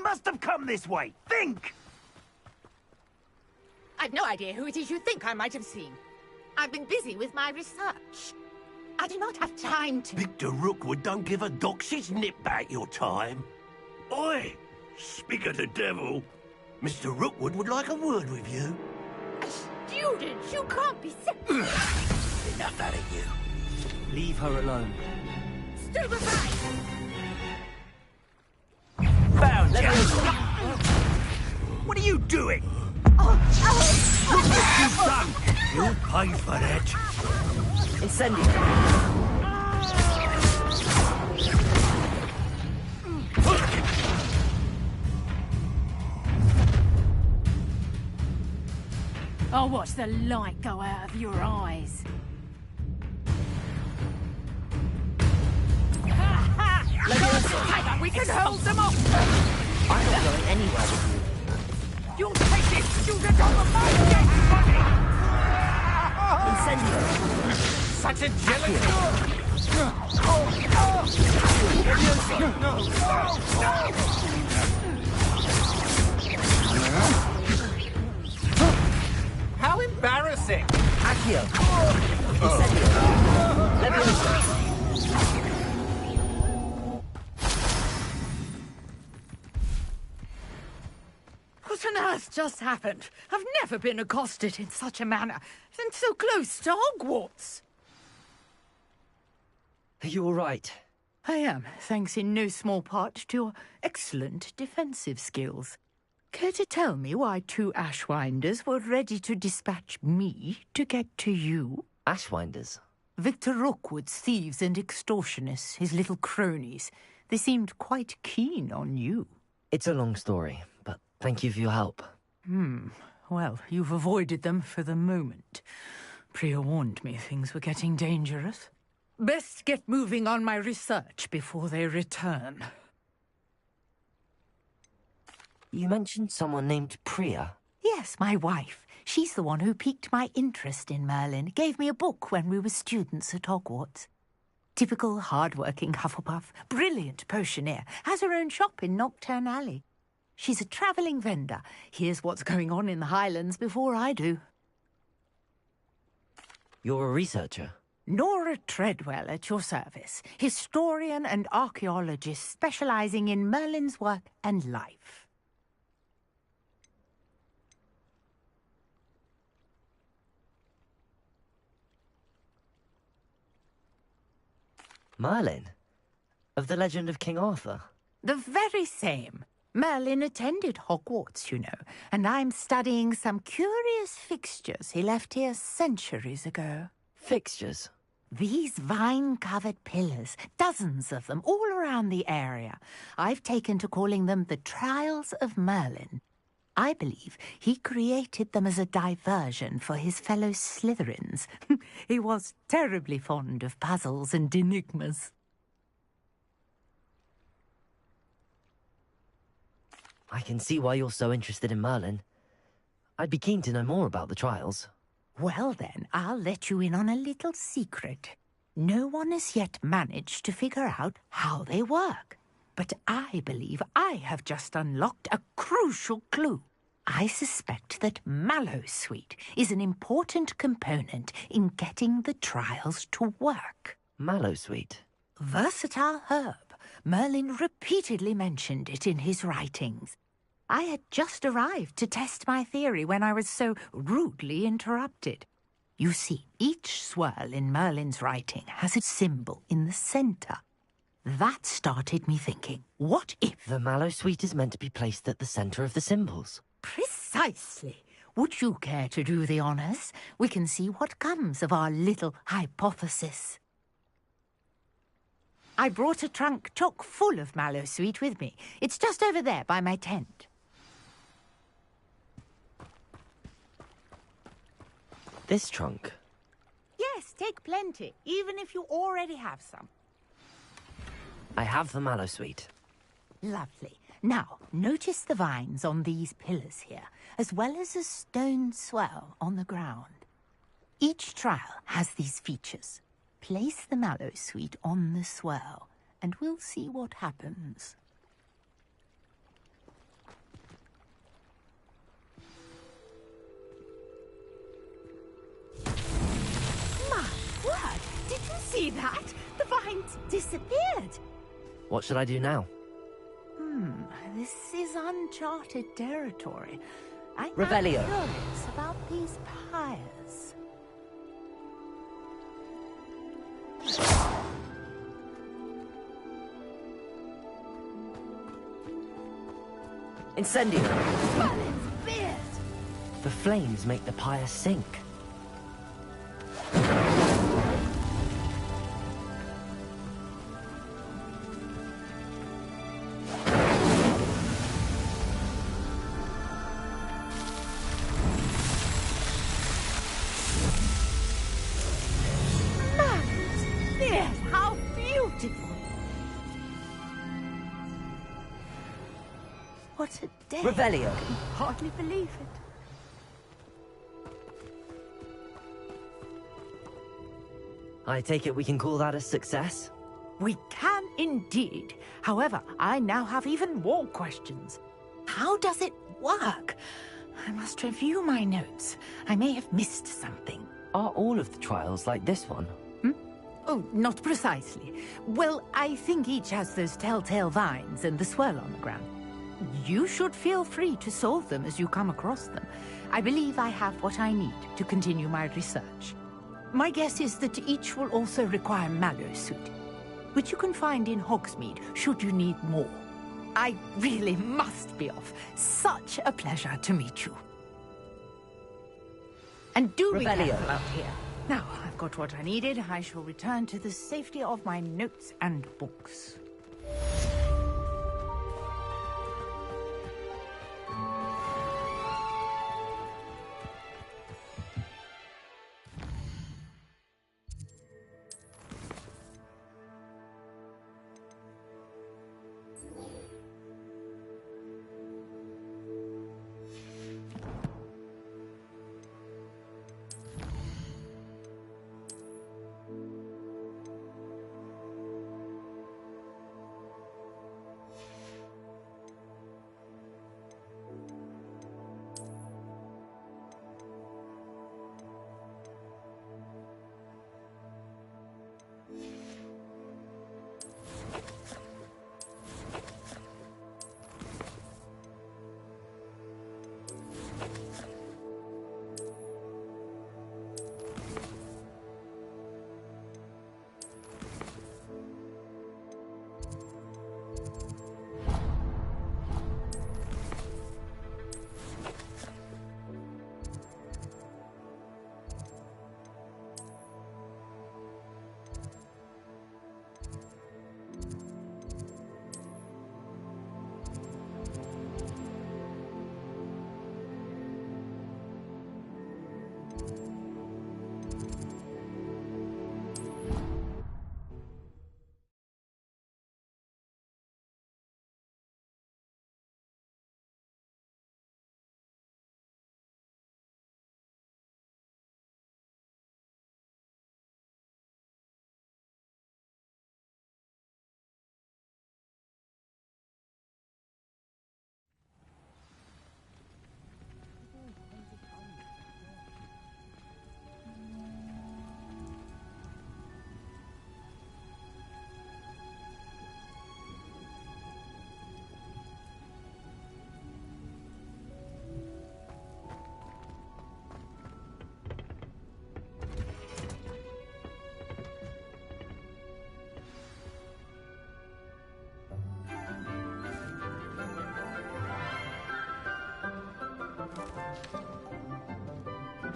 must have come this way. Think! I've no idea who it is you think I might have seen. I've been busy with my research. I do not have time to... Victor Rookwood don't give a doxy's nip back your time. Oi! Speak of the devil. Mr. Rookwood would like a word with you. A student? You can't be serious. Enough out of you. Leave her alone. Stupefy! Found you! What are you doing? Look what you've done! You'll pay for that. Incendio. I'll watch the light go out of your eyes. We can hold them off! I'm not going anywhere with you. You'll take this student on the mind! Incendio. Such a jealous How embarrassing! Accio. Incendio. Leviosa. What on earth just happened? I've never been accosted in such a manner, and so close to Hogwarts. Are you all right? I am, thanks in no small part to your excellent defensive skills. Care to tell me why two Ashwinders were ready to dispatch me to get to you? Ashwinders? Victor Rookwood's thieves and extortionists, his little cronies. They seemed quite keen on you. It's a long story, but thank you for your help. Well, you've avoided them for the moment. Priya warned me things were getting dangerous. Best get moving on my research before they return. You mentioned someone named Priya. Yes, my wife. She's the one who piqued my interest in Merlin. Gave me a book when we were students at Hogwarts. Typical hard-working Hufflepuff, brilliant potioneer, has her own shop in Nocturne Alley. She's a travelling vendor. Hears what's going on in the Highlands before I do. You're a researcher? Nora Treadwell at your service, historian and archaeologist specialising in Merlin's work and life. Merlin? Of the legend of King Arthur? The very same. Merlin attended Hogwarts, you know, and I'm studying some curious fixtures he left here centuries ago. Fixtures? These vine-covered pillars, dozens of them, all around the area. I've taken to calling them the Trials of Merlin. I believe he created them as a diversion for his fellow Slytherins. He was terribly fond of puzzles and enigmas. I can see why you're so interested in Merlin. I'd be keen to know more about the trials. Well then, I'll let you in on a little secret. No one has yet managed to figure out how they work. But I believe I have just unlocked a crucial clue. I suspect that Mallowsweet is an important component in getting the trials to work. Mallowsweet? Versatile herb. Merlin repeatedly mentioned it in his writings. I had just arrived to test my theory when I was so rudely interrupted. You see, each swirl in Merlin's writing has a symbol in the centre. That started me thinking, what if... The Mallowsweet is meant to be placed at the centre of the symbols. Precisely. Would you care to do the honours? We can see what comes of our little hypothesis. I brought a trunk chock full of Mallowsweet with me. It's just over there by my tent. This trunk? Yes, take plenty, even if you already have some. I have the Mallowsweet. Lovely. Now, notice the vines on these pillars here, as well as a stone swell on the ground. Each trial has these features. Place the Mallowsweet on the swell, and we'll see what happens. see that? The vines disappeared. What should I do now? This is uncharted territory. I'm Revelio. curious about these pyres. Incendio! Merlin's beard. The flames make the pyre sink. Merlin's beard. How beautiful. What a day. Revelio! Hardly believe it. I take it we can call that a success? We can indeed. However, I now have even more questions. How does it work? I must review my notes. I may have missed something. Are all of the trials like this one? Oh, not precisely. Well, I think each has those telltale vines and the swirl on the ground. You should feel free to solve them as you come across them. I believe I have what I need to continue my research. My guess is that each will also require mallow suit, which you can find in Hogsmeade should you need more. I really must be off. Such a pleasure to meet you. And do be Revelio. careful out here. Now, I've got what I needed. I shall return to the safety of my notes and books.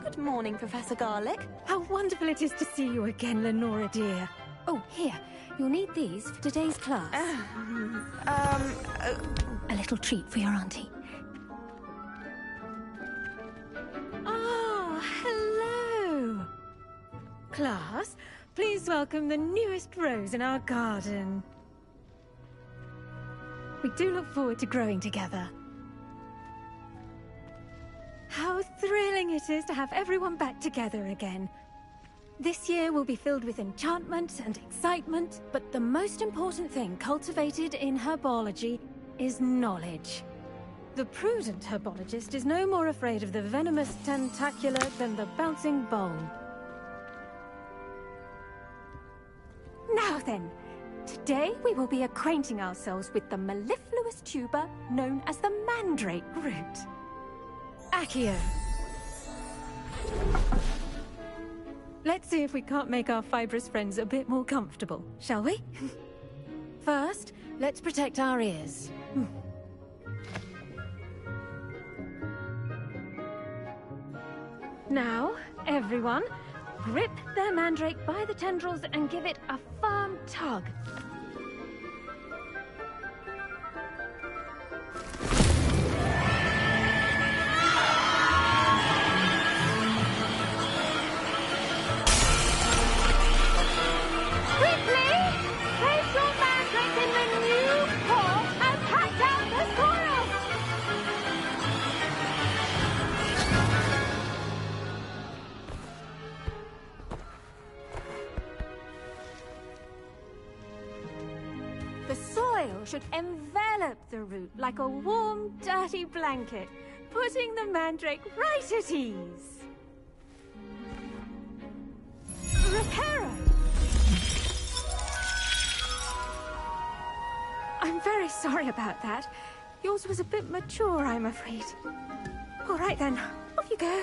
Good morning, Professor Garlick. How wonderful it is to see you again, Lenora dear. Oh, here. You'll need these for today's class. A little treat for your auntie. Ah, hello. Class, please welcome the newest rose in our garden. We do look forward to growing together. How thrilling it is to have everyone back together again. This year will be filled with enchantment and excitement, but the most important thing cultivated in herbology is knowledge. The prudent herbologist is no more afraid of the venomous tentacula than the bouncing bulb. then. Today we will be acquainting ourselves with the mellifluous tuber known as the mandrake root. Accio. Let's see if we can't make our fibrous friends a bit more comfortable, shall we? First, let's protect our ears. Now, everyone, grip their mandrake by the tendrils and give it a firm tug. Quickly! Place your mandrake in the new pot and pack down the soil! The soil should envelop the root like a warm, dirty blanket, putting the mandrake right at ease. Reparo! I'm very sorry about that. Yours was a bit mature, I'm afraid. All right then, off you go.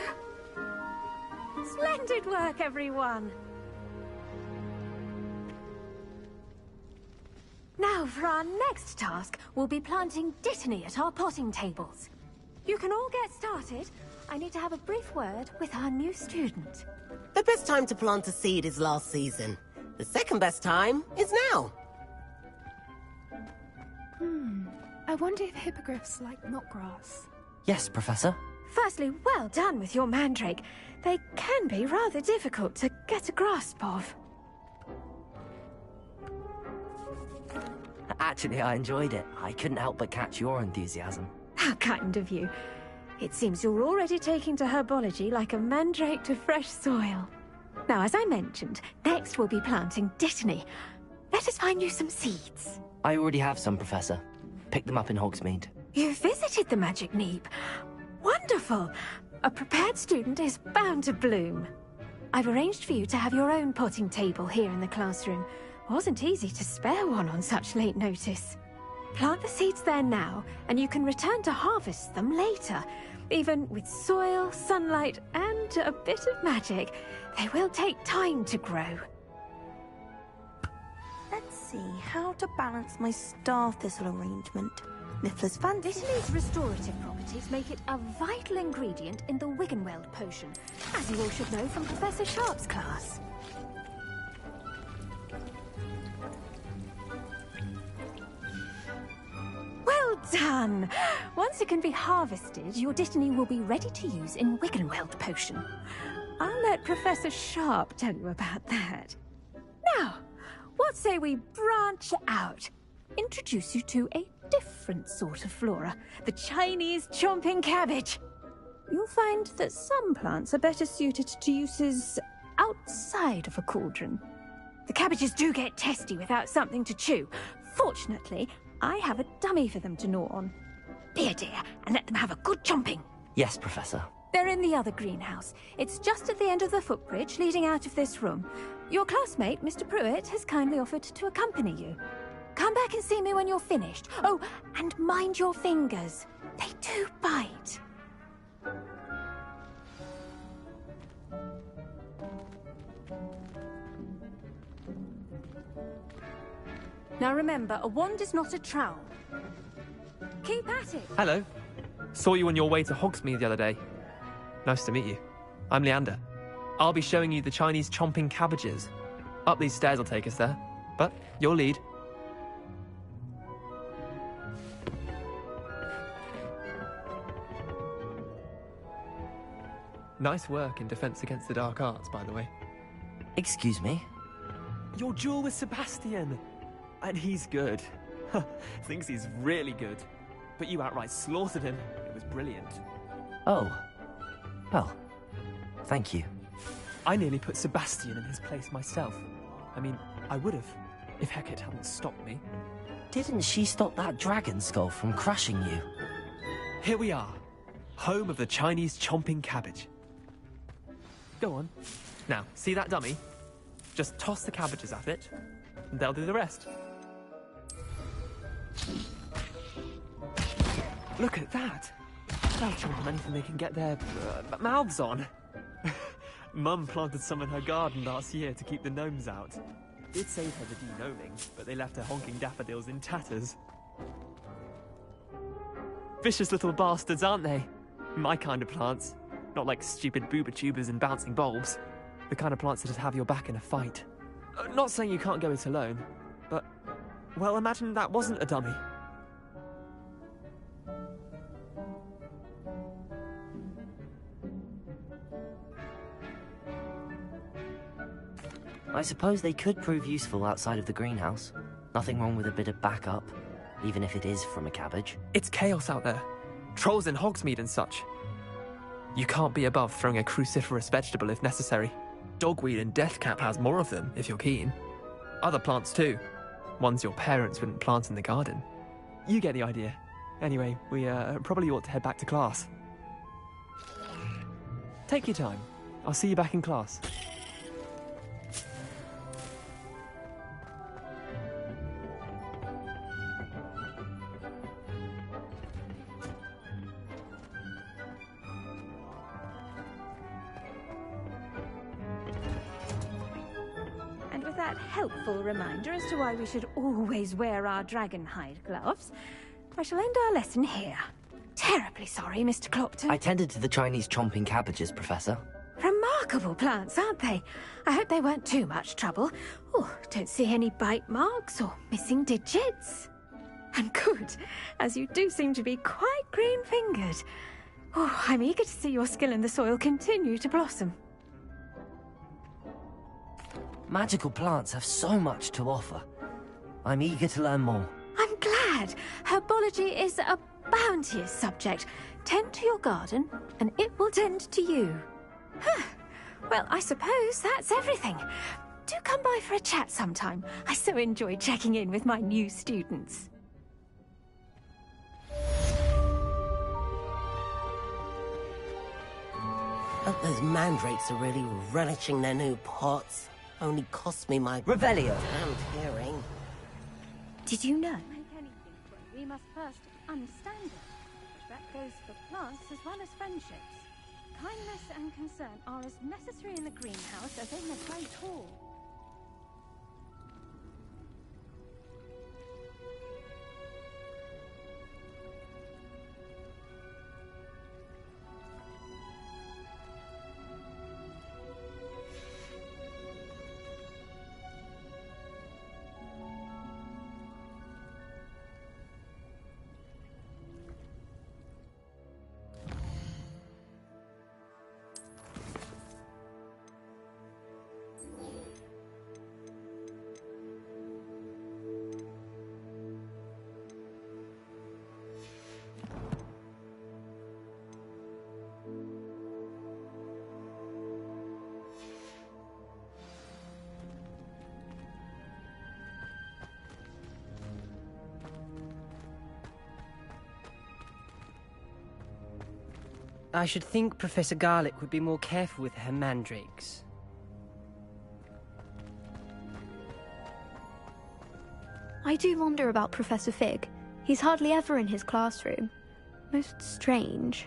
Splendid work, everyone. Now, for our next task, we'll be planting Dittany at our potting tables. You can all get started. I need to have a brief word with our new student. The best time to plant a seed is last season. The second best time is now. I wonder if hippogriffs like knotgrass. Yes, Professor. Firstly, well done with your mandrake. They can be rather difficult to get a grasp of. Actually, I enjoyed it. I couldn't help but catch your enthusiasm. How kind of you. It seems you're already taking to herbology like a mandrake to fresh soil. Now, as I mentioned, next we'll be planting Dittany. Let us find you some seeds. I already have some, Professor. Picked them up in Hogsmeade. You visited the Magic Neep. Wonderful! A prepared student is bound to bloom. I've arranged for you to have your own potting table here in the classroom. Wasn't easy to spare one on such late notice. Plant the seeds there now, and you can return to harvest them later. Even with soil, sunlight, and a bit of magic, they will take time to grow. Let's see how to balance my star thistle arrangement. Niffler's fancy. Dittany's restorative properties make it a vital ingredient in the Wiggenweld potion, as you all should know from Professor Sharp's class. Well done! Once it can be harvested, your Dittany will be ready to use in Wiggenweld potion. I'll let Professor Sharp tell you about that. Now, what say we branch out? Introduce you to a different sort of flora, the Chinese chomping cabbage. You'll find that some plants are better suited to uses outside of a cauldron. The cabbages do get testy without something to chew. Fortunately, I have a dummy for them to gnaw on. Be a dear and let them have a good chomping. Yes, Professor. They're in the other greenhouse. It's just at the end of the footbridge leading out of this room. Your classmate, Mr. Pruitt, has kindly offered to accompany you. Come back and see me when you're finished. Oh, and mind your fingers. They do bite. Now remember, a wand is not a trowel. Keep at it. Hello. Saw you on your way to Hogsmeade the other day. Nice to meet you. I'm Leander. I'll be showing you the Chinese chomping cabbages. Up these stairs will take us there, but you'll lead. Nice work in Defense Against the Dark Arts, by the way. Excuse me? Your duel with Sebastian! And he's good. Thinks he's really good. But you outright slaughtered him. It was brilliant. Oh. Well, thank you. I nearly put Sebastian in his place myself. I mean, I would have, if Hecate hadn't stopped me. Didn't she stop that dragon skull from crushing you? Here we are. Home of the Chinese chomping cabbage. Go on. Now, see that dummy? Just toss the cabbages at it. they'll do the rest. Look at that! They'll chomp on anything they can get their mouths on. Mum planted some in her garden last year to keep the gnomes out. Did save her the de-gnoming, but they left her honking daffodils in tatters. Vicious little bastards, aren't they? My kind of plants. Not like stupid booba tubers and bouncing bulbs. The kind of plants that'd have your back in a fight. Not saying you can't go it alone, but... well, imagine that wasn't a dummy. I suppose they could prove useful outside of the greenhouse. Nothing wrong with a bit of backup, even if it is from a cabbage. It's chaos out there. Trolls in Hogsmeade and such. You can't be above throwing a cruciferous vegetable if necessary. Dogweed and deathcap has more of them, if you're keen. Other plants too. Ones your parents wouldn't plant in the garden. You get the idea. Anyway, we probably ought to head back to class. Take your time. I'll see you back in class. Helpful reminder as to why we should always wear our dragonhide gloves, I shall end our lesson here. Terribly sorry, Mr. Clopton. I tended to the Chinese chomping cabbages, Professor. Remarkable plants, aren't they? I hope they weren't too much trouble. Oh, don't see any bite marks or missing digits. And good, as you do seem to be quite green-fingered. Oh, I'm eager to see your skill in the soil continue to blossom. Magical plants have so much to offer. I'm eager to learn more. I'm glad. Herbology is a bounteous subject. Tend to your garden, and it will tend to you. Well, I suppose that's everything. Do come by for a chat sometime. I so enjoy checking in with my new students. Hope those mandrakes are really relishing their new pots. Only cost me my Revelio. damned hearing. Did you know? We must first understand it. That goes for plants as well as friendships. Kindness and concern are as necessary in the greenhouse as in the Great Hall. I should think Professor Garlick would be more careful with her mandrakes. I do wonder about Professor Fig. He's hardly ever in his classroom. Most strange.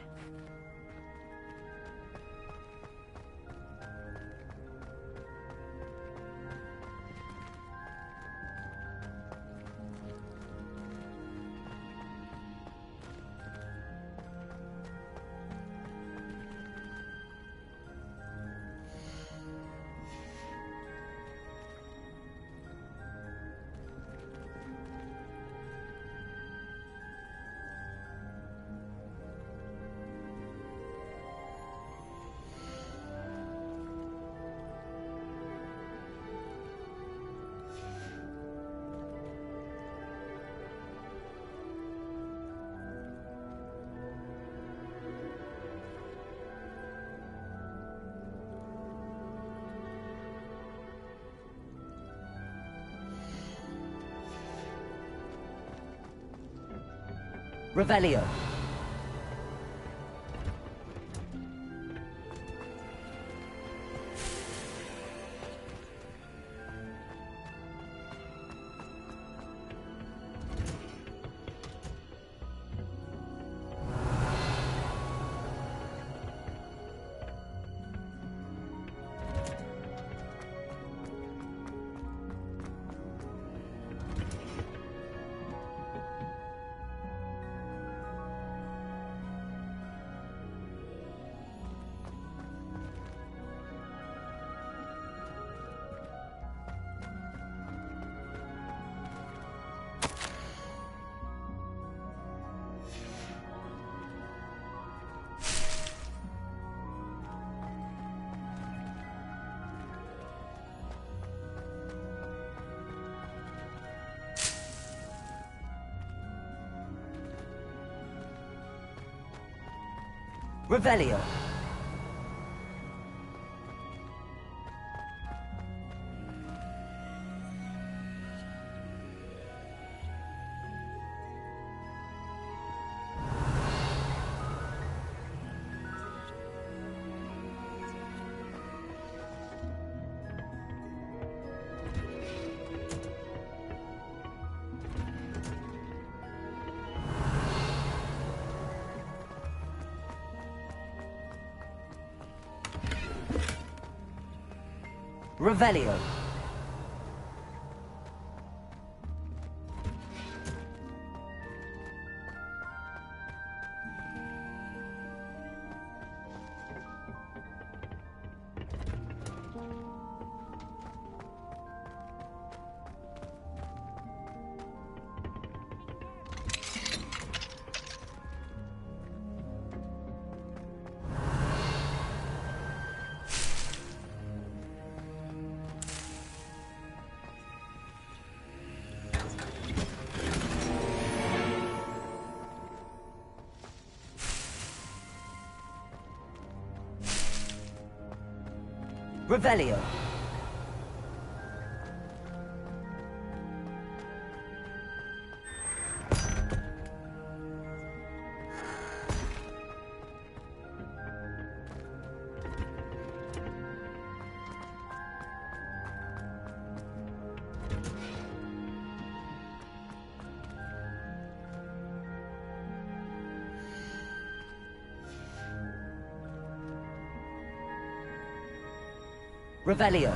Revelio. Revelio. Revelio. Revelio. Revelio.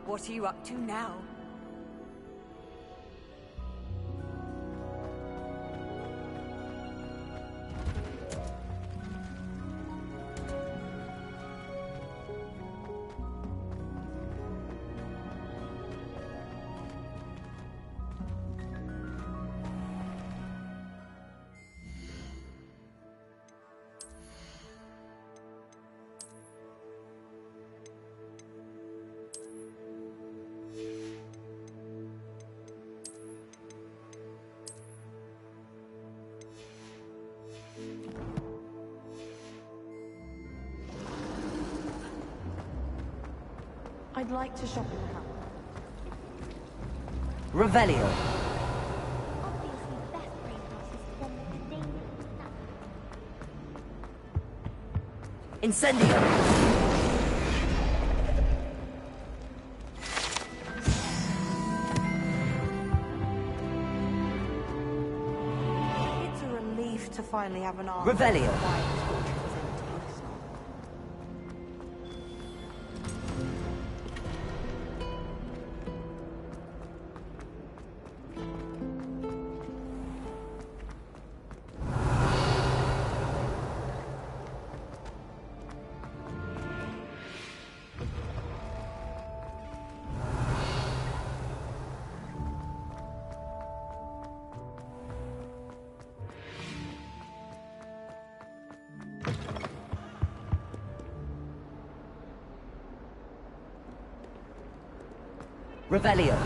What are you up to now? I'd like to shop in the hub. Revelio. Incendio! It's a relief to finally have an arm. Revelio. Revelio.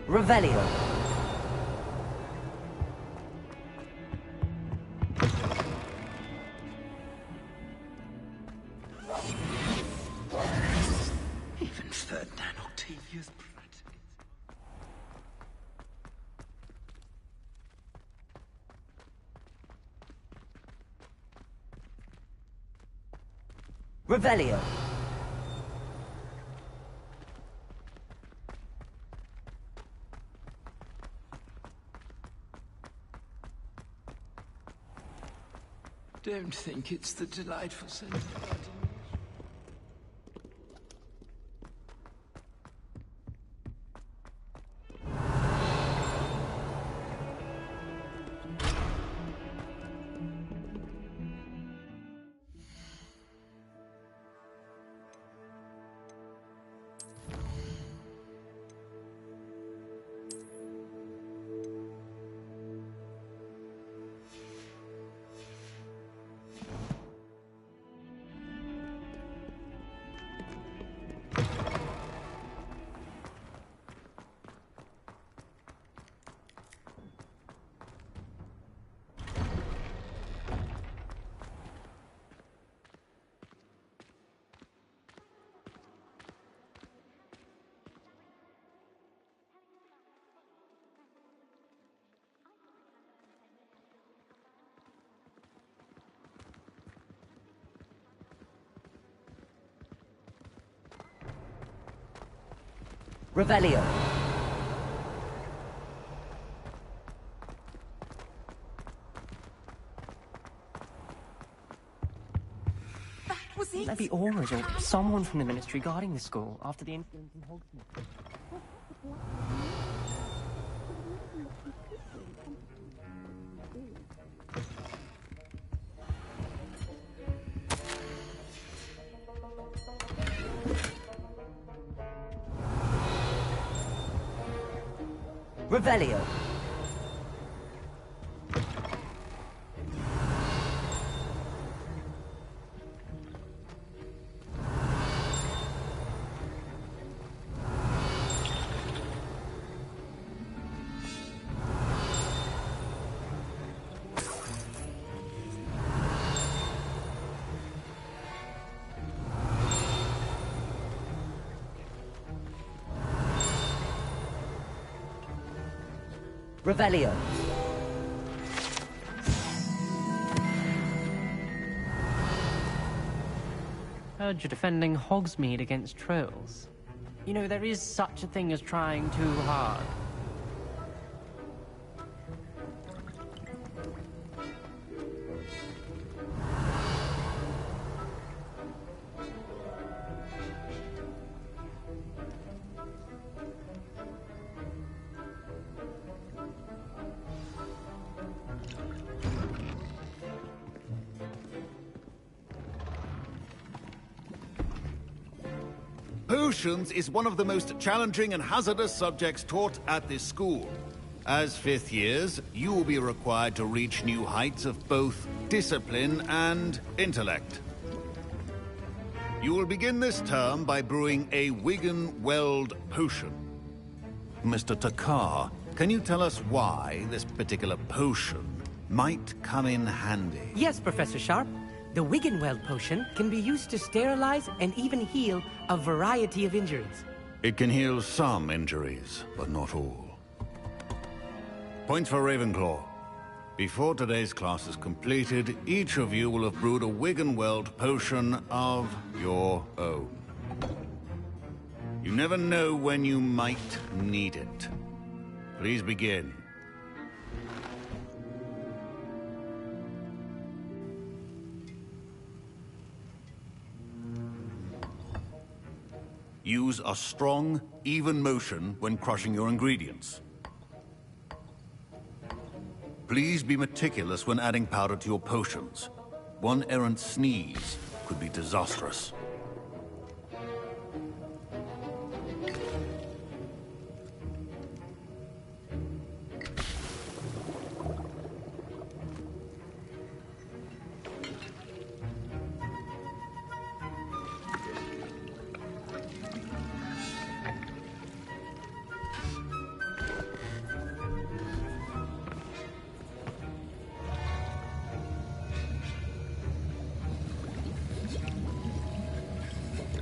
Revelio. Even Ferdinand Octavius practiced. Revelio. Don't think it's the delightful scent of gardens. Revelio. That was it. Maybe Aura's or someone from the Ministry guarding the school after the incident in Hogsmeade. Revelio. Revelio. Heard you're defending Hogsmeade against trolls. You know, there is such a thing as trying too hard. Potions is one of the most challenging and hazardous subjects taught at this school. As fifth years, you will be required to reach new heights of both discipline and intellect. You will begin this term by brewing a Wigan-Weld potion. Mr. Takar, can you tell us why this particular potion might come in handy? Yes, Professor Sharp. The Wigan-Weld potion can be used to sterilize and even heal a variety of injuries. It can heal some injuries, but not all. Points for Ravenclaw. Before today's class is completed, each of you will have brewed a Wigan-Weld potion of your own. You never know when you might need it. Please begin. Use a strong, even motion when crushing your ingredients. Please be meticulous when adding powder to your potions. One errant sneeze could be disastrous.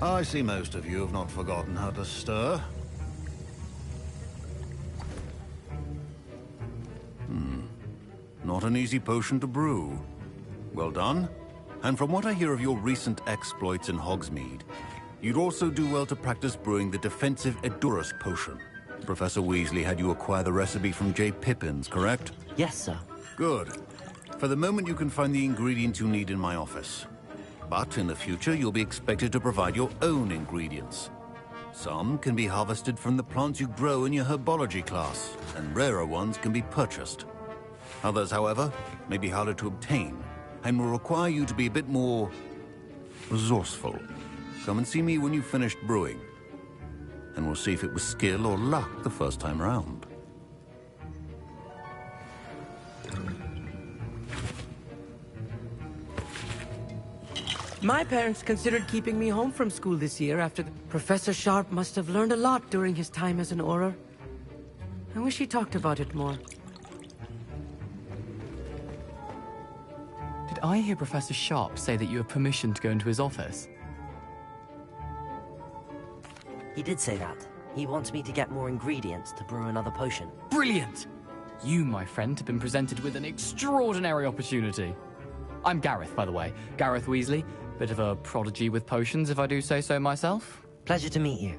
I see most of you have not forgotten how to stir. Not an easy potion to brew. Well done. And from what I hear of your recent exploits in Hogsmeade, you'd also do well to practice brewing the defensive Edurus potion. Professor Weasley had you acquire the recipe from J. Pippins, correct? Yes, sir. Good. For the moment, you can find the ingredients you need in my office. But in the future, you'll be expected to provide your own ingredients. Some can be harvested from the plants you grow in your herbology class, and rarer ones can be purchased. Others, however, may be harder to obtain, and will require you to be a bit more resourceful. Come and see me when you've finished brewing, and we'll see if it was skill or luck the first time round. My parents considered keeping me home from school this year after Professor Sharp must have learned a lot during his time as an Auror. I wish he talked about it more. Did I hear Professor Sharp say that you have permission to go into his office? He did say that. He wants me to get more ingredients to brew another potion. Brilliant! You, my friend, have been presented with an extraordinary opportunity. I'm Gareth, by the way. Gareth Weasley. Bit of a prodigy with potions, if I do say so myself. Pleasure to meet you.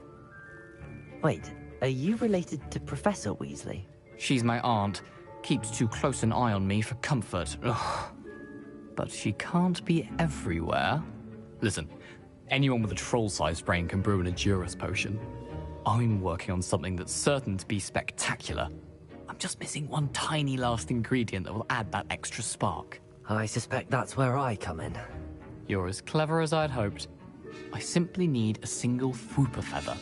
Wait, are you related to Professor Weasley? She's my aunt. Keeps too close an eye on me for comfort. Ugh. But she can't be everywhere. Listen, anyone with a troll-sized brain can brew an Edurus potion. I'm working on something that's certain to be spectacular. I'm just missing one tiny last ingredient that will add that extra spark. I suspect that's where I come in. You're as clever as I'd hoped. I simply need a single Fwooper feather.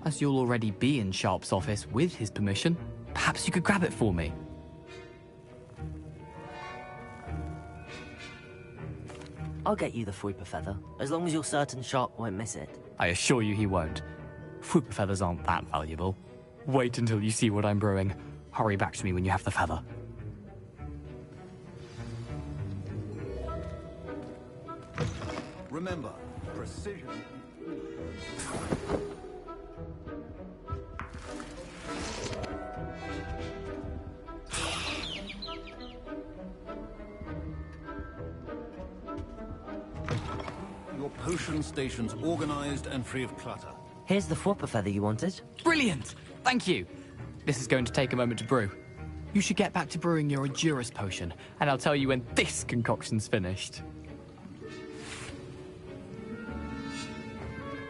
As you'll already be in Sharp's office with his permission, perhaps you could grab it for me. I'll get you the Fwooper feather, as long as you're certain Sharp won't miss it. I assure you he won't. Fwooper feathers aren't that valuable. Wait until you see what I'm brewing. Hurry back to me when you have the feather. Remember, precision. Your potion station's organized and free of clutter. Here's the Fwooper feather you wanted. Brilliant! Thank you! This is going to take a moment to brew. You should get back to brewing your Edurus potion, and I'll tell you when this concoction's finished.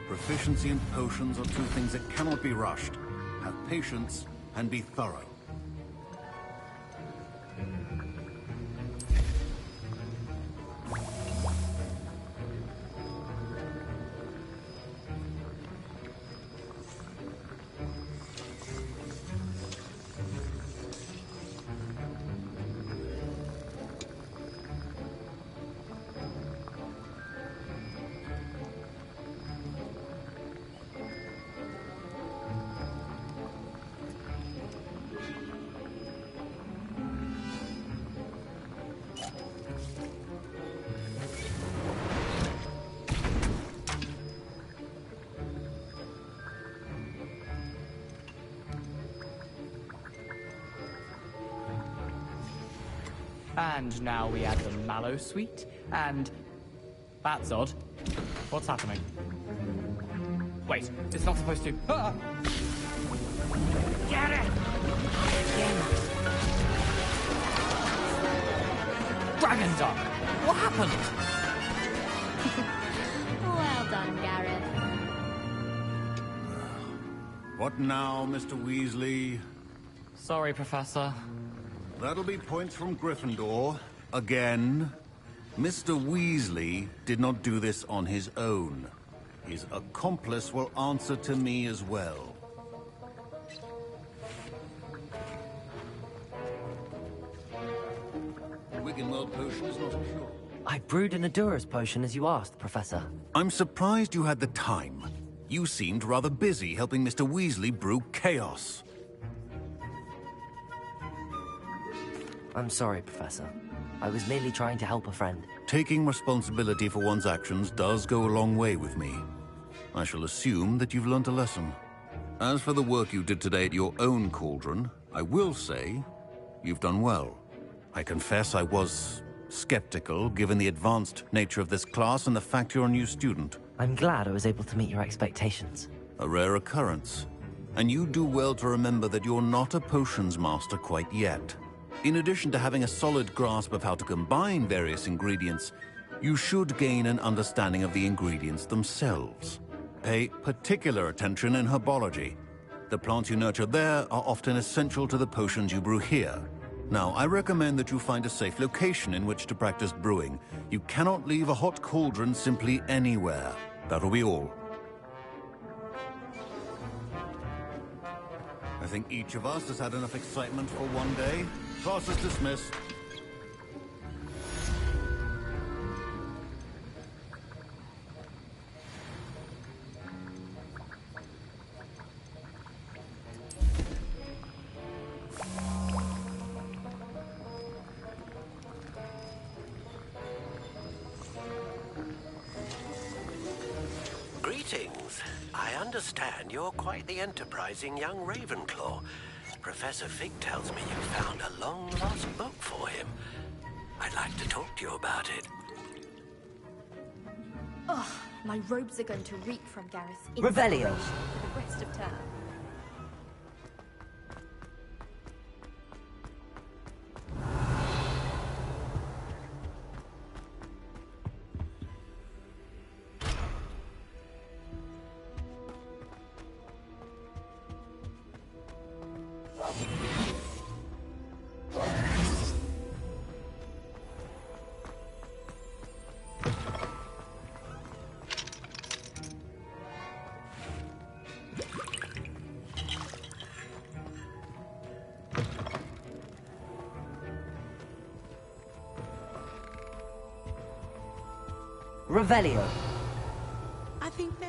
Proficiency in potions are two things that cannot be rushed. Have patience and be thorough. And now we add the mallow sweet, and... That's odd. What's happening? Wait, it's not supposed to... Ah! Get it! Dragon Dog! What happened? Well done, Gareth. What now, Mr. Weasley? Sorry, Professor. That'll be points from Gryffindor. Again. Mr. Weasley did not do this on his own. His accomplice will answer to me as well. Wiggenweld potion is not a cure. I brewed an Adura's potion as you asked, Professor. I'm surprised you had the time. You seemed rather busy helping Mr. Weasley brew chaos. I'm sorry, Professor. I was merely trying to help a friend. Taking responsibility for one's actions does go a long way with me. I shall assume that you've learnt a lesson. As for the work you did today at your own cauldron, I will say you've done well. I confess I was skeptical, given the advanced nature of this class and the fact you're a new student. I'm glad I was able to meet your expectations. A rare occurrence. And you do well to remember that you're not a potions master quite yet. In addition to having a solid grasp of how to combine various ingredients, you should gain an understanding of the ingredients themselves. Pay particular attention in herbology. The plants you nurture there are often essential to the potions you brew here. Now, I recommend that you find a safe location in which to practice brewing. You cannot leave a hot cauldron simply anywhere. That'll be all. I think each of us has had enough excitement for one day. Class is dismissed. Greetings. I understand you're quite the enterprising young Ravenclaw. Professor Fig tells me you found a long-lost book for him. I'd like to talk to you about it. Ugh, my robes are going to reek from Gareth's Revelio. inspiration for the rest of term. Revelio. I think no.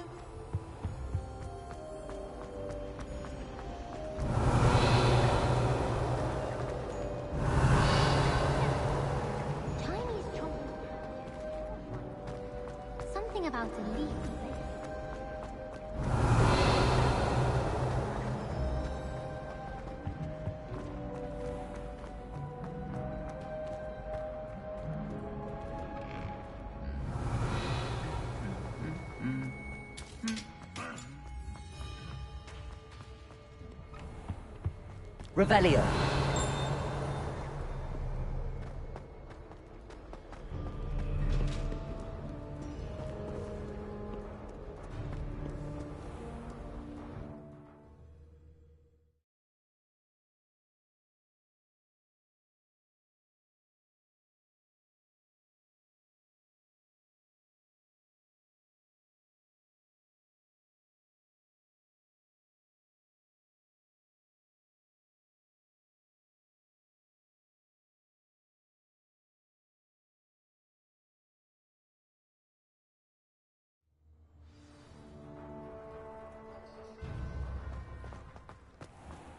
Chinese chocolate. Something about a leaf. Revelio.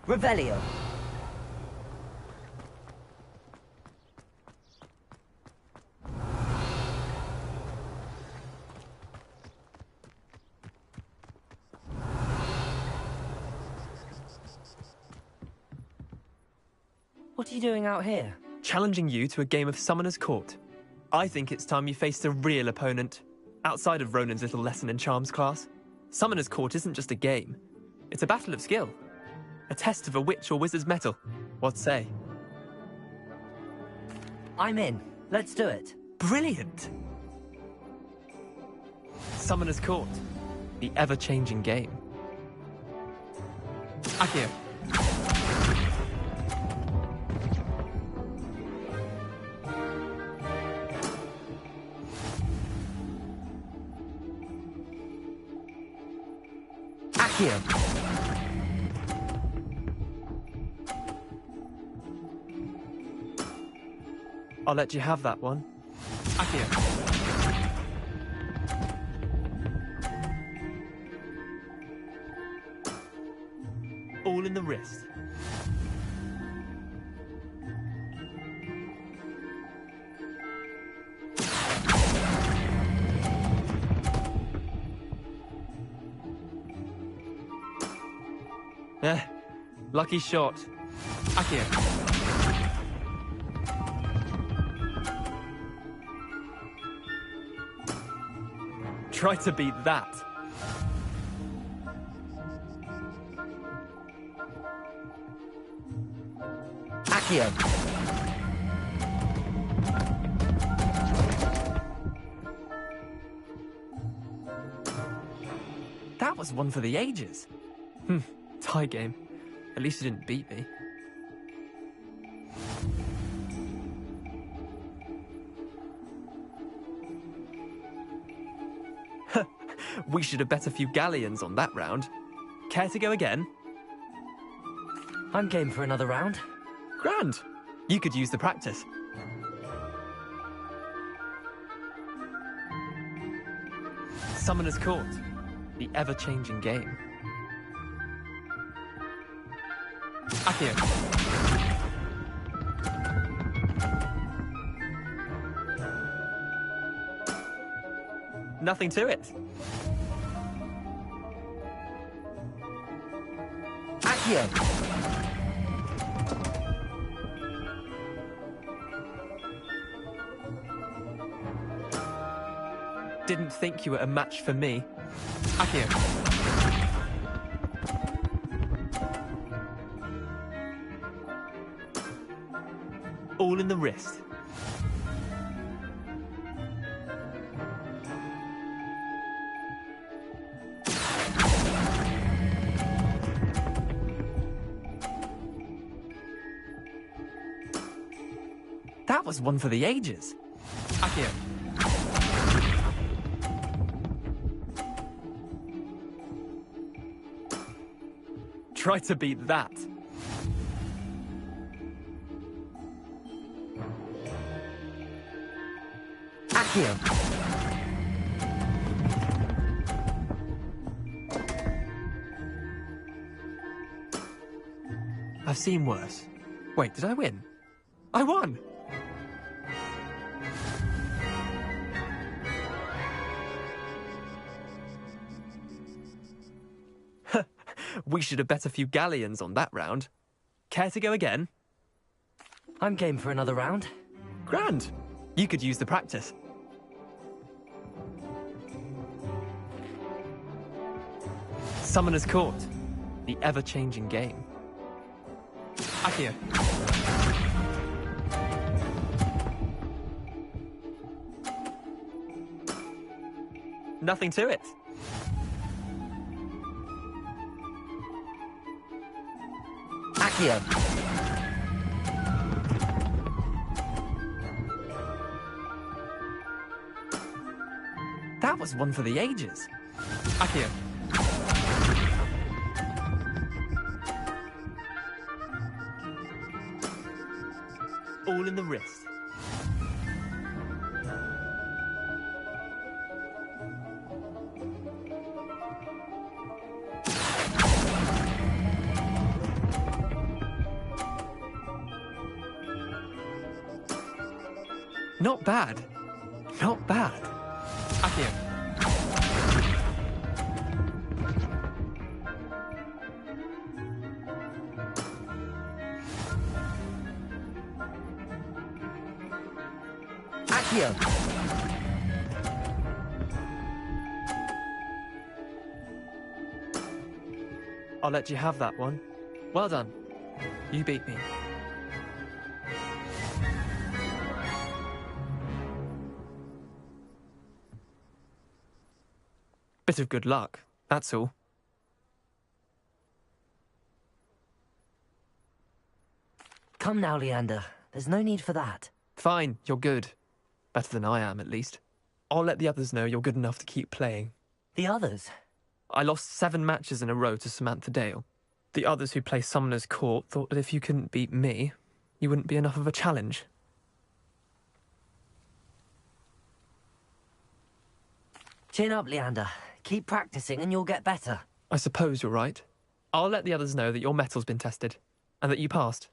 Revelio. What are you doing out here? challenging you to a game of Summoner's Court. I think it's time you faced a real opponent, outside of Ronan's little lesson in charms class. Summoner's Court isn't just a game. It's a battle of skill. A test of a witch or wizard's mettle. What say? I'm in. Let's do it. Brilliant! Summoner's Court. The ever-changing game. Akio. Akio. I'll let you have that one. Akio. All in the wrist. Lucky shot. Akio. Try to beat that. Akio. That was one for the ages. Tie game. At least you didn't beat me. We should have bet a few galleons on that round. Care to go again? I'm game for another round. Grand. You could use the practice. Summoner's Court. The ever-changing game. Akio. Nothing to it. Akio. Didn't think you were a match for me. Akio. All in the wrist. That was one for the ages. Akio. Try to beat that. Akio. I've seen worse. Wait, did I win? I won! We should have bet a few galleons on that round. Care to go again? I'm game for another round. Grand. You could use the practice. Summoner's Court. The ever-changing game. Akio. Nothing to it. Akio. That was one for the ages. Akio. All in the wrist. Not bad. Not bad. Akio. Accio! I'll let you have that one. Well done. You beat me. Bit of good luck, that's all. Come now, Leander. There's no need for that. Fine, you're good. Better than I am, at least. I'll let the others know you're good enough to keep playing. The others? I lost 7 matches in a row to Samantha Dale. The others who play Summoner's Court thought that if you couldn't beat me, you wouldn't be enough of a challenge. Chin up, Leander. Keep practicing and you'll get better. I suppose you're right. I'll let the others know that your metal's been tested, and that you passed.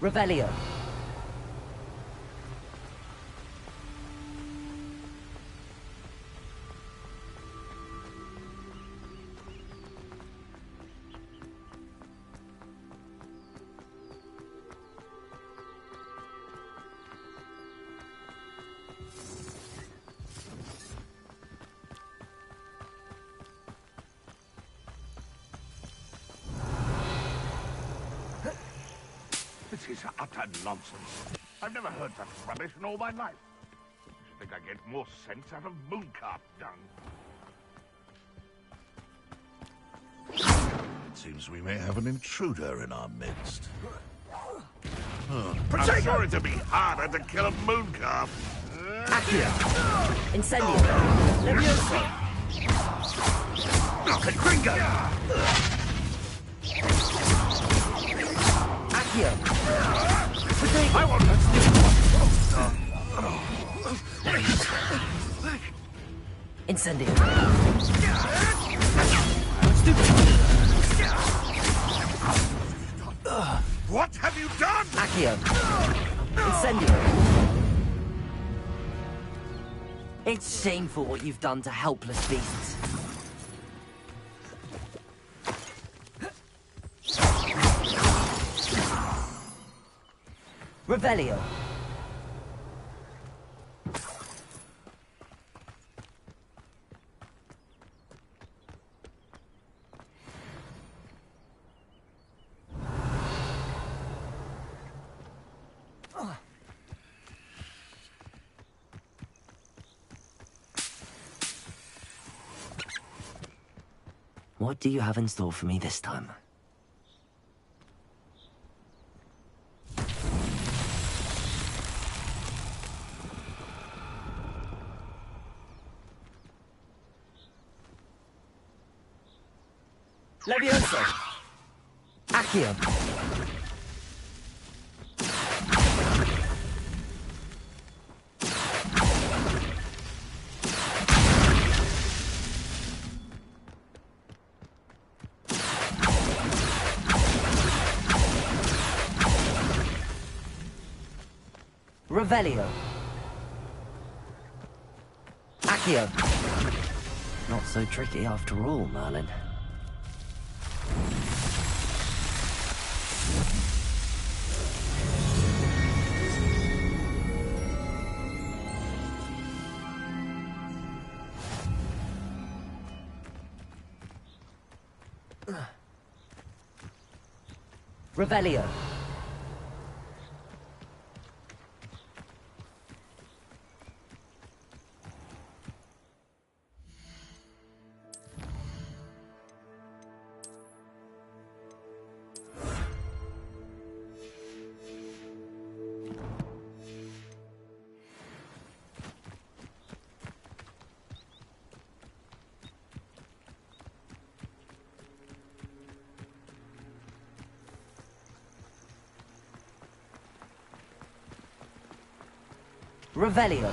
Revelio. This is utter nonsense. I've never heard such rubbish in all my life. I should think I get more sense out of mooncalf dung. It seems we may have an intruder in our midst. I'm sure it'd be harder to kill a mooncalf. Accio! Incendio! Levioso! Gringo! Accio! I won't Incendio! What have you done? Accio! Incendio! It's shameful what you've done to helpless beasts. Revelio. What do you have in store for me this time? Levioso! Accio! Revelio! Accio! Not so tricky after all, Merlin. Revelio. Revelio.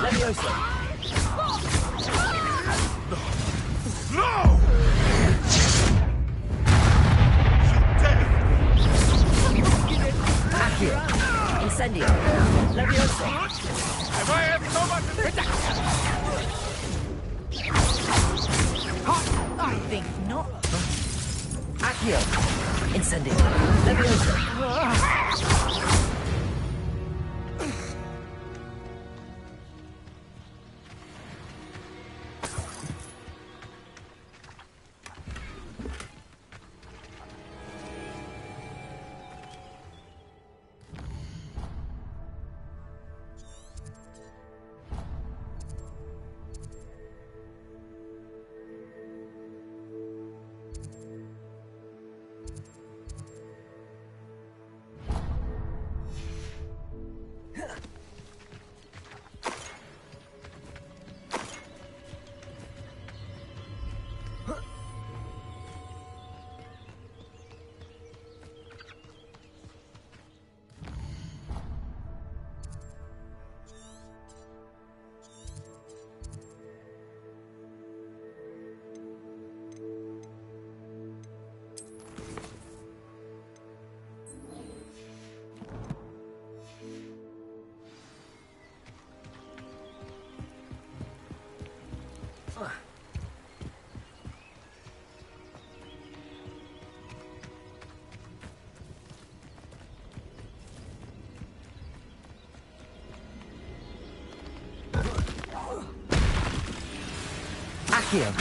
Levioso. No! Accio. Incendio. Levioso. Have I had so much protection? I think not. Accio. Incendio. Levioso. Accio.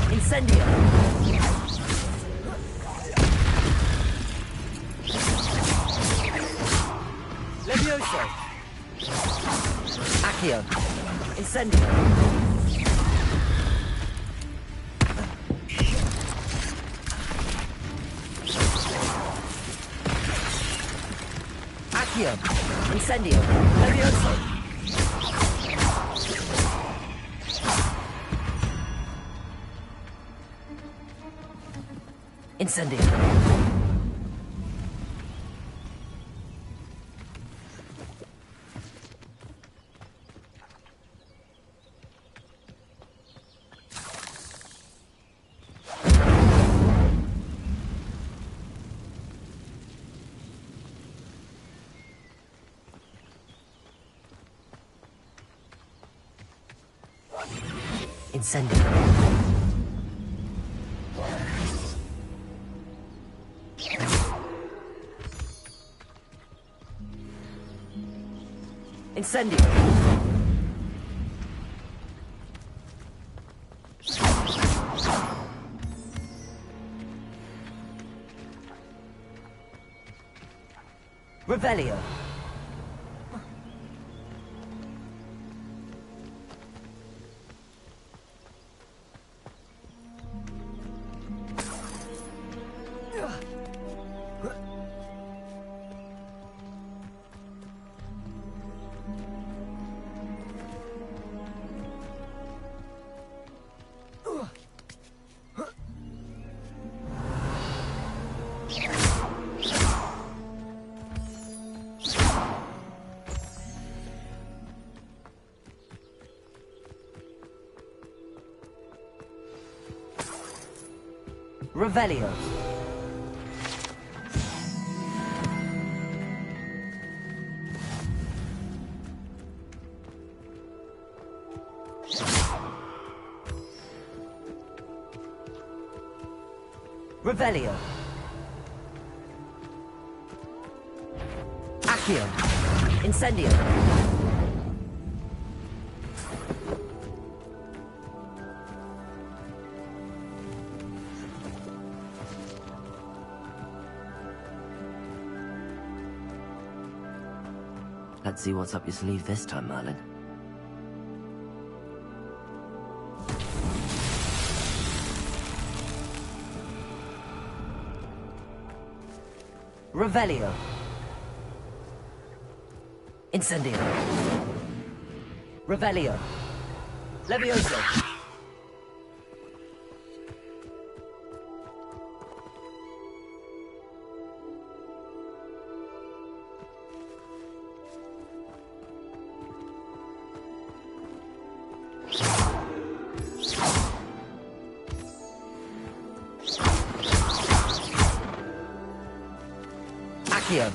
Incendio. Levioso. Accio. Incendio. Accio. Incendio. Levioso. Incendio. Incendio. Incendio. Revelio. Revelio. Revelio. Accio. Incendio. Let's see what's up your sleeve this time, Merlin. Revelio. Incendio. Revelio. Levioso. Accio.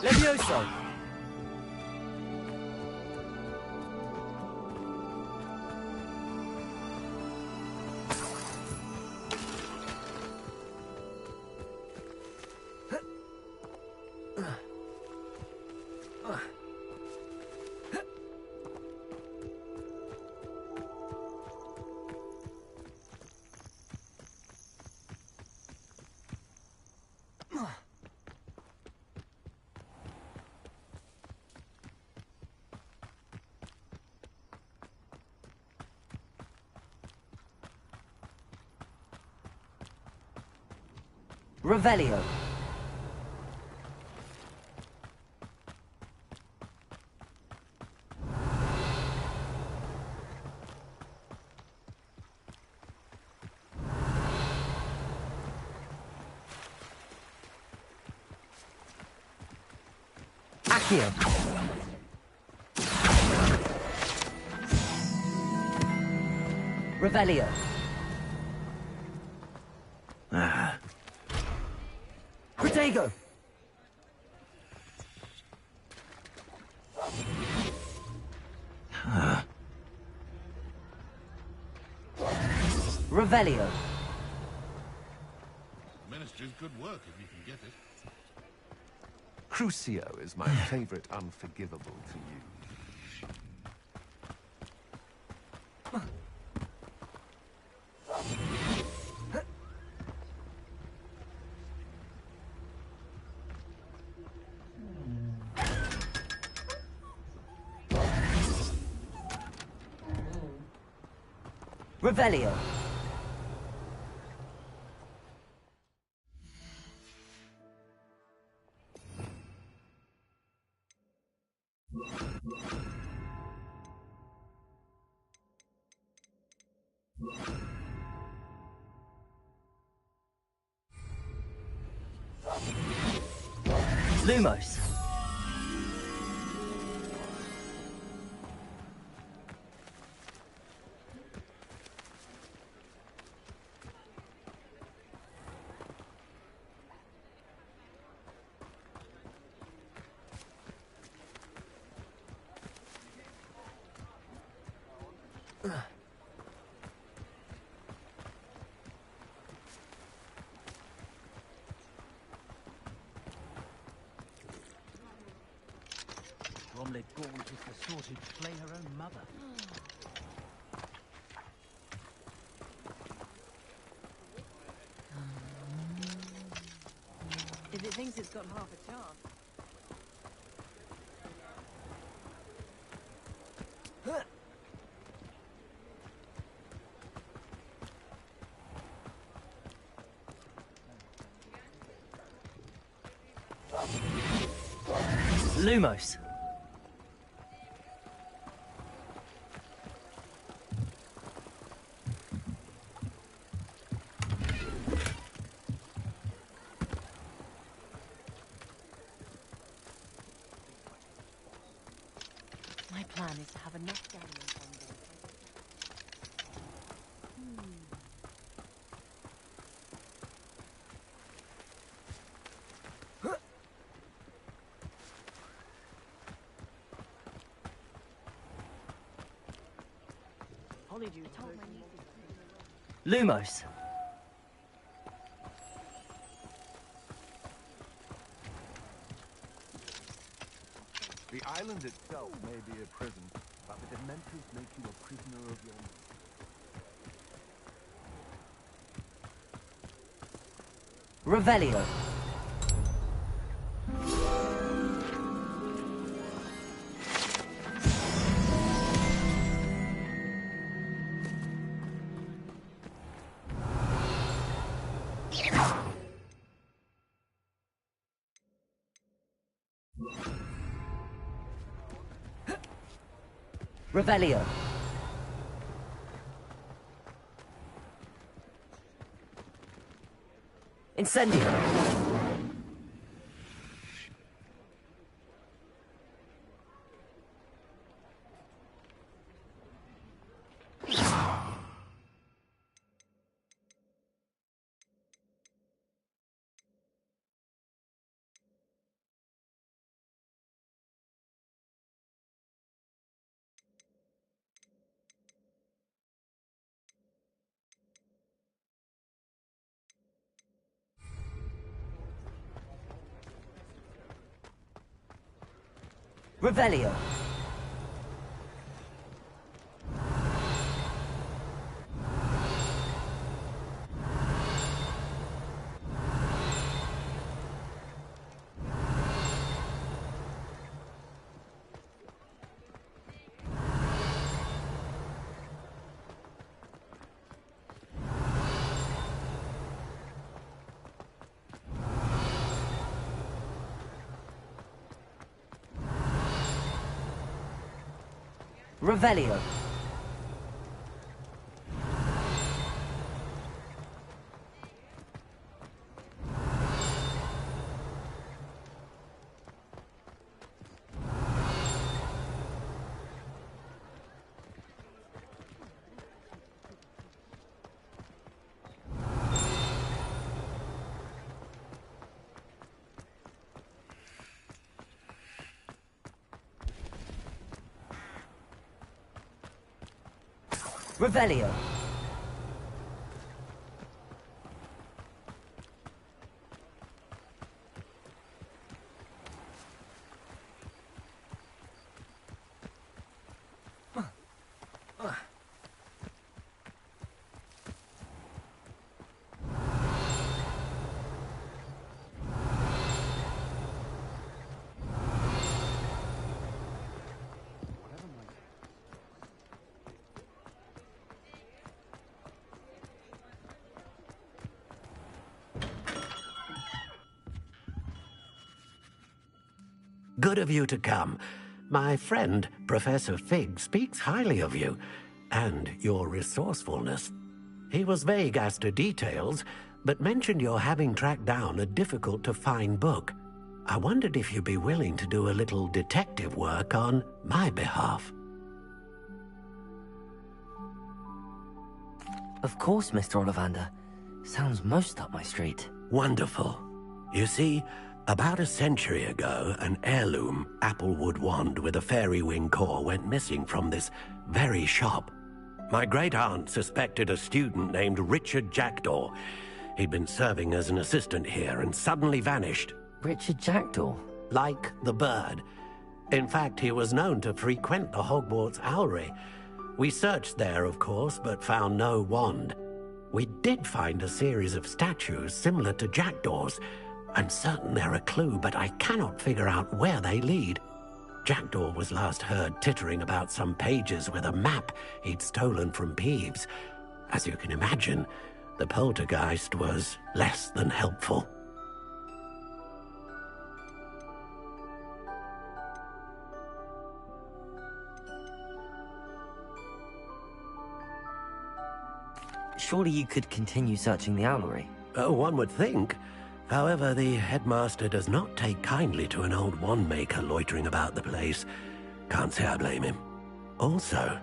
Levioso. Revelio. Accio. Revelio. Protego. Revelio. Ministry's good work if you can get it. Crucio is my favorite unforgivable to use. Revelio. Lumos. Bromley Gaunt is the sort who'd slay her own mother. If it thinks it's got half a chance. Lumos. My plan is to have enough galleons on board. Lumos. The island itself may be a prison, but the Dementors make you a prisoner of your mind. Revelio. Revelio. Incendio. Revelio. Revelio. Revelio. Good of you to come. My friend, Professor Fig, speaks highly of you, and your resourcefulness. He was vague as to details, but mentioned your having tracked down a difficult-to-find book. I wondered if you'd be willing to do a little detective work on my behalf. Of course, Mr. Ollivander. Sounds most up my street. Wonderful. You see, about a century ago, an heirloom applewood wand with a fairy wing core went missing from this very shop. My great-aunt suspected a student named Richard Jackdaw. He'd been serving as an assistant here and suddenly vanished. Richard Jackdaw? Like the bird. In fact, he was known to frequent the Hogwarts Owlery. We searched there, of course, but found no wand. We did find a series of statues similar to Jackdaw's. I'm certain they're a clue, but I cannot figure out where they lead. Jackdaw was last heard tittering about some pages with a map he'd stolen from Peeves. As you can imagine, the poltergeist was less than helpful. Surely you could continue searching the owlery. Oh, one would think. However, the headmaster does not take kindly to an old wand maker loitering about the place. Can't say I blame him. Also,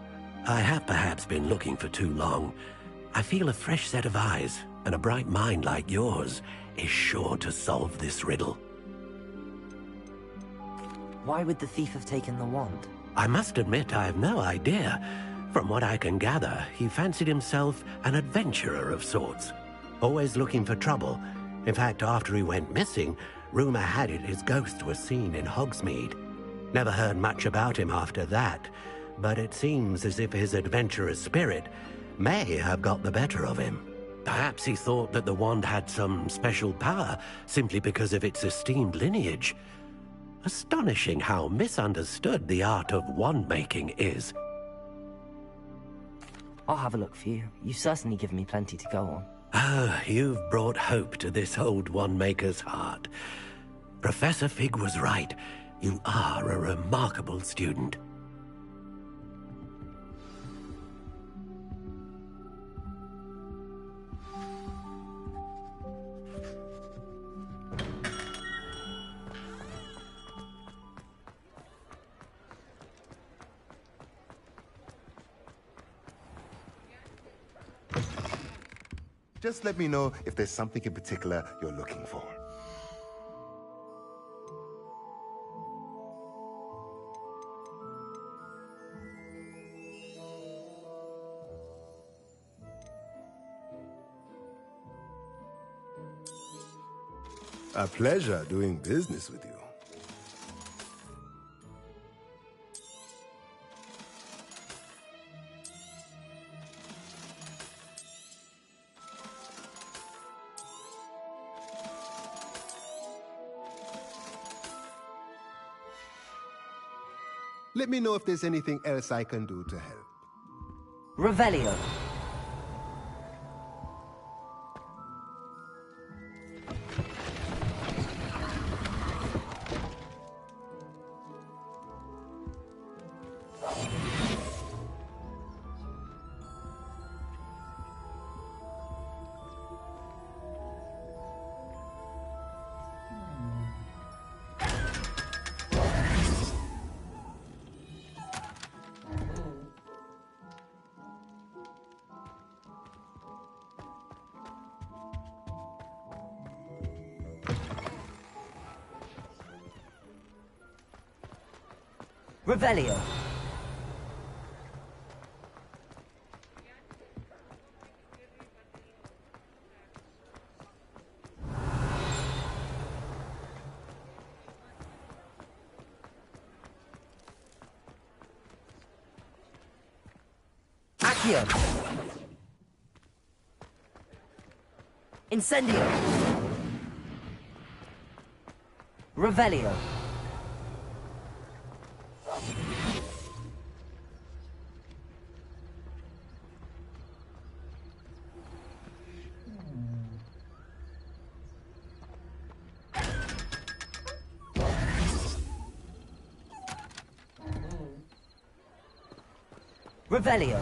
I have perhaps been looking for too long. I feel a fresh set of eyes and a bright mind like yours is sure to solve this riddle. Why would the thief have taken the wand? I must admit I have no idea. From what I can gather, he fancied himself an adventurer of sorts. Always looking for trouble. In fact, after he went missing, rumor had it his ghost was seen in Hogsmeade. Never heard much about him after that, but it seems as if his adventurous spirit may have got the better of him. Perhaps he thought that the wand had some special power simply because of its esteemed lineage. Astonishing how misunderstood the art of wand-making is. I'll have a look for you. You've certainly given me plenty to go on. Ah, you've brought hope to this old wand-maker's heart. Professor Fig was right. You are a remarkable student. Just let me know if there's something in particular you're looking for. A pleasure doing business with you. Let me know if there's anything else I can do to help. Revelio. Revelio. Accio. Incendio. Revelio. Revelio.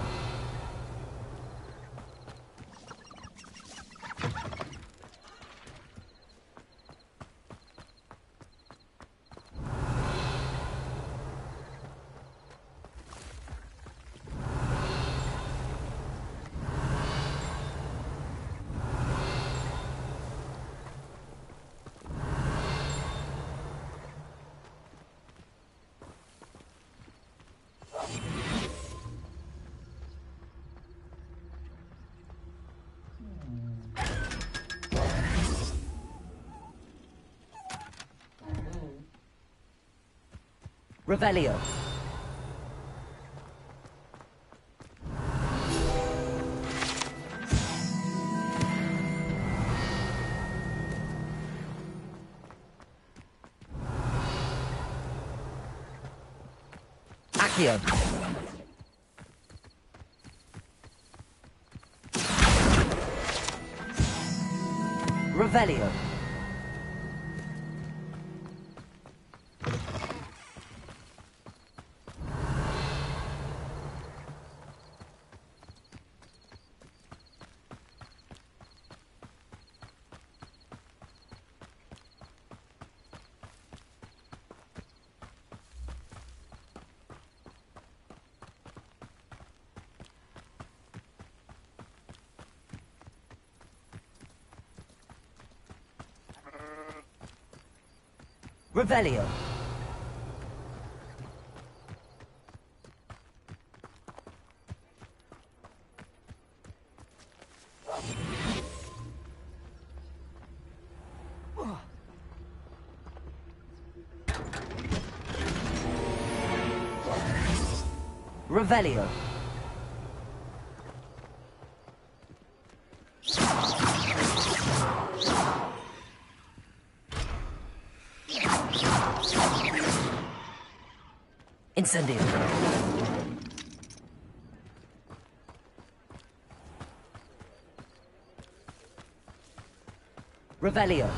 Revelio. Accio. Revelio. Revelio. Revelio. Incendio. Revelio.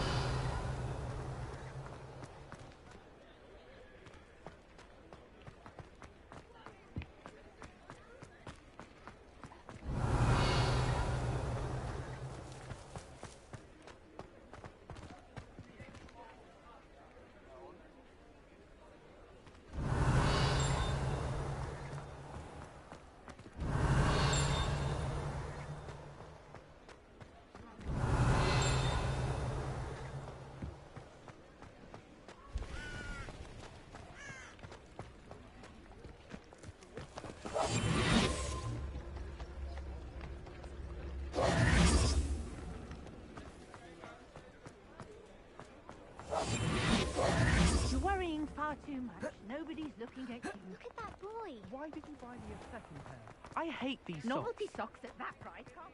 You're worrying far too much. Nobody's looking at you. Look at that boy. Why did you buy me a second pair? I hate these socks. Novelty socks at that price can't...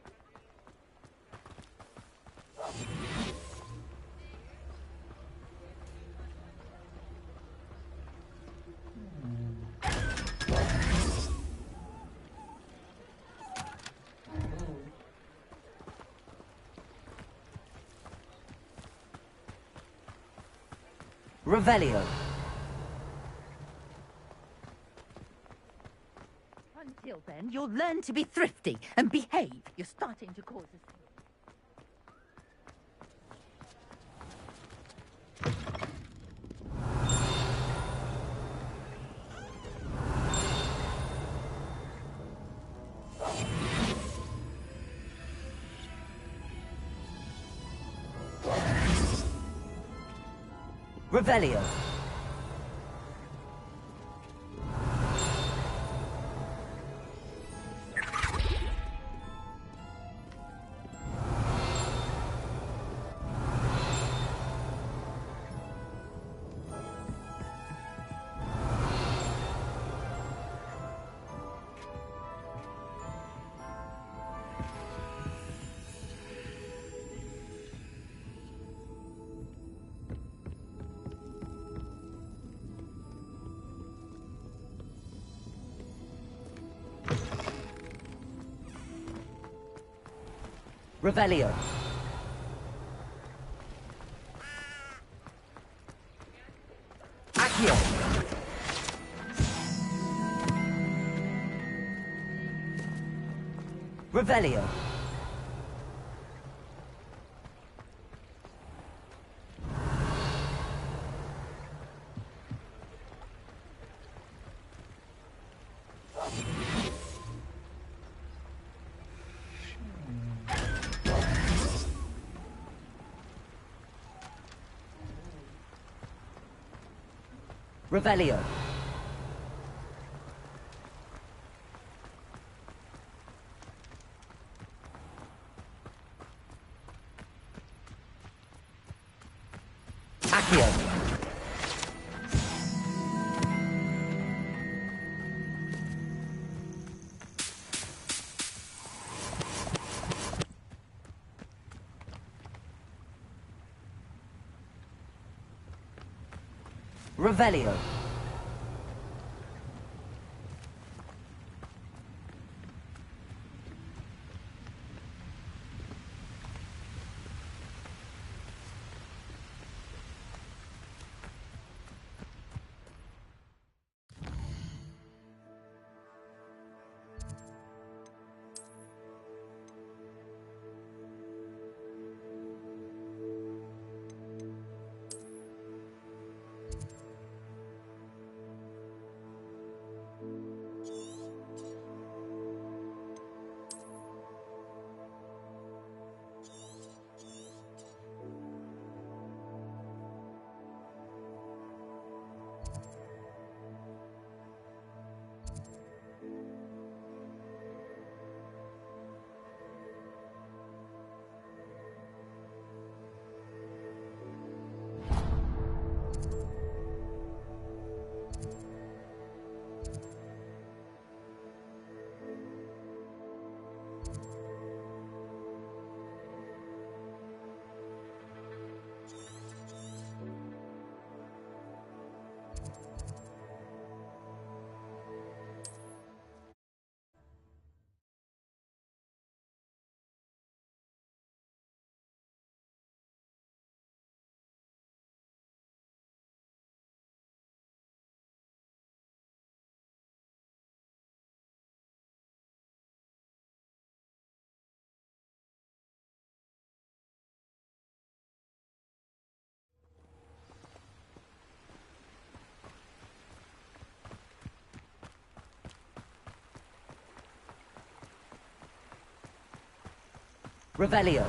Revelio. Until then, you'll learn to be thrifty and behave. You're starting to cause us... Revelio. Revelio. Accio. Revelio. Revelio. Accio. Revelio. Revelio.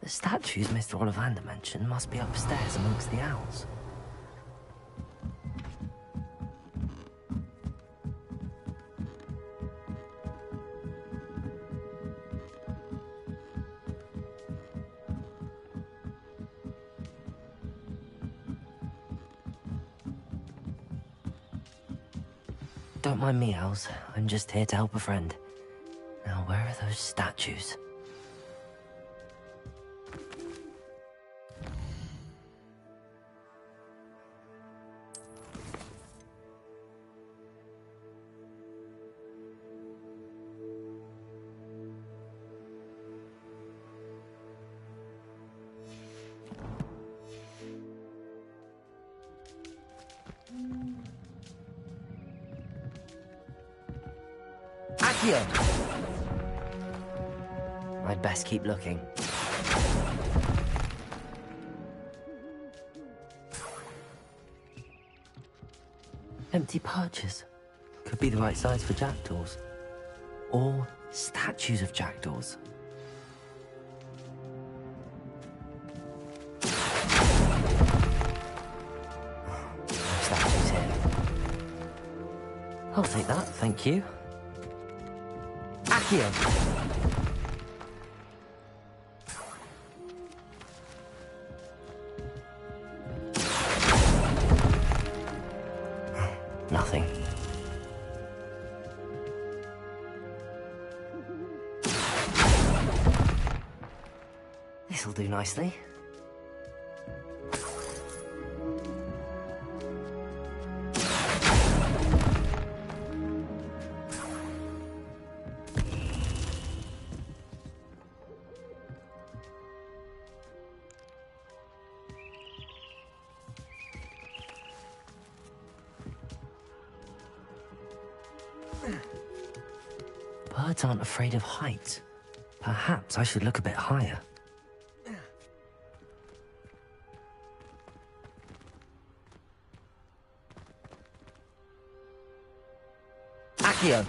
The statues Mr. Ollivander mentioned must be upstairs amongst the owls. Don't mind me, owls. I'm just here to help a friend. Now, where are those statues? I'd best keep looking. Empty perches. Could be the right size for jackdaws. Or statues of jackdaws. No statues here. I'll take that, thank you. Accio! Nothing. This'll do nicely. Birds aren't afraid of heights. Perhaps I should look a bit higher. Accio!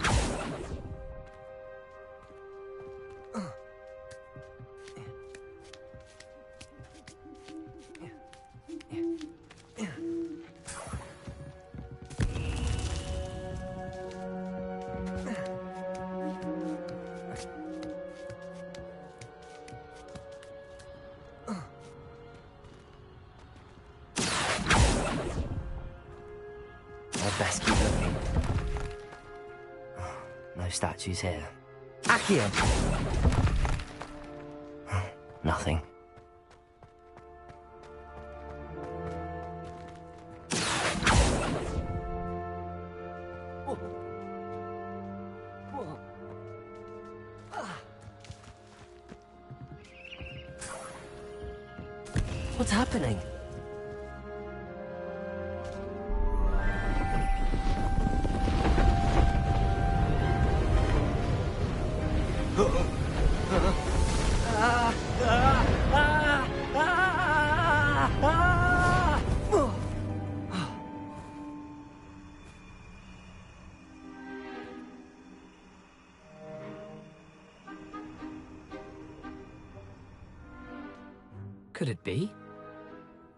those statues here? Accio! Nothing. What's happening? Could it be?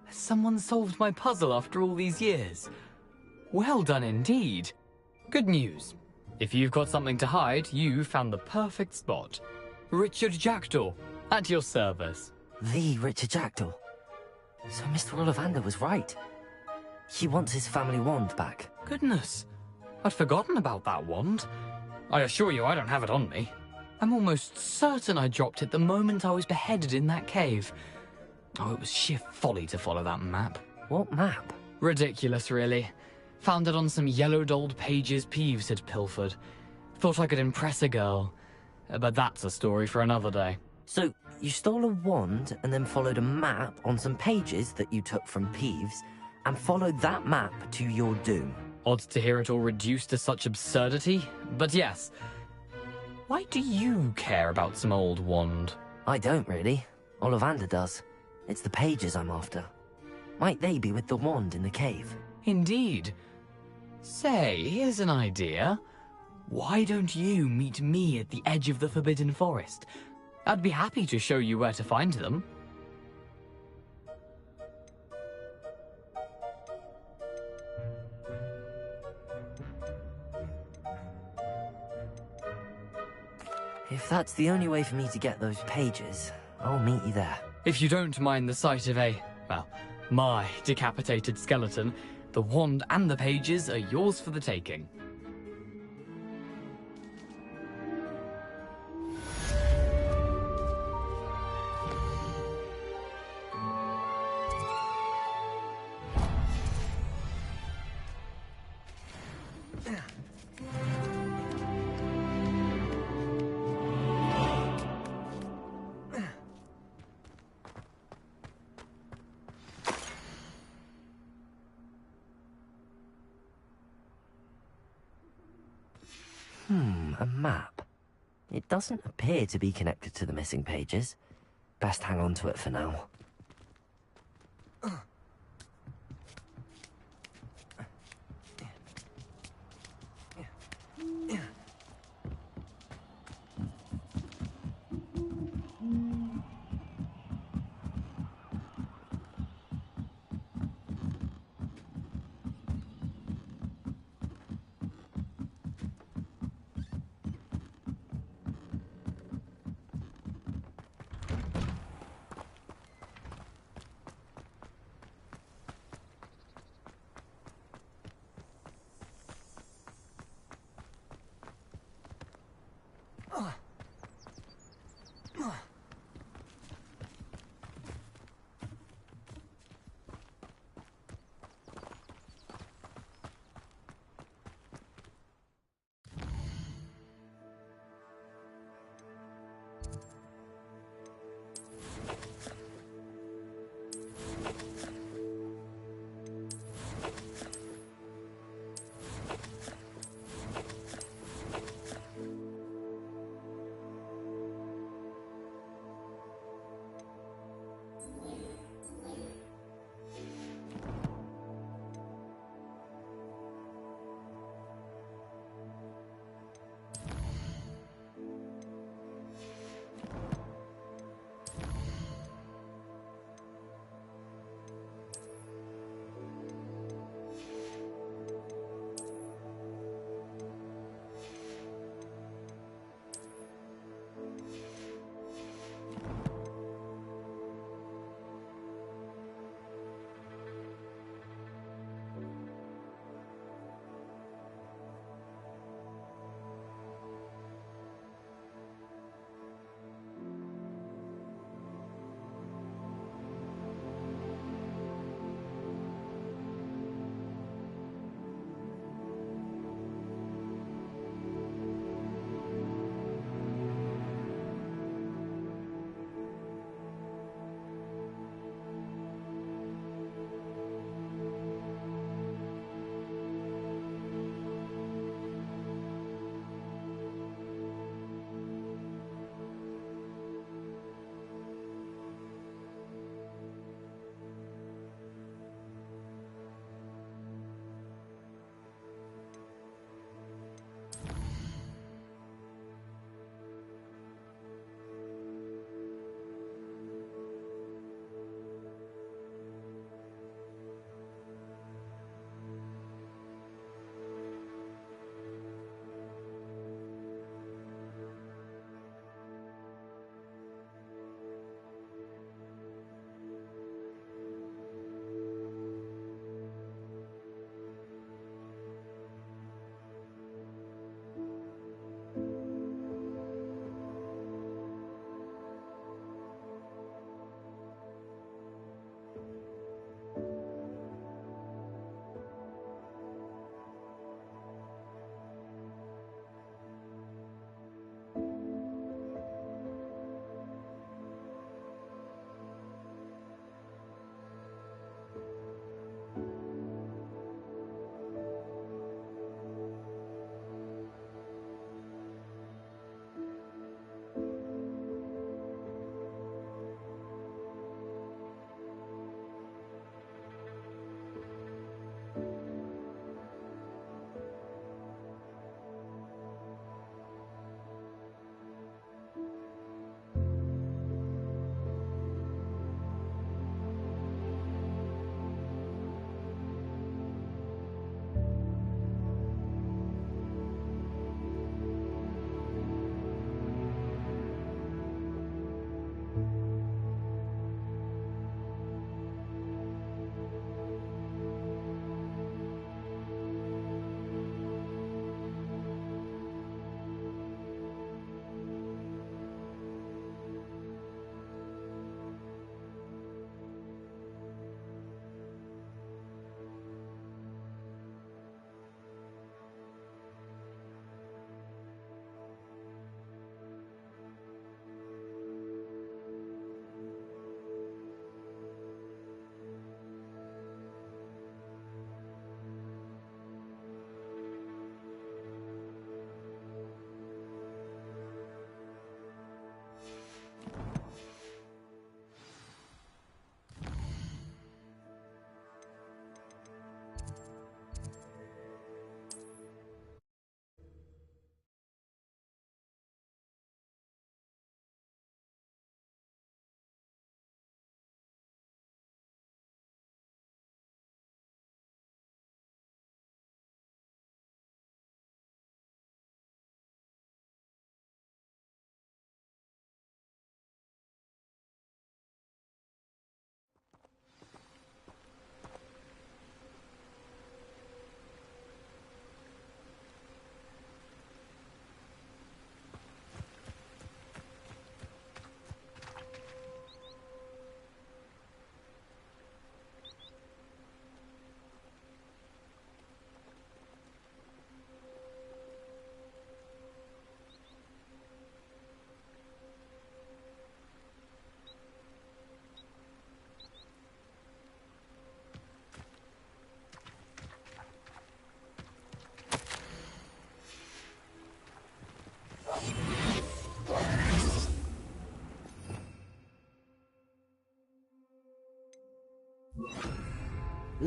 Has someone solved my puzzle after all these years? Well done indeed. Good news. If you've got something to hide, you found the perfect spot. Richard Jackdaw, at your service. The Richard Jackdaw. So Mr. Ollivander was right. He wants his family wand back. Goodness, I'd forgotten about that wand. I assure you I don't have it on me. I'm almost certain I dropped it the moment I was beheaded in that cave. Oh, it was sheer folly to follow that map. What map? Ridiculous, really. Found it on some yellowed old pages Peeves had pilfered. Thought I could impress a girl. But that's a story for another day. So, you stole a wand and then followed a map on some pages that you took from Peeves and followed that map to your doom. Odd to hear it all reduced to such absurdity, but yes. Why do you care about some old wand? I don't, really. Ollivander does. It's the pages I'm after. Might they be with the wand in the cave? Indeed. Say, here's an idea. Why don't you meet me at the edge of the Forbidden Forest? I'd be happy to show you where to find them. If that's the only way for me to get those pages, I'll meet you there. If you don't mind the sight of my decapitated skeleton, the wand and the pages are yours for the taking. A map. It doesn't appear to be connected to the missing pages. Best hang on to it for now.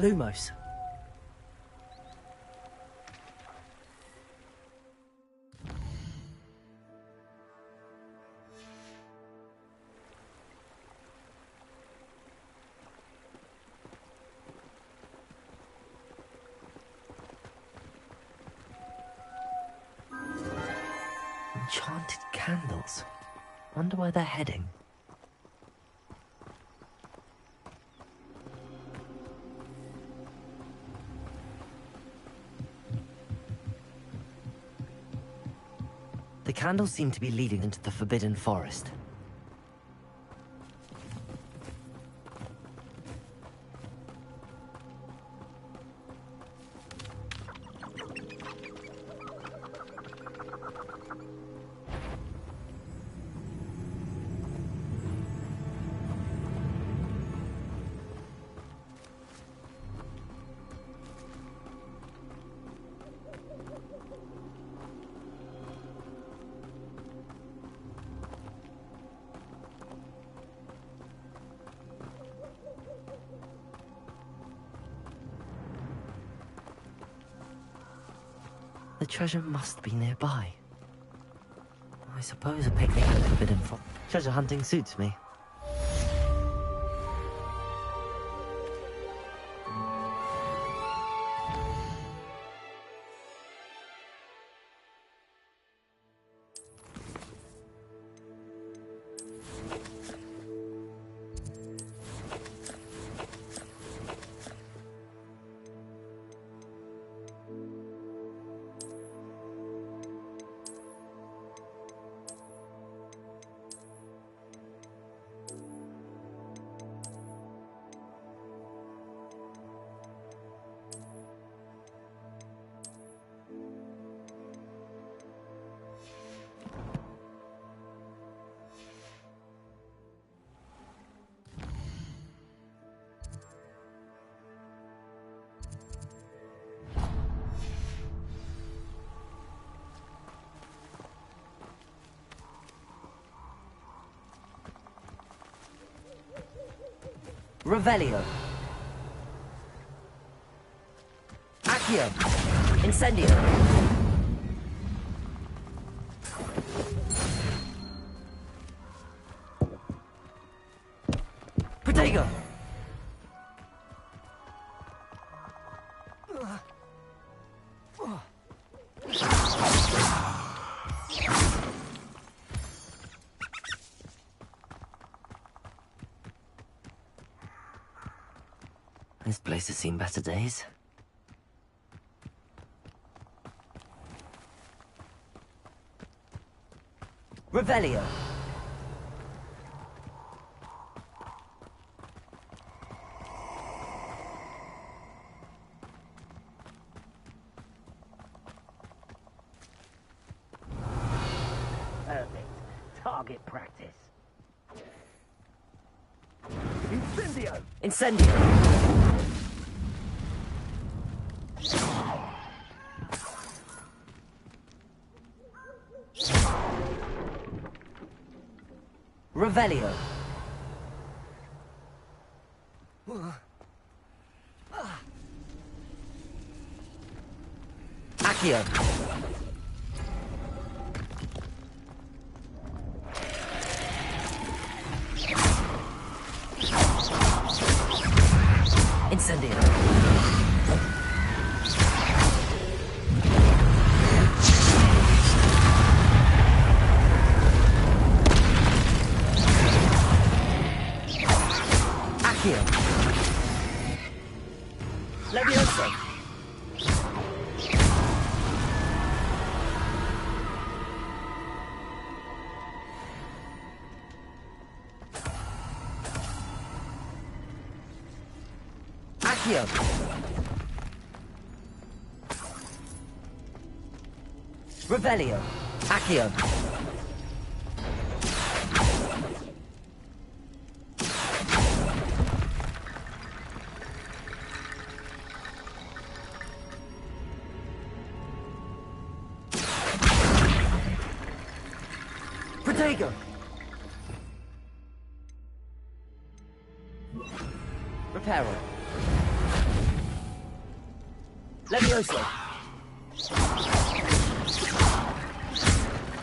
Lumos. Enchanted candles. Wonder where they're heading. The candles seem to be leading into the Forbidden Forest. The treasure must be nearby. I suppose a picnic at the Forbidden Forest. Treasure hunting suits me. Revelio. Accio. Incendio. Protego. This place has seen better days. Revelio. Perfect. Target practice. Incendio! Incendio. Revelio. Accio. Incendio. Accio. Levioso. Accio. Revelio. Accio. Protego. Reparo. Levioso.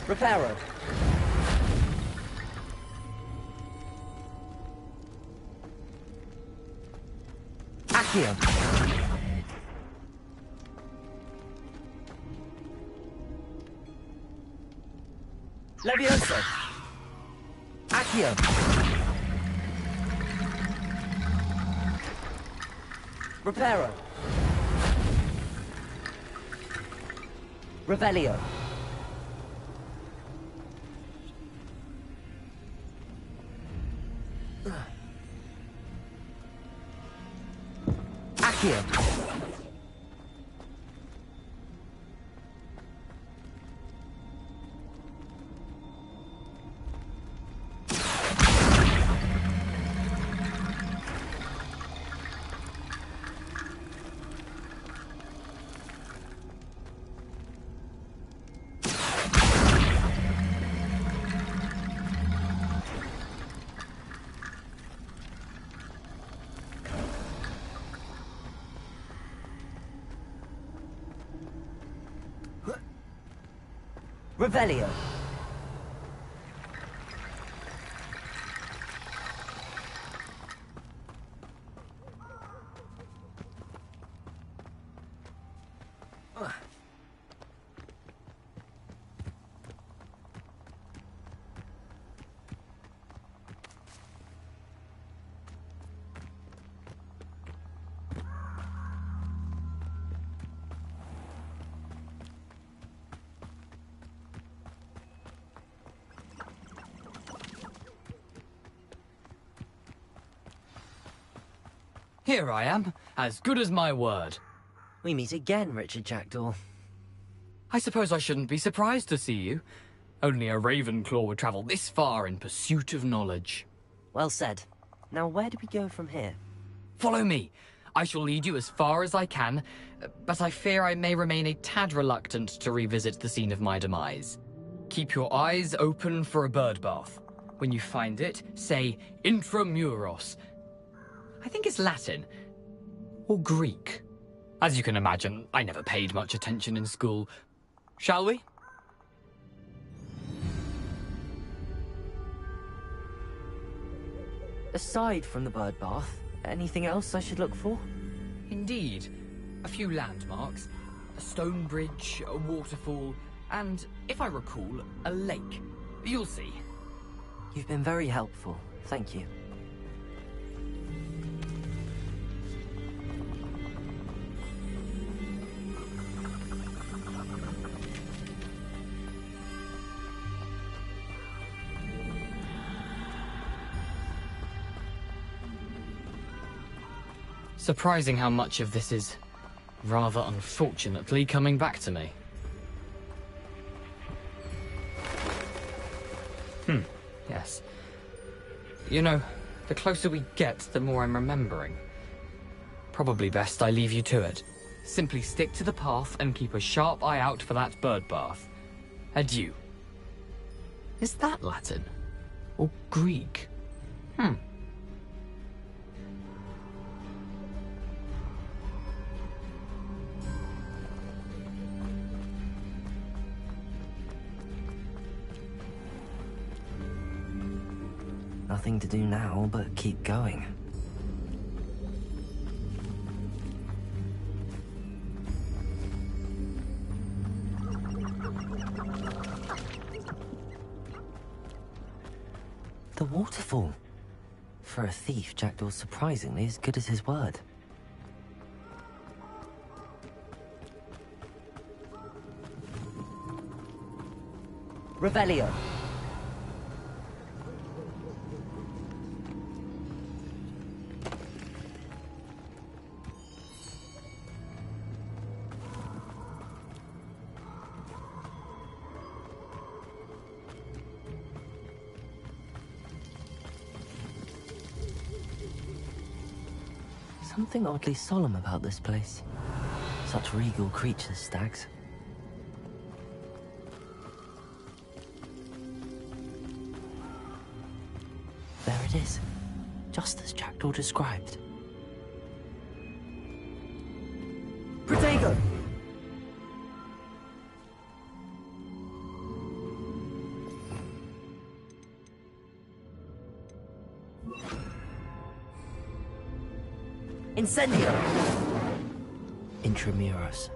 Reparo. Accio. Levioso. Accio. Reparo. Revelio. Accio. Revelio. Here I am, as good as my word. We meet again, Richard Jackdaw. I suppose I shouldn't be surprised to see you. Only a Ravenclaw would travel this far in pursuit of knowledge. Well said. Now where do we go from here? Follow me. I shall lead you as far as I can, but I fear I may remain a tad reluctant to revisit the scene of my demise. Keep your eyes open for a bird bath. When you find it, say Intramuros. I think it's Latin. Or Greek. As you can imagine, I never paid much attention in school. Shall we? Aside from the bird bath, anything else I should look for? Indeed. A few landmarks. A stone bridge, a waterfall, and, if I recall, a lake. You'll see. You've been very helpful. Thank you. Surprising how much of this is, rather unfortunately, coming back to me. Yes. You know, the closer we get, the more I'm remembering. Probably best I leave you to it. Simply stick to the path and keep a sharp eye out for that bird bath. Adieu. Is that Latin? Or Greek? Nothing to do now but keep going. The waterfall. For a thief, Jackdaw's surprisingly as good as his word. Revelio. Something oddly solemn about this place. Such regal creatures, stags. There it is, just as Jackdaw described. Protego! Incendio! Intramuros.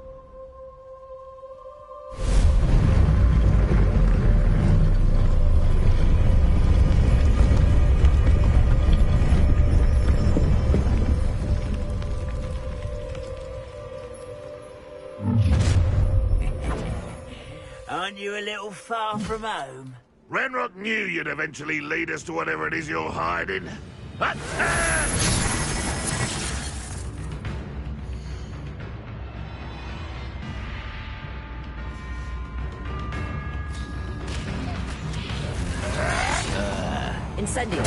Aren't you a little far from home? Renrock knew you'd eventually lead us to whatever it is you're hiding. Incendio! I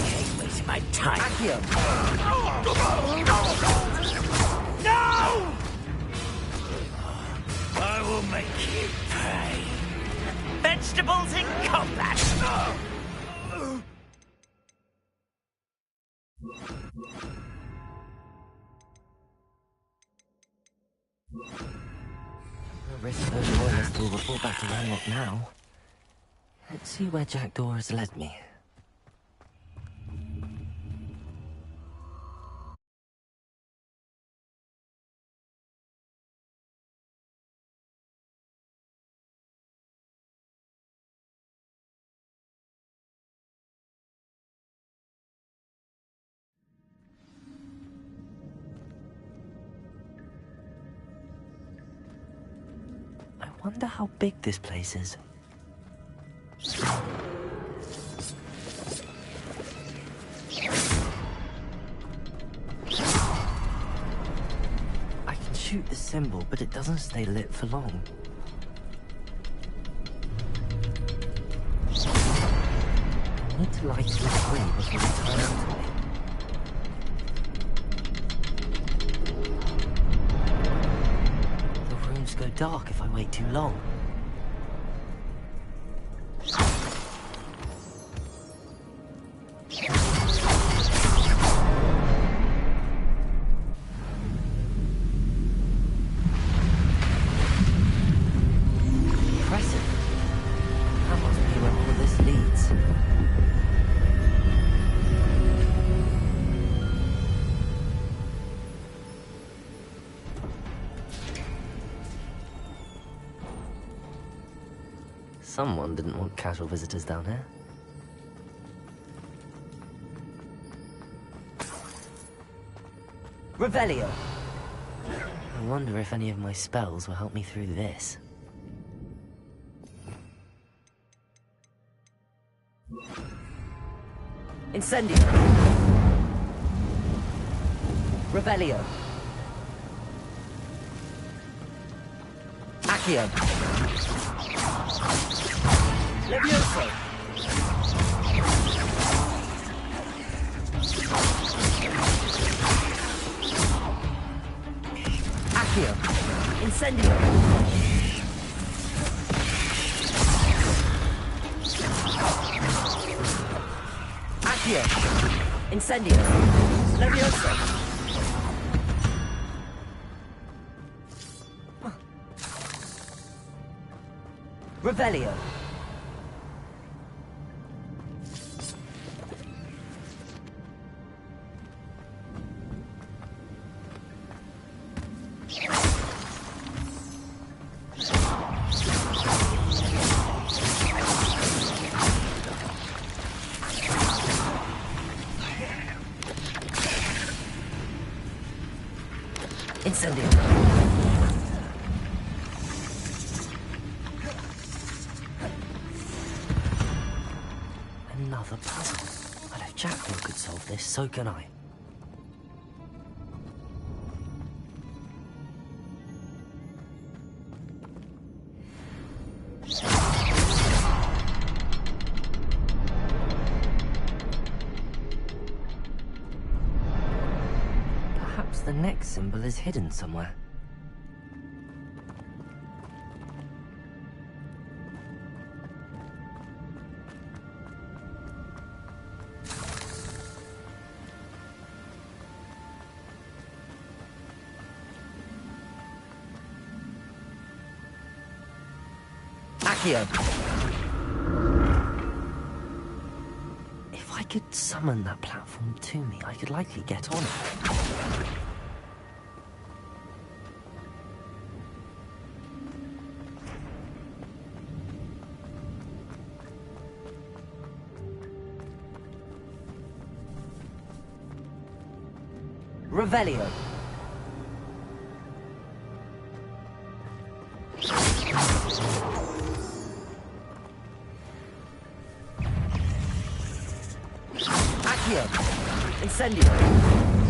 hate wasting my time. Accio! No! I will make you pay. Vegetables in combat! The risk of those royalists will report back to Ranrock now. Let's see where Jackdaw has led me. I wonder how big this place is. I can shoot the symbol, but it doesn't stay lit for long. I need to light all three before we turn out to it. The rooms go dark if I wait too long. Someone didn't want casual visitors down here. Revelio! I wonder if any of my spells will help me through this. Incendio! Revelio! Accio! Levioso! Accio! Incendio! Accio! Incendio! Levioso! Revelio! Incendio! Another puzzle. Well, if Jackdaw could solve this, so can I. Perhaps the next symbol is hidden somewhere. Accio! If I could summon that platform to me, I could likely get on it. Revelio. Accio. Incendio.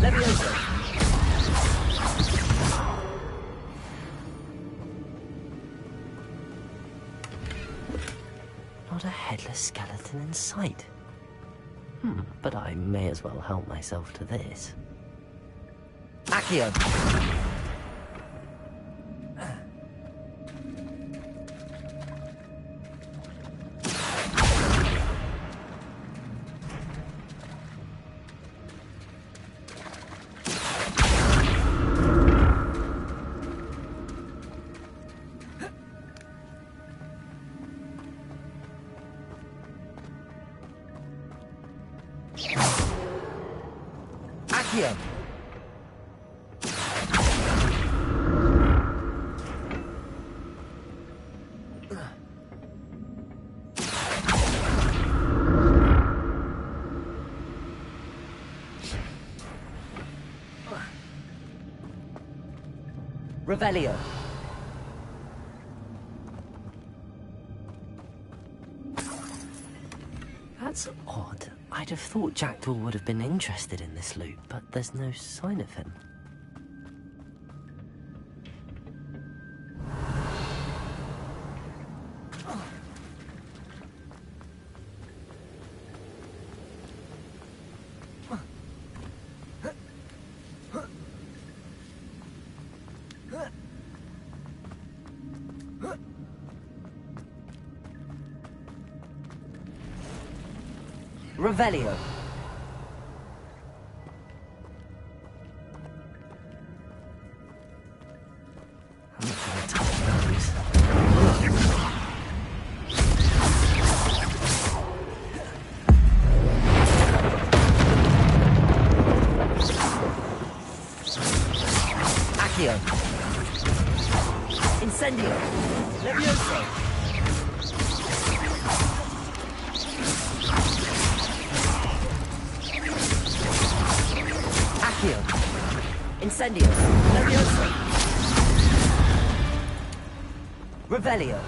Levioso. Not a headless skeleton in sight. But I may as well help myself to this. Accio. Accio. Revelio. That's odd. I'd have thought Jackdaw would have been interested in this loot, but there's no sign of him. Revelio. I'm not going to touch those. Accio. Incendio. Levioso. Incendio. Levioso. Revelio.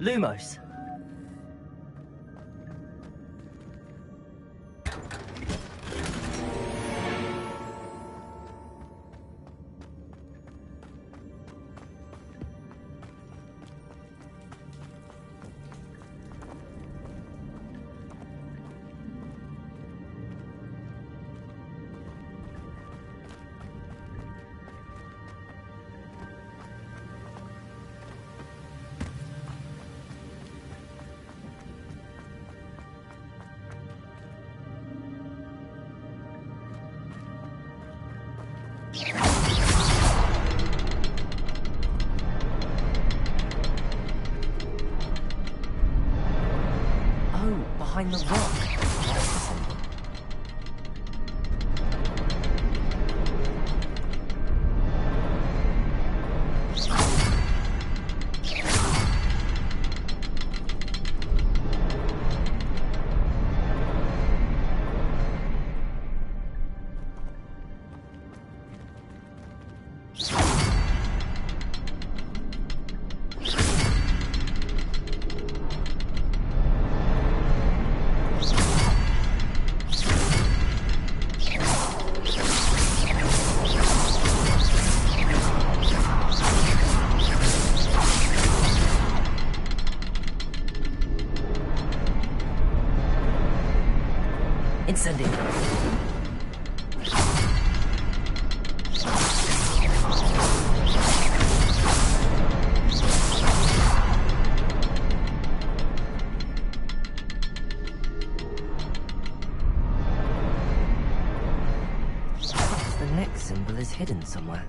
Lumos. Oh, behind the rock. Incendio. symbol is hidden somewhere.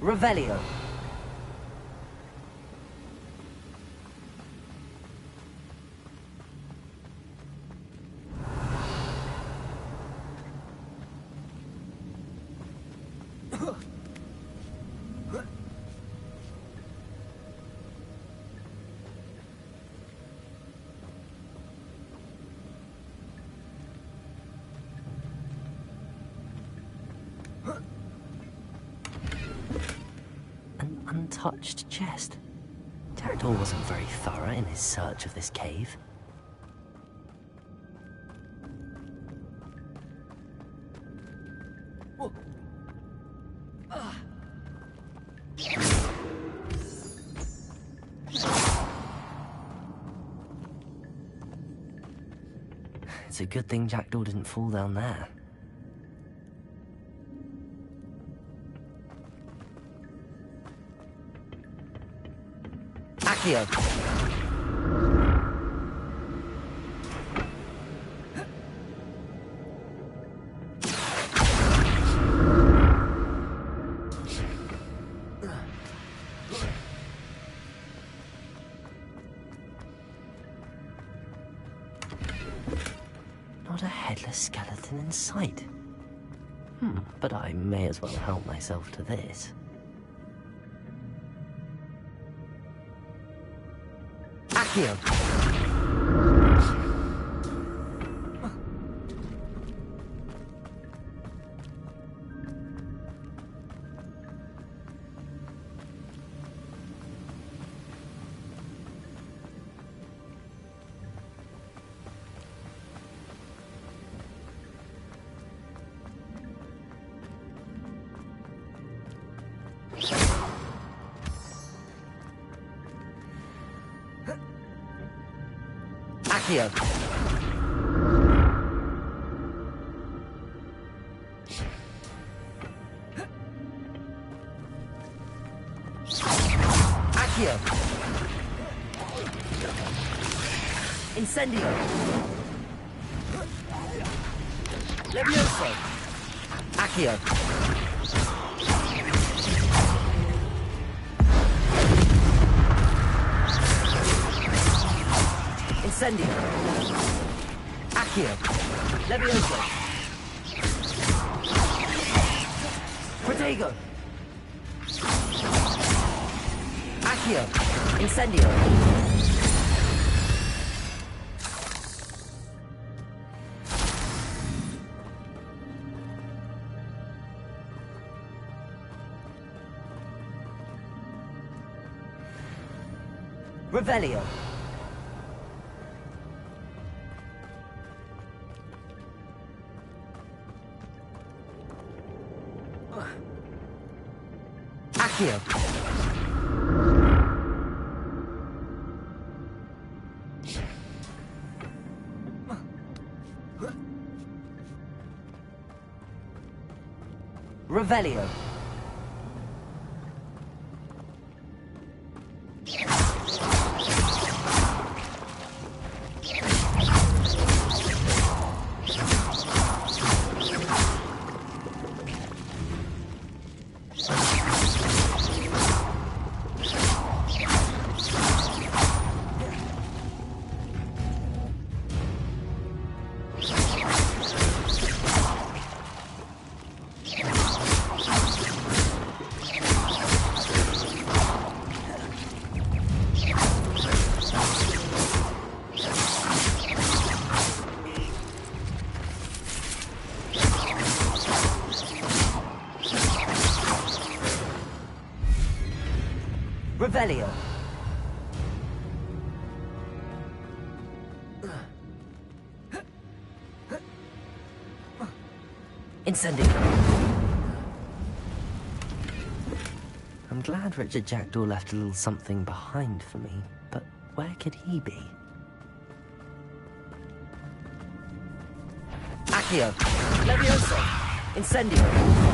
Revelio. Untouched chest. Jackdaw wasn't very thorough in his search of this cave. It's a good thing Jackdaw didn't fall down there. Accio. Not a headless skeleton in sight. But I may as well help myself to this. Accio. Accio. Accio. Incendio. Levioso. Accio. Incendio. Accio. Levioso. Protego. Accio. Incendio. Revelio. Accio. Revelio. Revelio. Incendio. I'm glad Richard Jackdaw left a little something behind for me, but where could he be? Accio. Levioso. Incendio.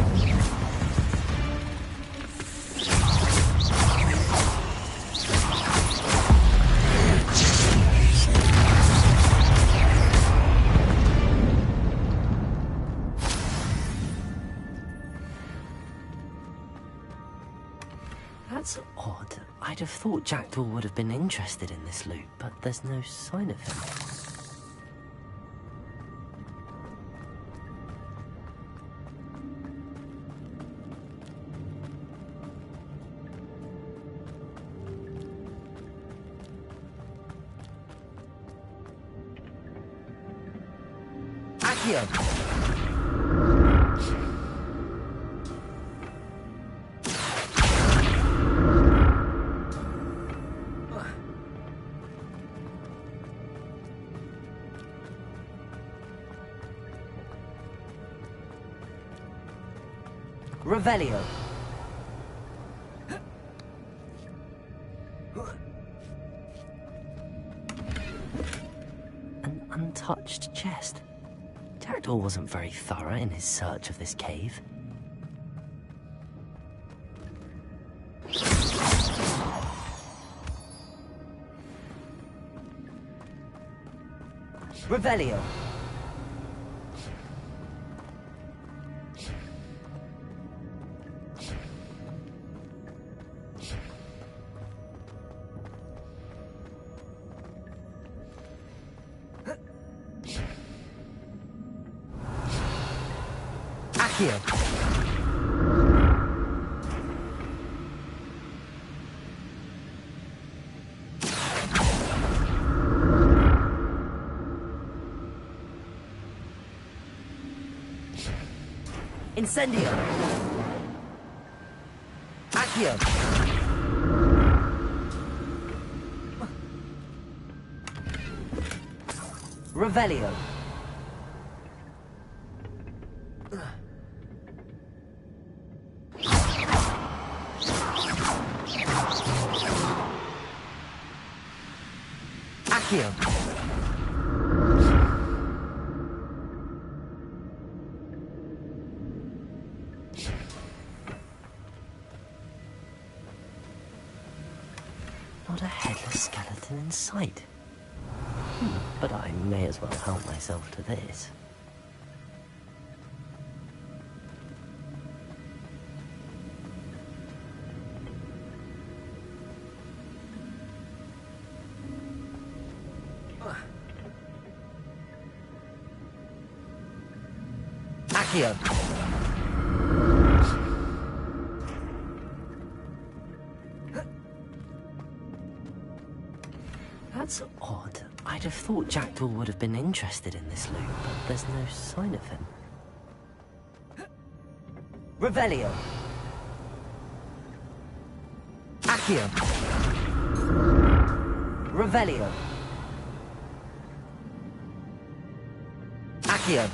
That's odd. I'd have thought Jackdaw would have been interested in this loot, but there's no sign of him. Accio! Revelio. An untouched chest. Jackdaw wasn't very thorough in his search of this cave. Revelio. Accio. Incendio. Accio. Revelio. Accio. Not a headless skeleton in sight. But I may as well help myself to this. Accio. That's odd. I'd have thought Jackdaw would have been interested in this loot, but there's no sign of him. Revelio. Accio. Revelio. Accio.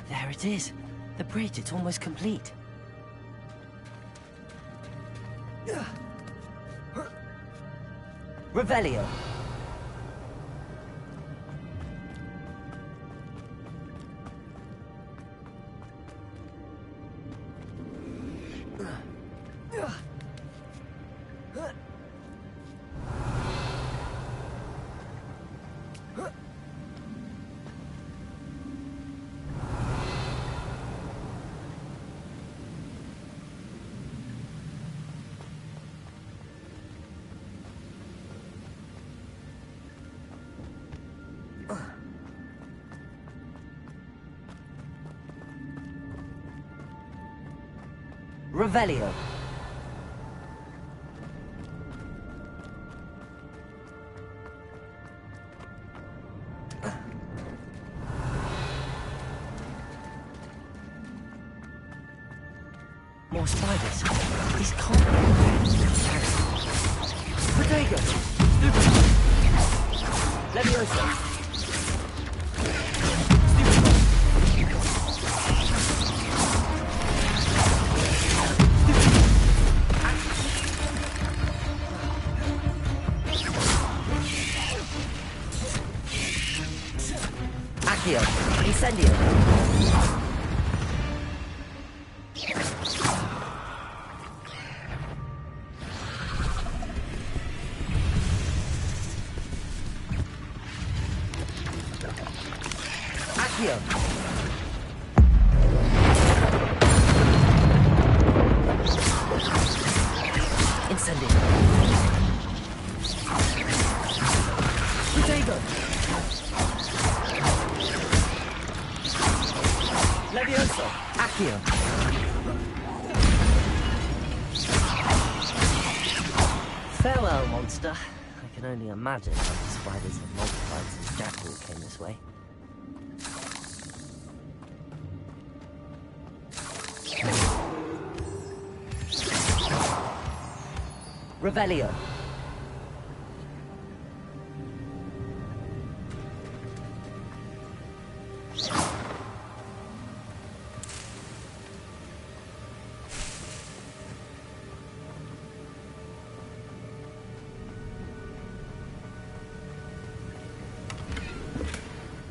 There it is. The bridge, it's almost complete. Revelio. Revelio. More spiders. These can't be. Protego. Levioso. Accio. Incendio. Accio. Incendio. Protego. Levioso. Accio. Farewell, monster. I can only imagine how the spiders have multiplied since Jackal came this way. Revelio.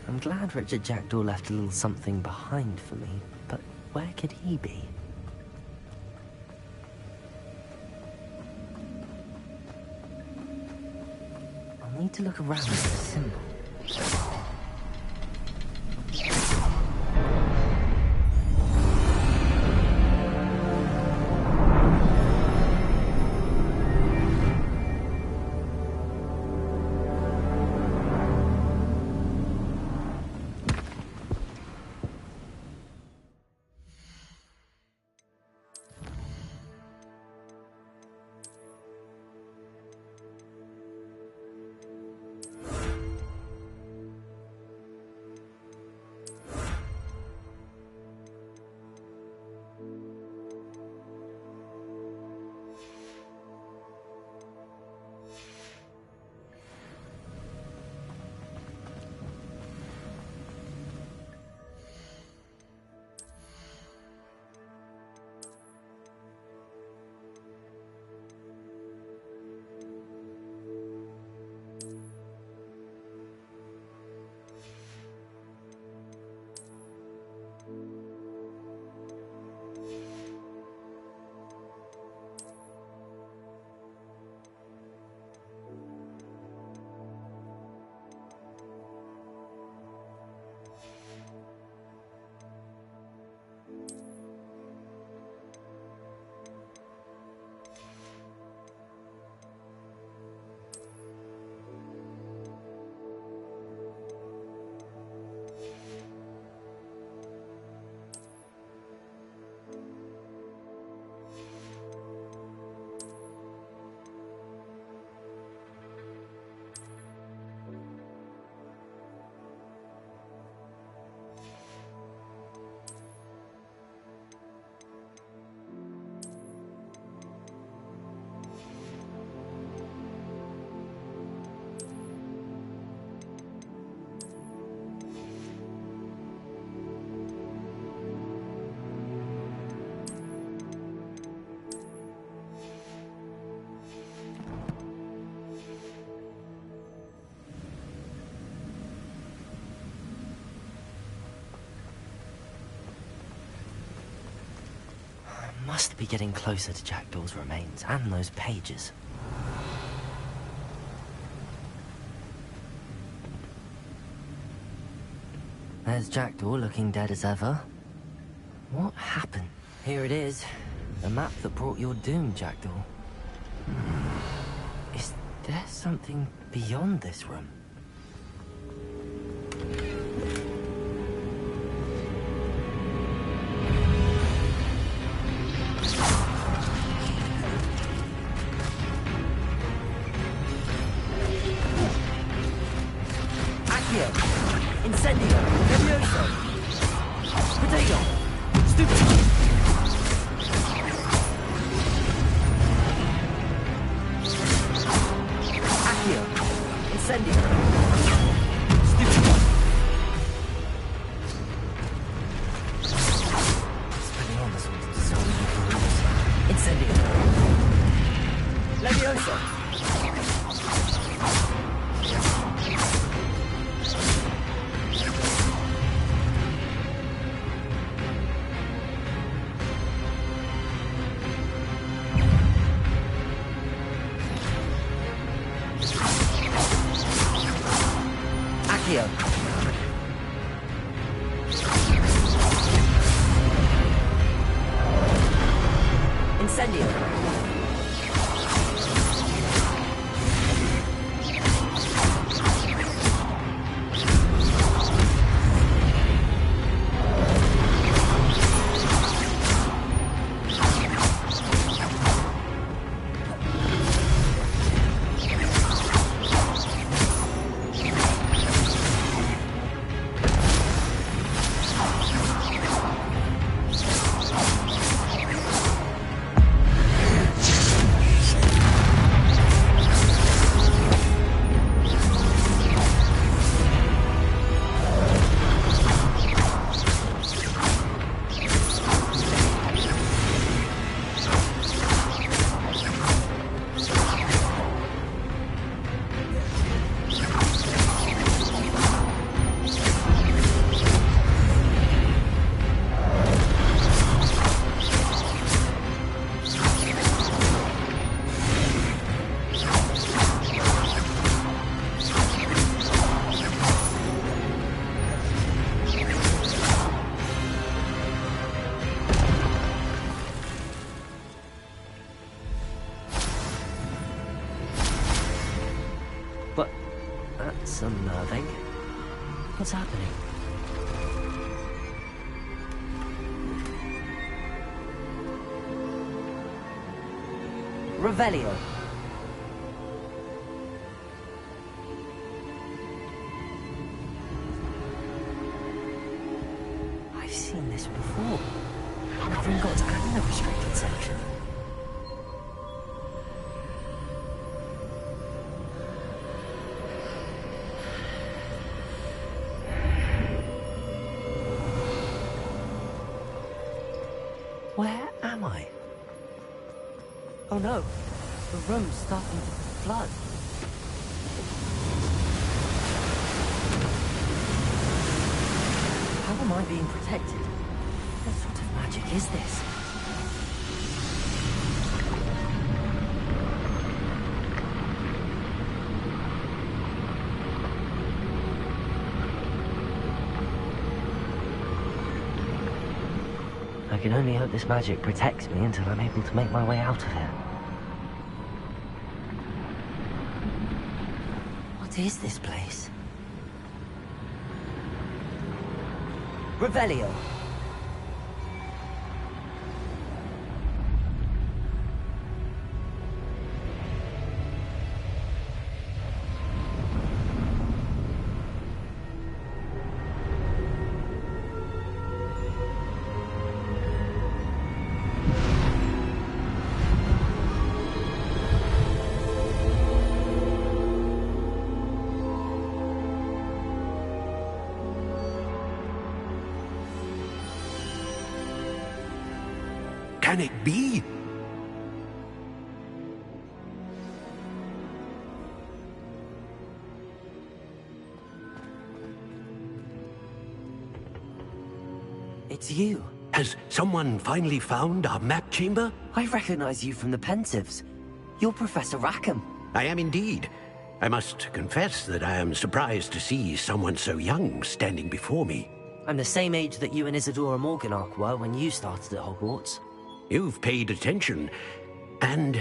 I'm glad Richard Jackdaw left a little something behind for me, but where could he be? I'll need to look around for a symbol. Must be getting closer to Jackdaw's remains and those pages. There's Jackdaw looking dead as ever. What happened? Here it is. The map that brought your doom, Jackdaw. Is there something beyond this room? Levioso! Potato! Stupid! Accio! Incendio! Stupid! Spelliarmus was so many rules. Incendio! Levioso! Accio! Incendio! But that's unnerving. What's happening? Revelio. I've seen this before. Gringotts and the restricted section. Where am I? Oh no, the room's starting to flood. How am I being protected? What sort of magic is this? I can only hope this magic protects me until I'm able to make my way out of here. What is this place? Revelio. Can it be? It's you. Has someone finally found our map chamber? I recognize you from the Pensives. You're Professor Rackham. I am indeed. I must confess that I am surprised to see someone so young standing before me. I'm the same age that you and Isadora Morganach were when you started at Hogwarts. You've paid attention, and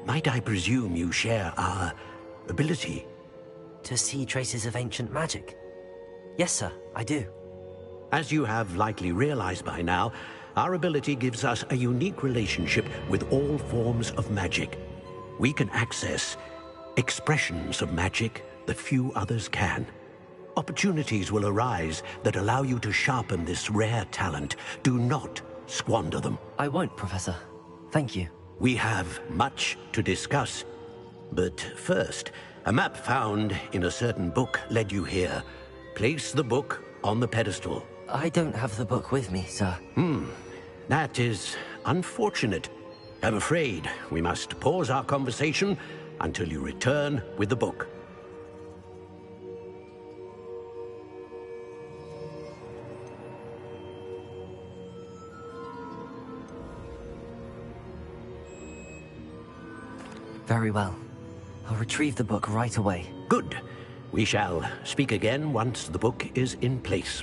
might I presume you share our ability? To see traces of ancient magic? Yes, sir, I do. As you have likely realized by now, our ability gives us a unique relationship with all forms of magic. We can access expressions of magic that few others can. Opportunities will arise that allow you to sharpen this rare talent. Do not squander them. I won't, Professor. Thank you. We have much to discuss. But first, a map found in a certain book led you here. Place the book on the pedestal. I don't have the book with me, sir. That is unfortunate. I'm afraid we must pause our conversation until you return with the book. Very well. I'll retrieve the book right away. Good. We shall speak again once the book is in place.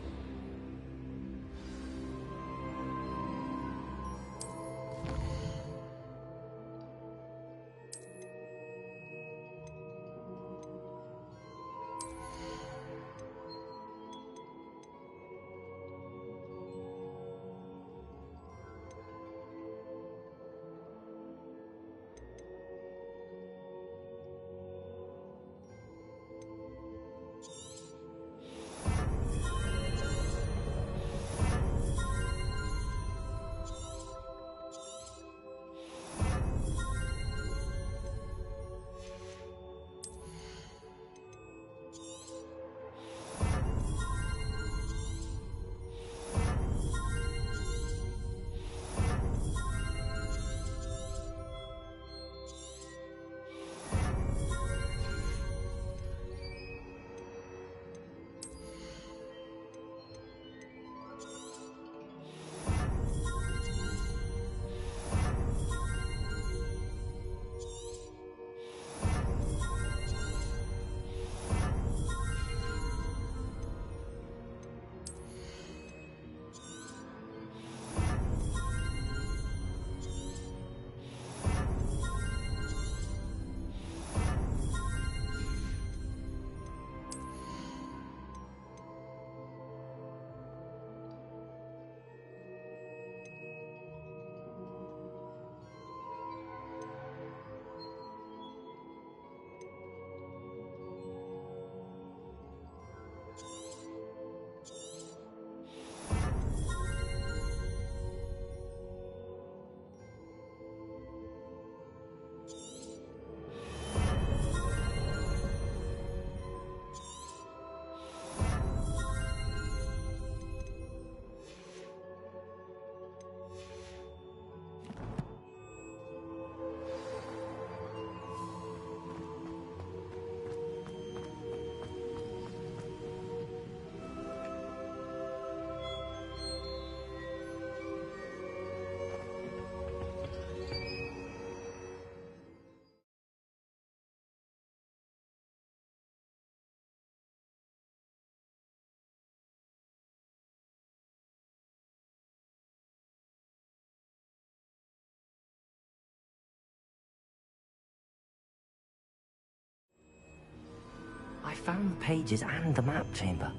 I found the pages and the map chamber.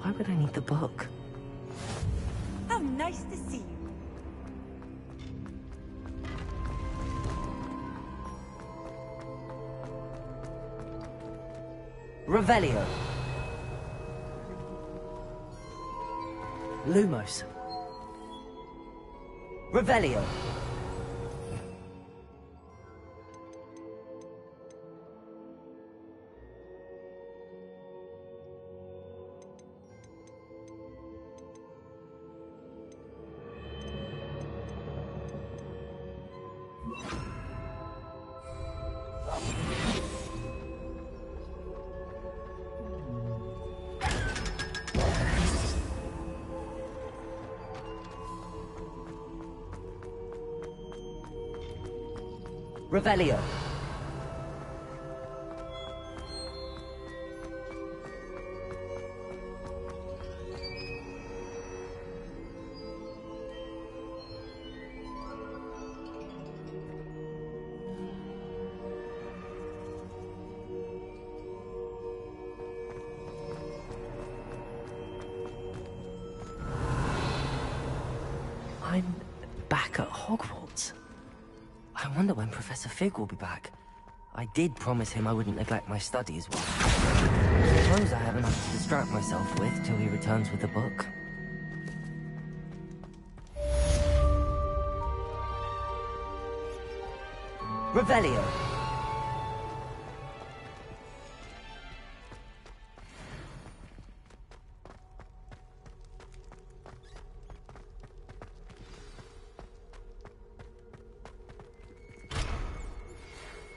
Why would I need the book? How nice to see you. Revelio. Lumos. Revelio. Revelio. I'm back at Hogwarts. I wonder when Professor Fig will be back. I did promise him I wouldn't neglect my studies while... I suppose I have enough to distract myself with till he returns with the book. Revelio.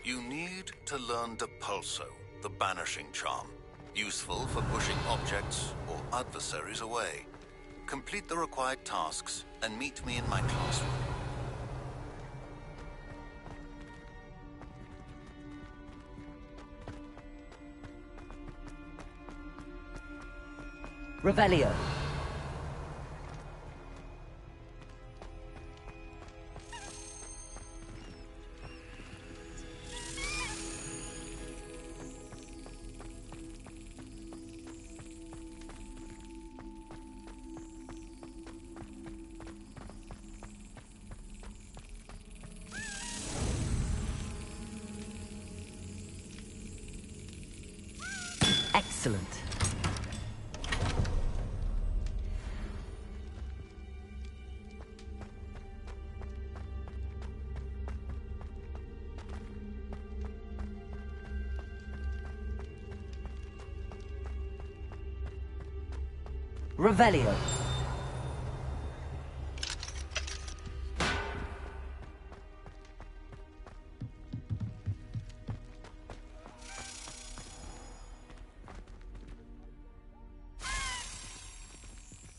You need to learn Depulso, the banishing charm. Useful for pushing objects or adversaries away. Complete the required tasks and meet me in my classroom. Revelio. Excellent. Revelio.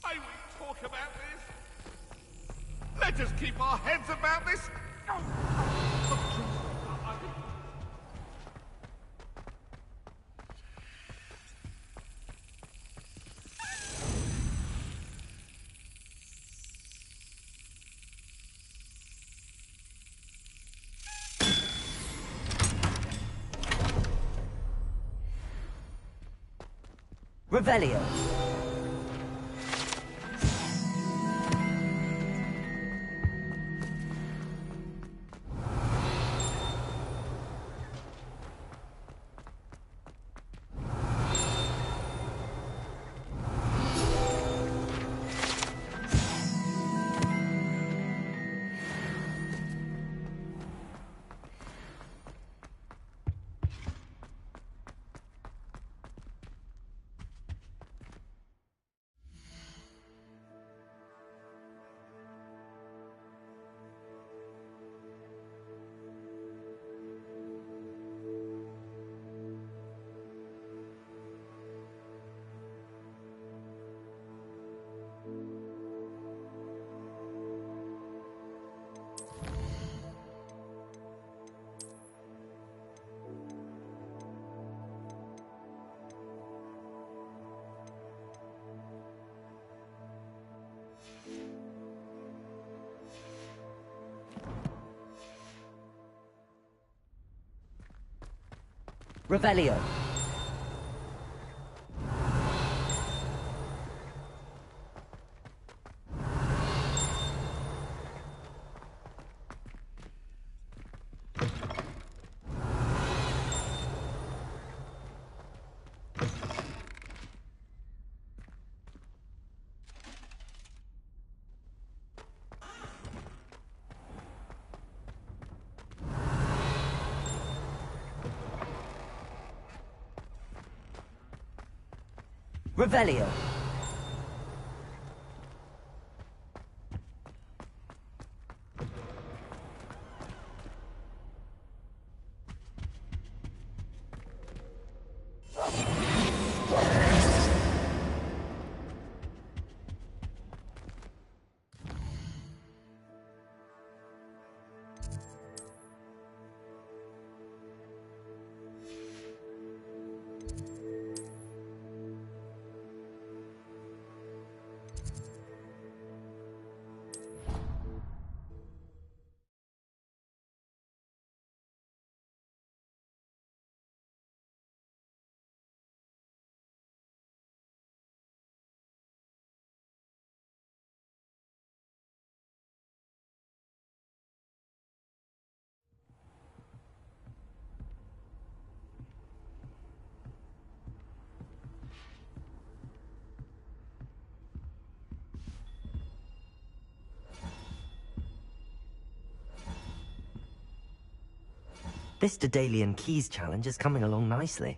I will talk about this. Let us keep our heads about this. Revelio. Revelio. Revelio. This Daedalian Keys challenge is coming along nicely.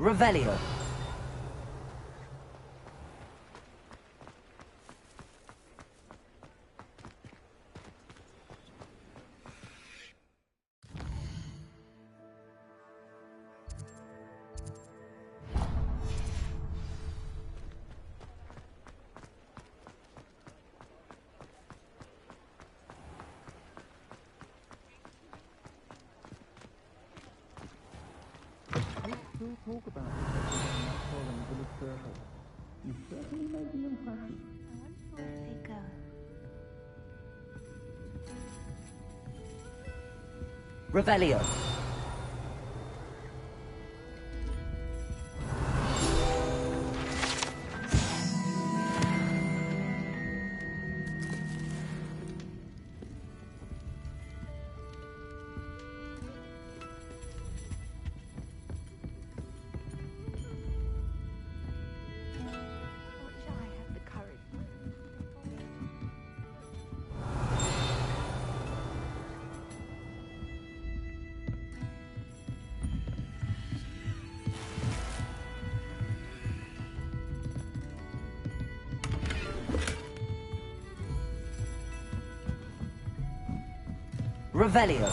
Revelio. Still talk about it in that following village circle. You certainly made an impression. I wonder where they go. Revelio. Revelio.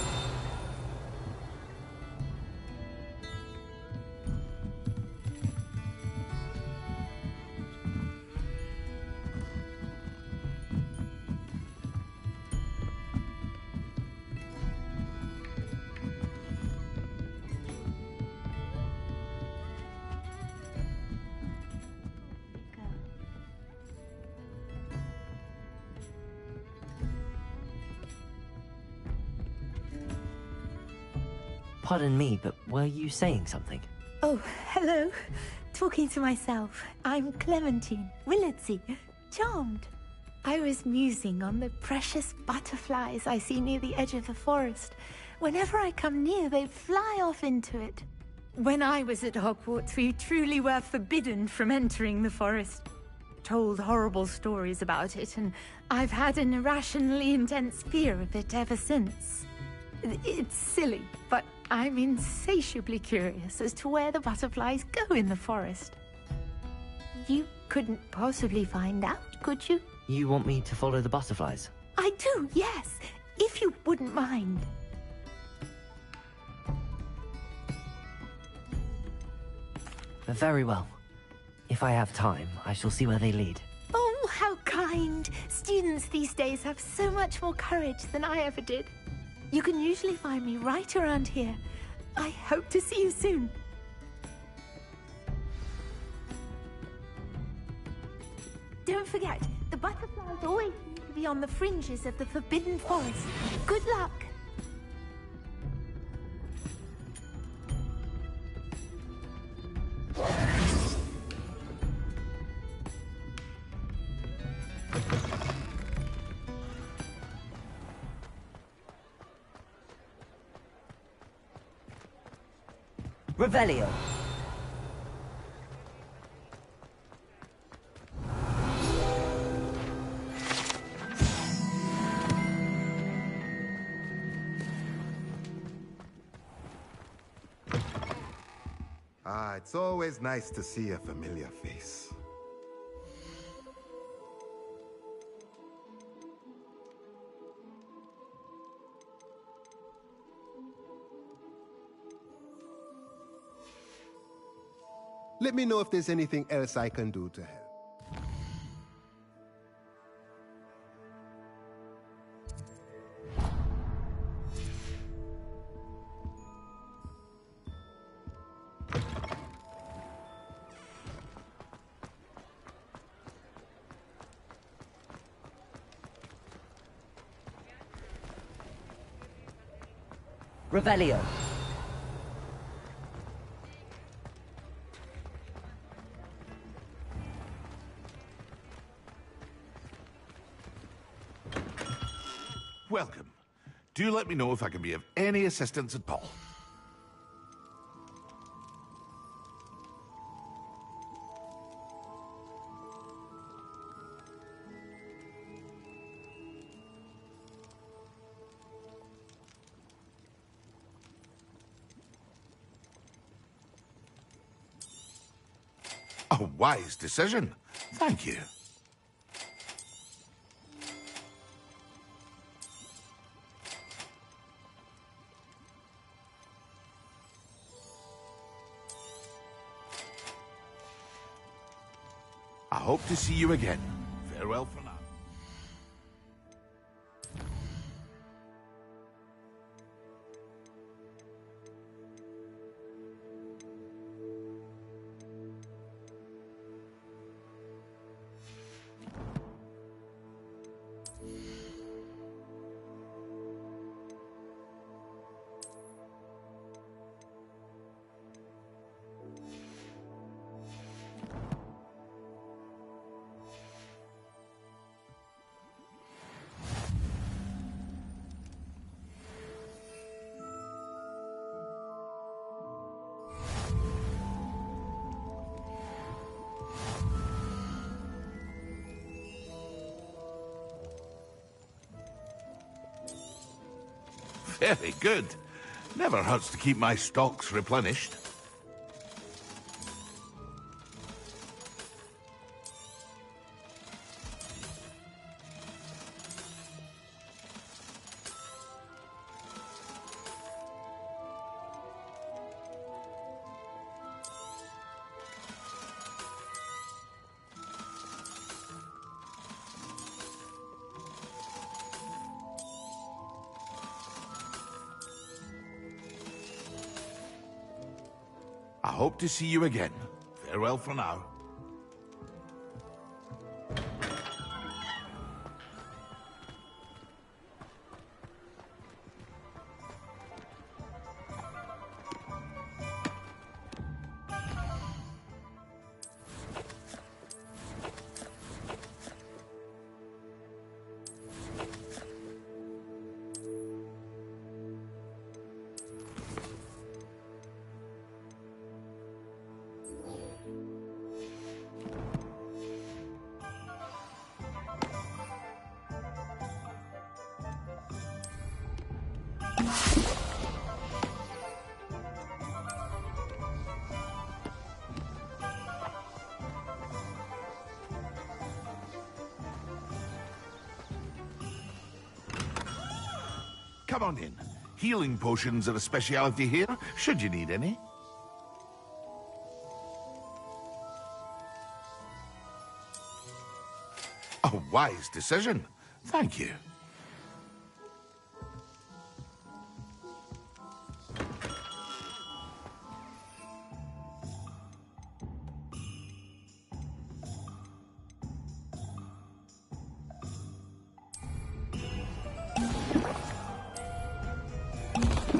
Pardon me, but were you saying something? Oh, hello. talking to myself. I'm Clementine, Willardsey, charmed. I was musing on the precious butterflies I see near the edge of the forest. Whenever I come near, they fly off into it. When I was at Hogwarts, we truly were forbidden from entering the forest. Told horrible stories about it, and I've had an irrationally intense fear of it ever since. It's silly, but I'm insatiably curious as to where the butterflies go in the forest. You couldn't possibly find out, could you? You want me to follow the butterflies? I do, yes, if you wouldn't mind. Very well. If I have time, I shall see where they lead. Oh, how kind! Students these days have so much more courage than I ever did. You can usually find me right around here. I hope to see you soon. Don't forget, the butterflies always seem to be on the fringes of the Forbidden Forest. Good luck! Revelio. Ah, it's always nice to see a familiar face. Let me know if there's anything else I can do to help. Revelio. Welcome. Do let me know if I can be of any assistance at all. A wise decision. Thank you. I hope to see you again. Farewell for now. Very good. Never hurts to keep my stocks replenished. I hope to see you again. Farewell for now. Come on in. Healing potions are a speciality here, should you need any. A wise decision. Thank you.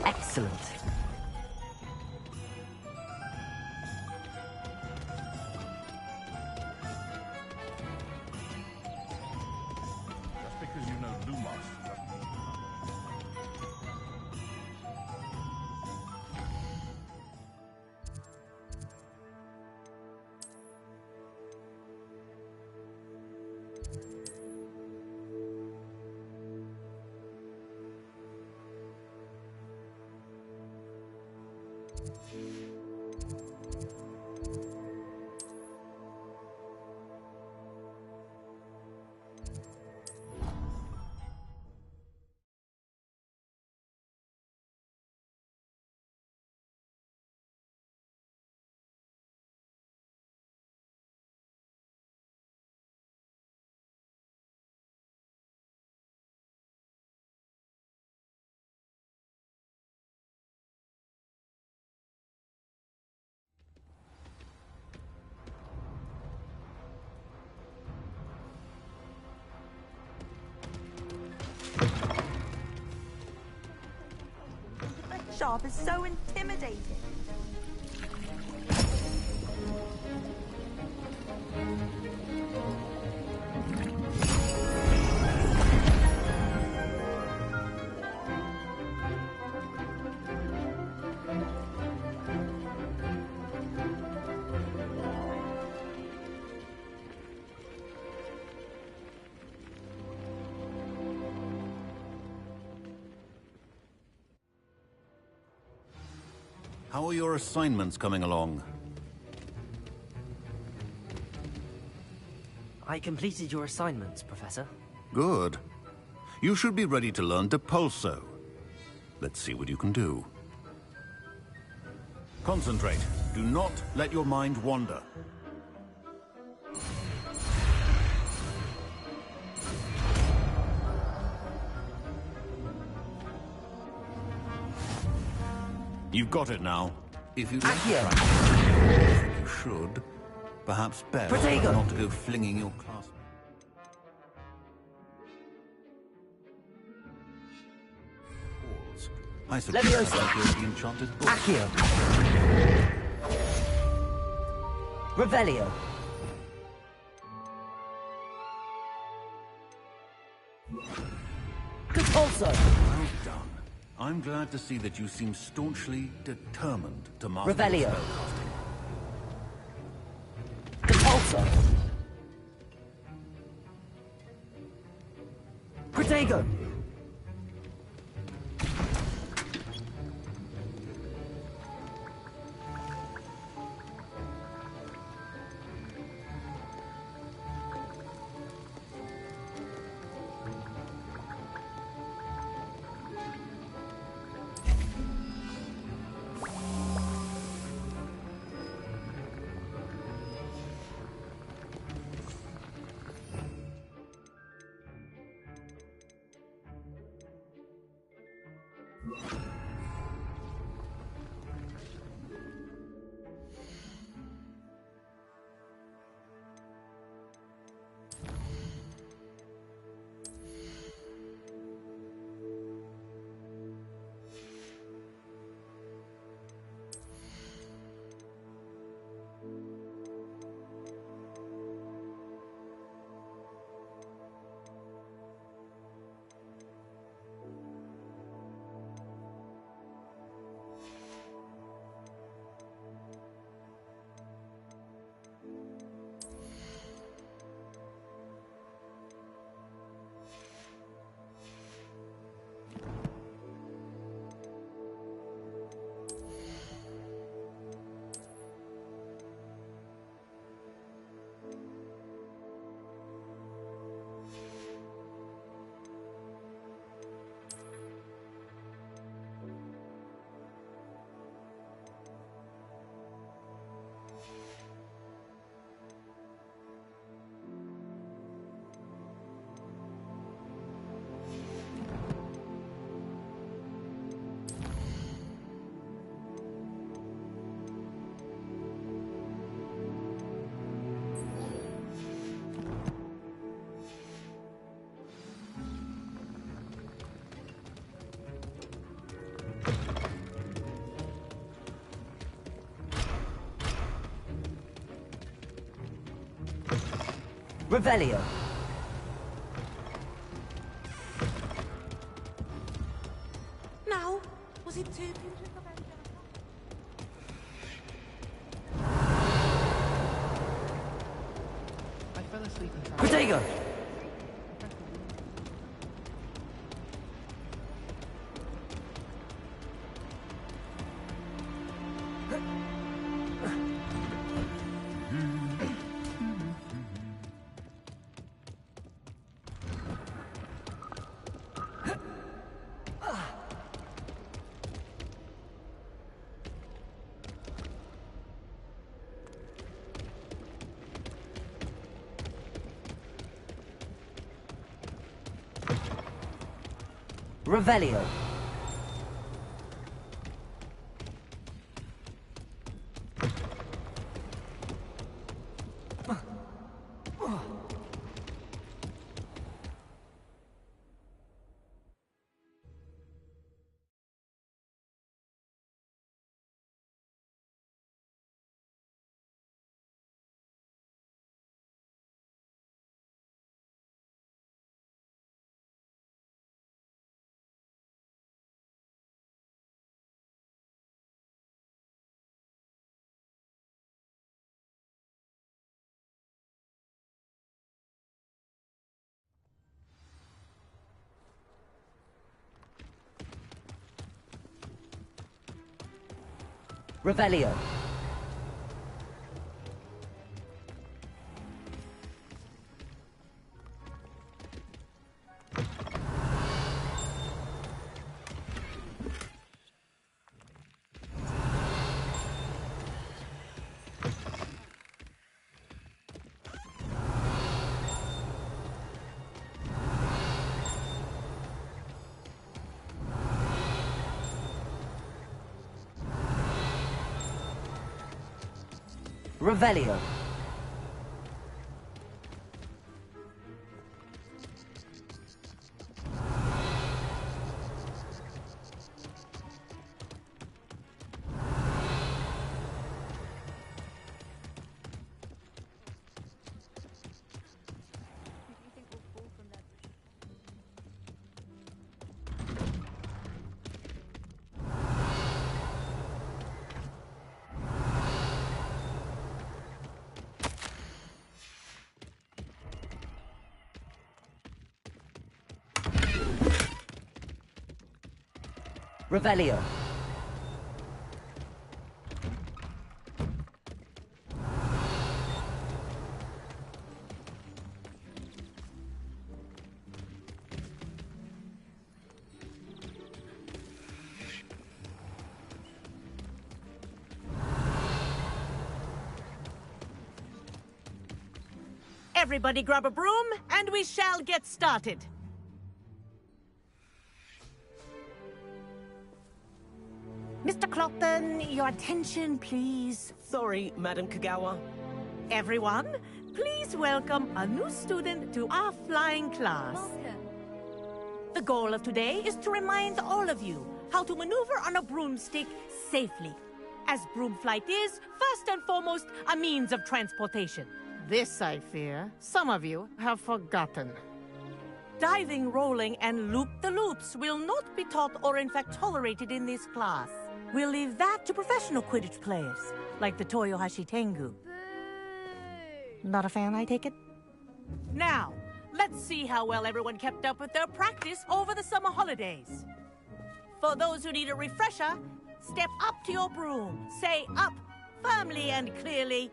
Excellent. Just because you know Lumos doesn't mean... Sharp is so intimidating. How are your assignments coming along? I completed your assignments, Professor. Good. You should be ready to learn Depulso. Let's see what you can do. Concentrate. Do not let your mind wander. You've got it now. If you don't practice, I think you should. Perhaps best not to go flinging your class. I suggest you go the enchanted book. Accio. Revelio. Compulso. Well done. I'm glad to see that you seem staunchly determined to master Revelio. spellcasting. Compulso. Protego. Revelio. Now, was it too... I fell asleep in Protego. Revelio. Revelio. Revelio. Revelio. Everybody grab a broom, and we shall get started. Mr. Clopton, your attention, please. Sorry, Madam Kagawa. Everyone, please welcome a new student to our flying class. Welcome. The goal of today is to remind all of you how to maneuver on a broomstick safely, as broom flight is, first and foremost, a means of transportation. This, I fear, some of you have forgotten. Diving, rolling, and loop-the-loops will not be taught or in fact tolerated in this class. We'll leave that to professional Quidditch players, like the Toyohashi Tengu. Not a fan, I take it? Now, let's see how well everyone kept up with their practice over the summer holidays. For those who need a refresher, step up to your broom, say up firmly and clearly,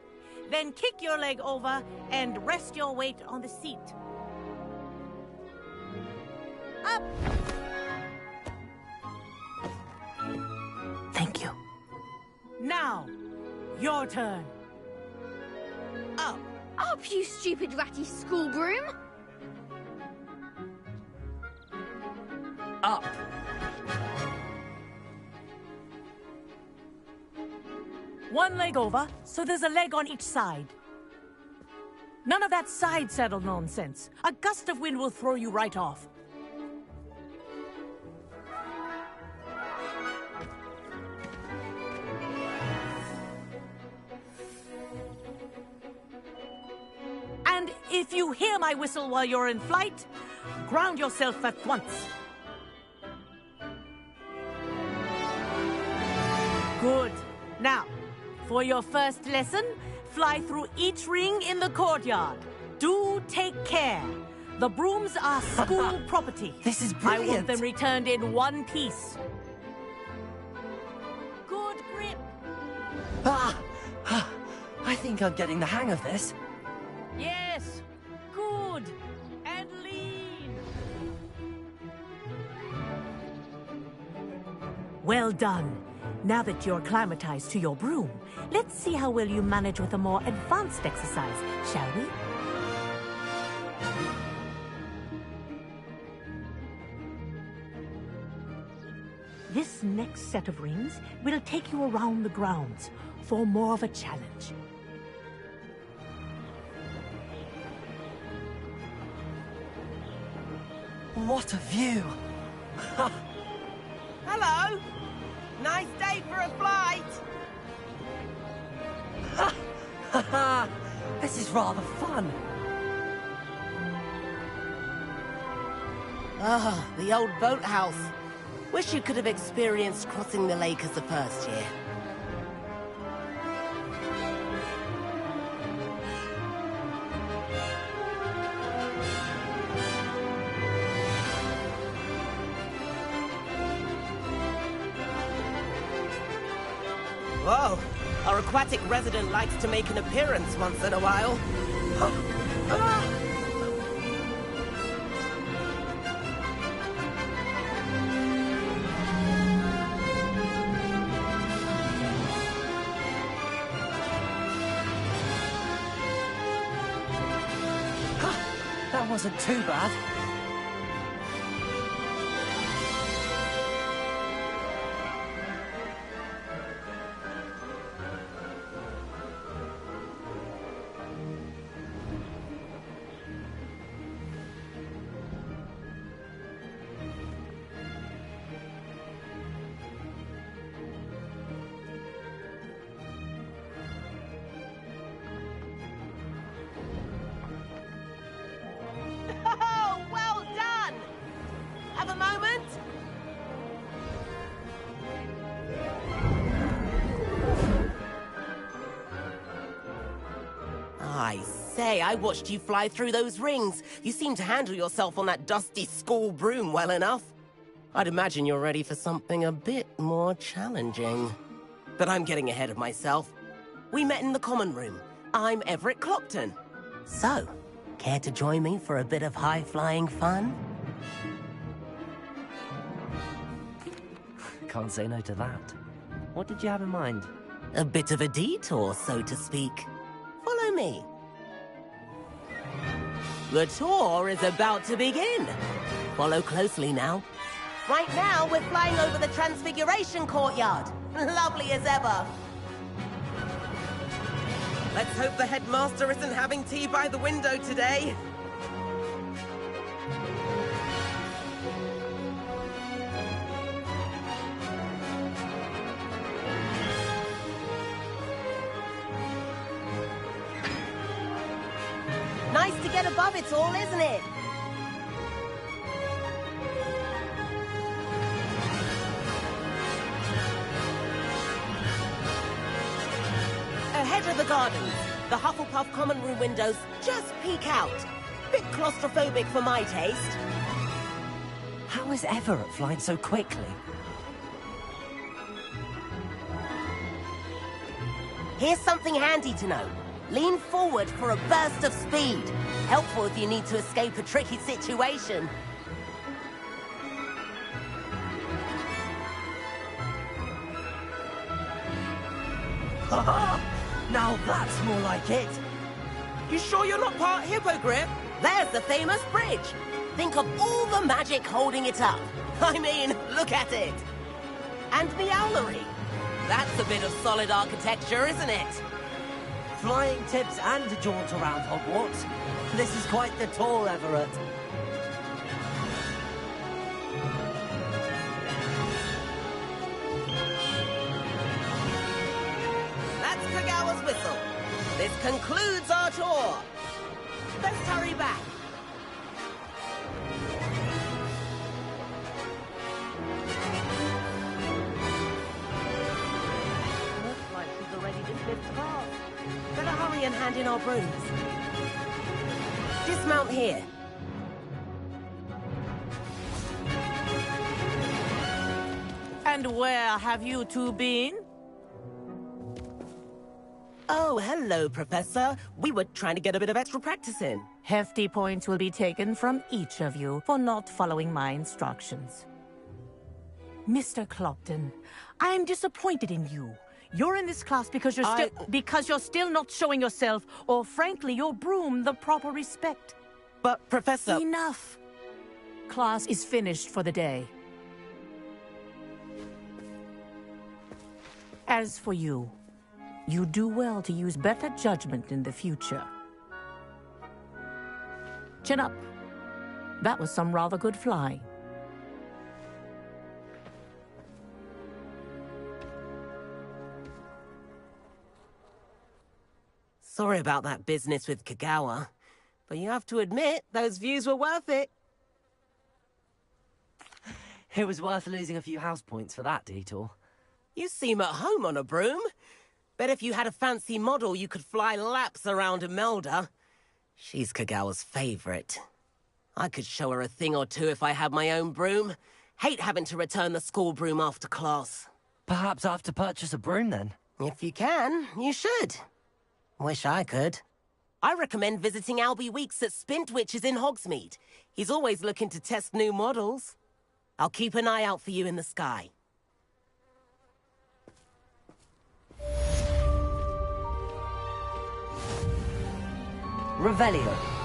then kick your leg over and rest your weight on the seat. Up! Thank you. Now, your turn. Up. Up, you stupid ratty school broom! Up. One leg over, so there's a leg on each side. None of that side saddle nonsense. A gust of wind will throw you right off. And if If you hear my whistle while you're in flight, ground yourself at once. Good. Now, for your first lesson, fly through each ring in the courtyard. Do take care. The brooms are school property. This is I brilliant. want them returned in one piece. Good grip. I think I'm getting the hang of this. Yes. Good. And lean. Well done. Now that you're acclimatized to your broom, let's see how well you manage with a more advanced exercise, shall we? This next set of rings will take you around the grounds for more of a challenge. What a view! Hello! Nice day for a flight! This is rather fun. Ah, the old boathouse. Wish you could have experienced crossing the lake as the first year. Whoa! Our aquatic resident likes to make an appearance once in a while. That wasn't too bad. Oh, well done! Have a moment? I say, I watched you fly through those rings. You seem to handle yourself on that dusty school broom well enough. I'd imagine you're ready for something a bit more challenging. But I'm getting ahead of myself. We met in the common room. I'm Everett Clopton. So, care to join me for a bit of high-flying fun? Can't say no to that. What did you have in mind? A bit of a detour, so to speak. Follow me. The tour is about to begin. Follow closely now. Right now, we're flying over the Transfiguration Courtyard. Lovely as ever. Let's hope the headmaster isn't having tea by the window today. Nice to get above it all, isn't it? Ahead of the gardens, the Hufflepuff common room windows just peek out. Bit claustrophobic for my taste. How is Everett flying so quickly? Here's something handy to know. Lean forward for a burst of speed. Helpful if you need to escape a tricky situation. Now that's more like it. You sure you're not part hippogriff? There's the famous bridge. Think of all the magic holding it up. I mean, look at it. And the owlery. That's a bit of solid architecture, isn't it? Flying tips and a jaunt around Hogwarts. This is quite the tour, Everett. That's Kagawa's whistle. This concludes our tour. Let's hurry back. Looks like she's already dismissed class. Better hurry and hand in our brooms. Dismount here. And where have you two been? Oh, hello, Professor. We were trying to get a bit of extra practice in. Hefty points will be taken from each of you for not following my instructions. Mr. Clopton, I'm disappointed in you. You're in this class because you're still not showing yourself, or frankly, your broom, the proper respect. But, Professor... Enough. Class is finished for the day. As for you, you do well to use better judgment in the future. Chin up. That was some rather good flying. Sorry about that business with Kagawa, but you have to admit, those views were worth it. It was worth losing a few house points for that detour. You seem at home on a broom. Bet if you had a fancy model, you could fly laps around Imelda. She's Kagawa's favorite. I could show her a thing or two if I had my own broom. Hate having to return the school broom after class. Perhaps I have to purchase a broom then? If you can, you should. Wish I could. I recommend visiting Albie Weeks at Spintwitches in Hogsmeade. He's always looking to test new models. I'll keep an eye out for you in the sky. Revelio.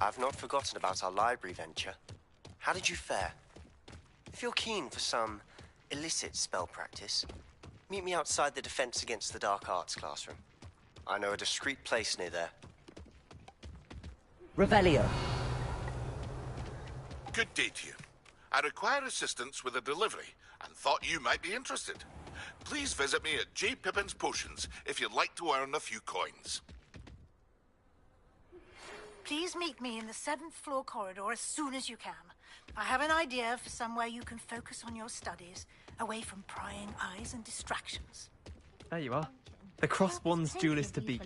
I've not forgotten about our library venture. How did you fare? If you're keen for some illicit spell practice, meet me outside the Defense Against the Dark Arts classroom. I know a discreet place near there. Revelio. Good day to you. I require assistance with a delivery and thought you might be interested. Please visit me at J. Pippin's Potions if you'd like to earn a few coins. Please meet me in the 7th floor corridor as soon as you can. I have an idea for somewhere you can focus on your studies, away from prying eyes and distractions. There you are. The crosswands duelist to beat.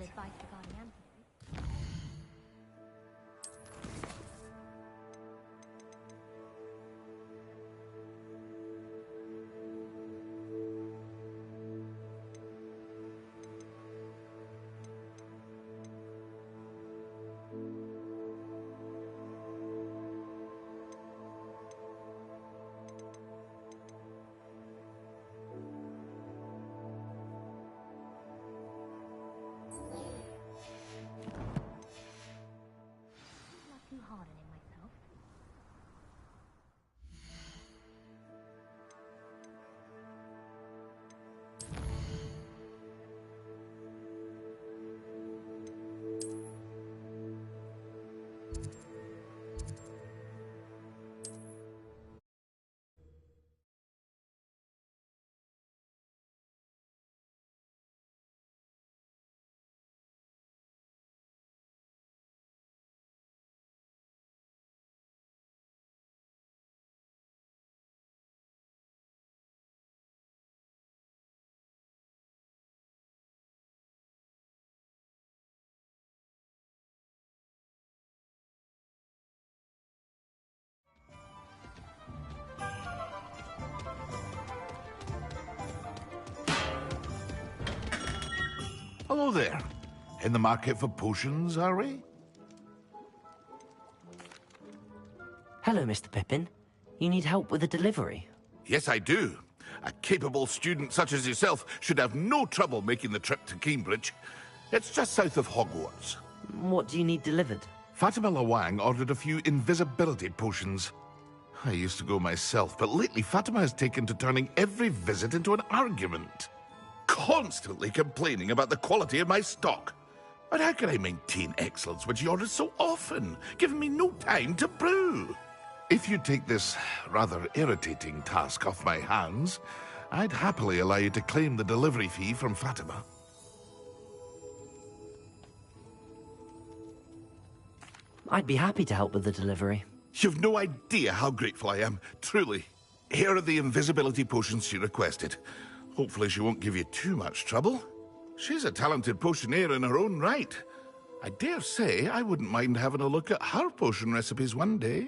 Hello there. In the market for potions, are we? Hello, Mr. Pippin. You need help with a delivery? Yes, I do. A capable student such as yourself should have no trouble making the trip to Cambridge. It's just south of Hogwarts. What do you need delivered? Fatima Lawang ordered a few invisibility potions. I used to go myself, but lately Fatima has taken to turning every visit into an argument. Constantly complaining about the quality of my stock. But how can I maintain excellence when she orders so often, giving me no time to brew? If you take this rather irritating task off my hands, I'd happily allow you to claim the delivery fee from Fatima. I'd be happy to help with the delivery. You've no idea how grateful I am, truly. Here are the invisibility potions she requested. Hopefully she won't give you too much trouble. She's a talented potioneer in her own right. I dare say I wouldn't mind having a look at her potion recipes one day.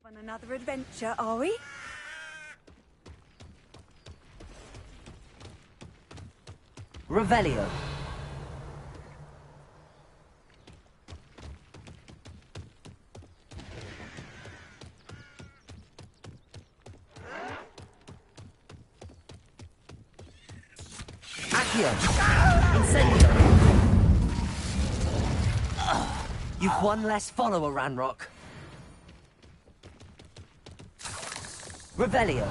On another adventure, are we? Revelio. Accio. Incendio. You've one less follower, Ranrock. Revelio.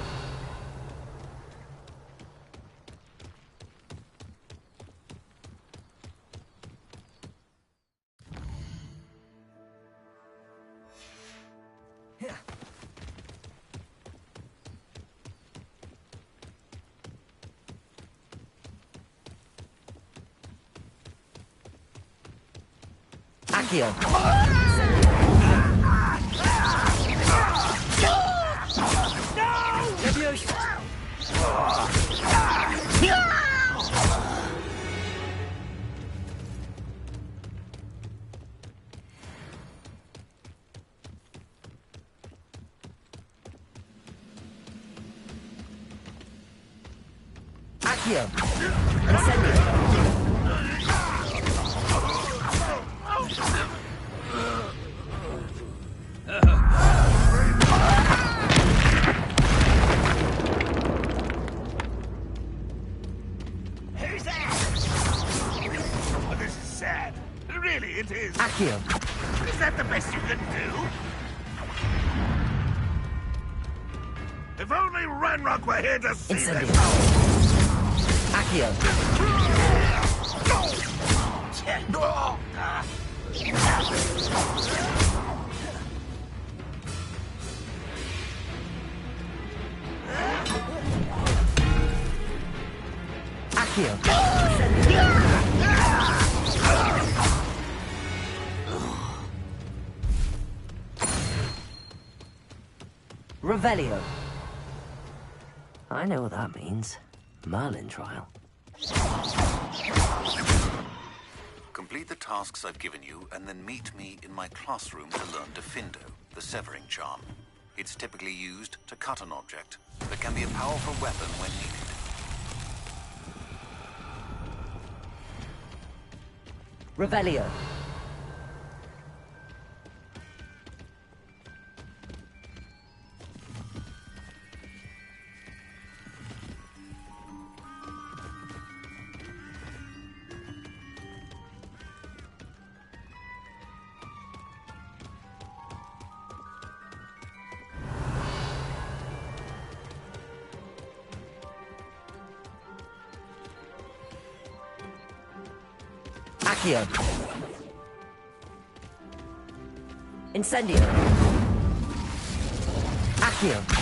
Accio. Accio. Incendio. Who's that? Oh, this is sad. Really, it is. Accio. Is that the best you can do? If only Ranrock were here to see Incendio. this. Accio. Accio. Revelio. I know what that means. Merlin trial. Complete the tasks I've given you, and then meet me in my classroom to learn Defindo, the severing charm. It's typically used to cut an object, but can be a powerful weapon when needed. Revelio. Accio. Incendio. Accio.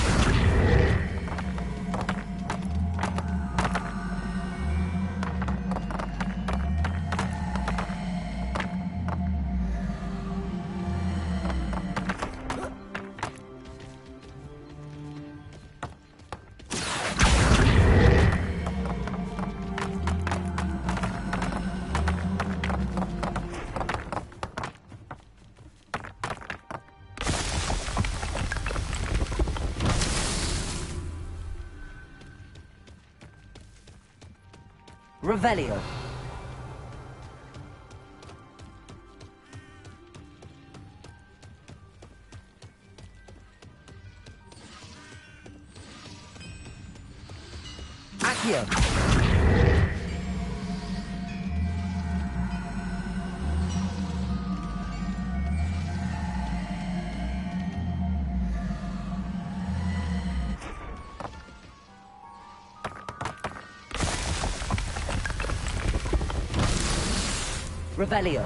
Revelio. Accio. Revelio.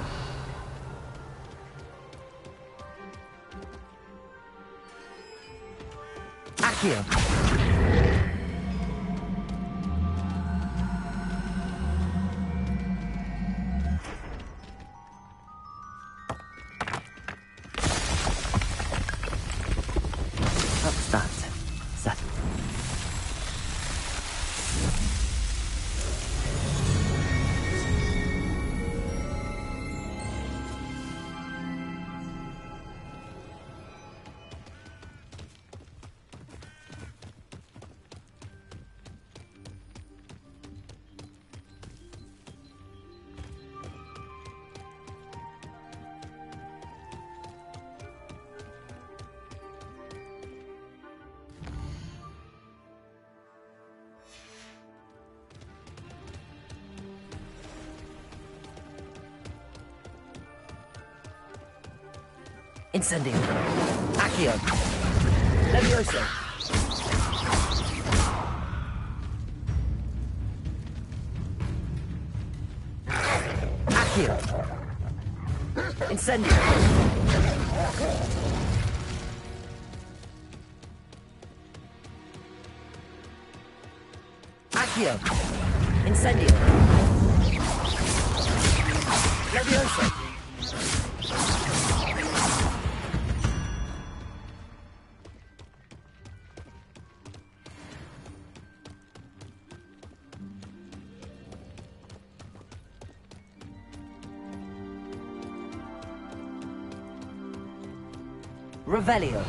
Accio. Substance. Set. Incendio. Accio. Levioso. Accio. Incendio. Accio. Incendio. Levioso. Revelio.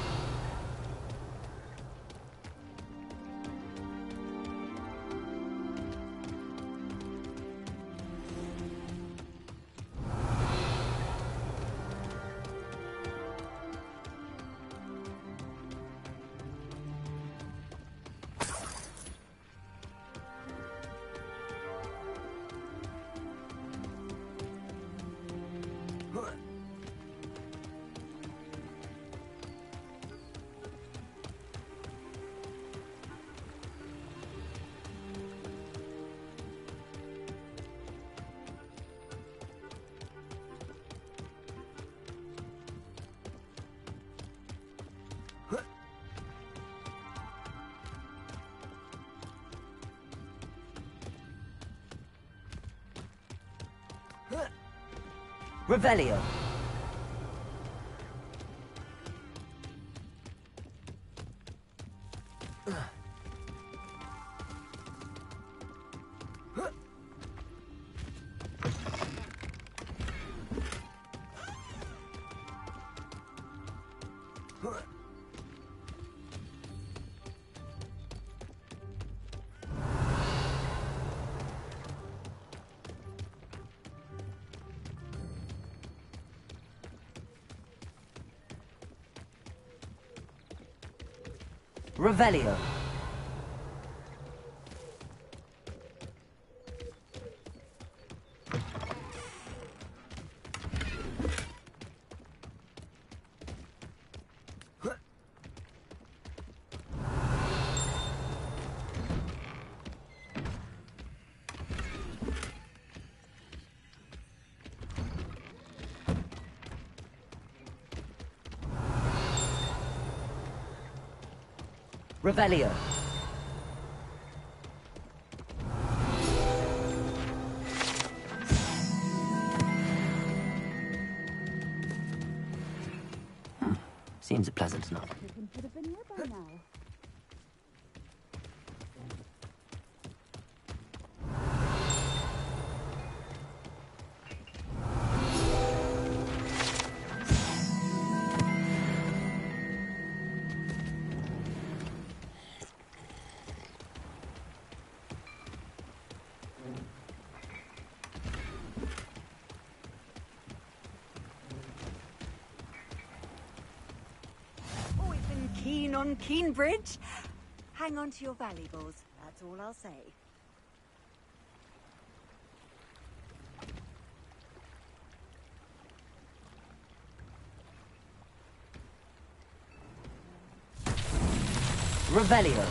Revelio. Revelio. Revelio. Seems pleasant enough. Should have been here by now. Always been keen on Keenbridge. Hang on to your valuables, that's all I'll say. Revelio.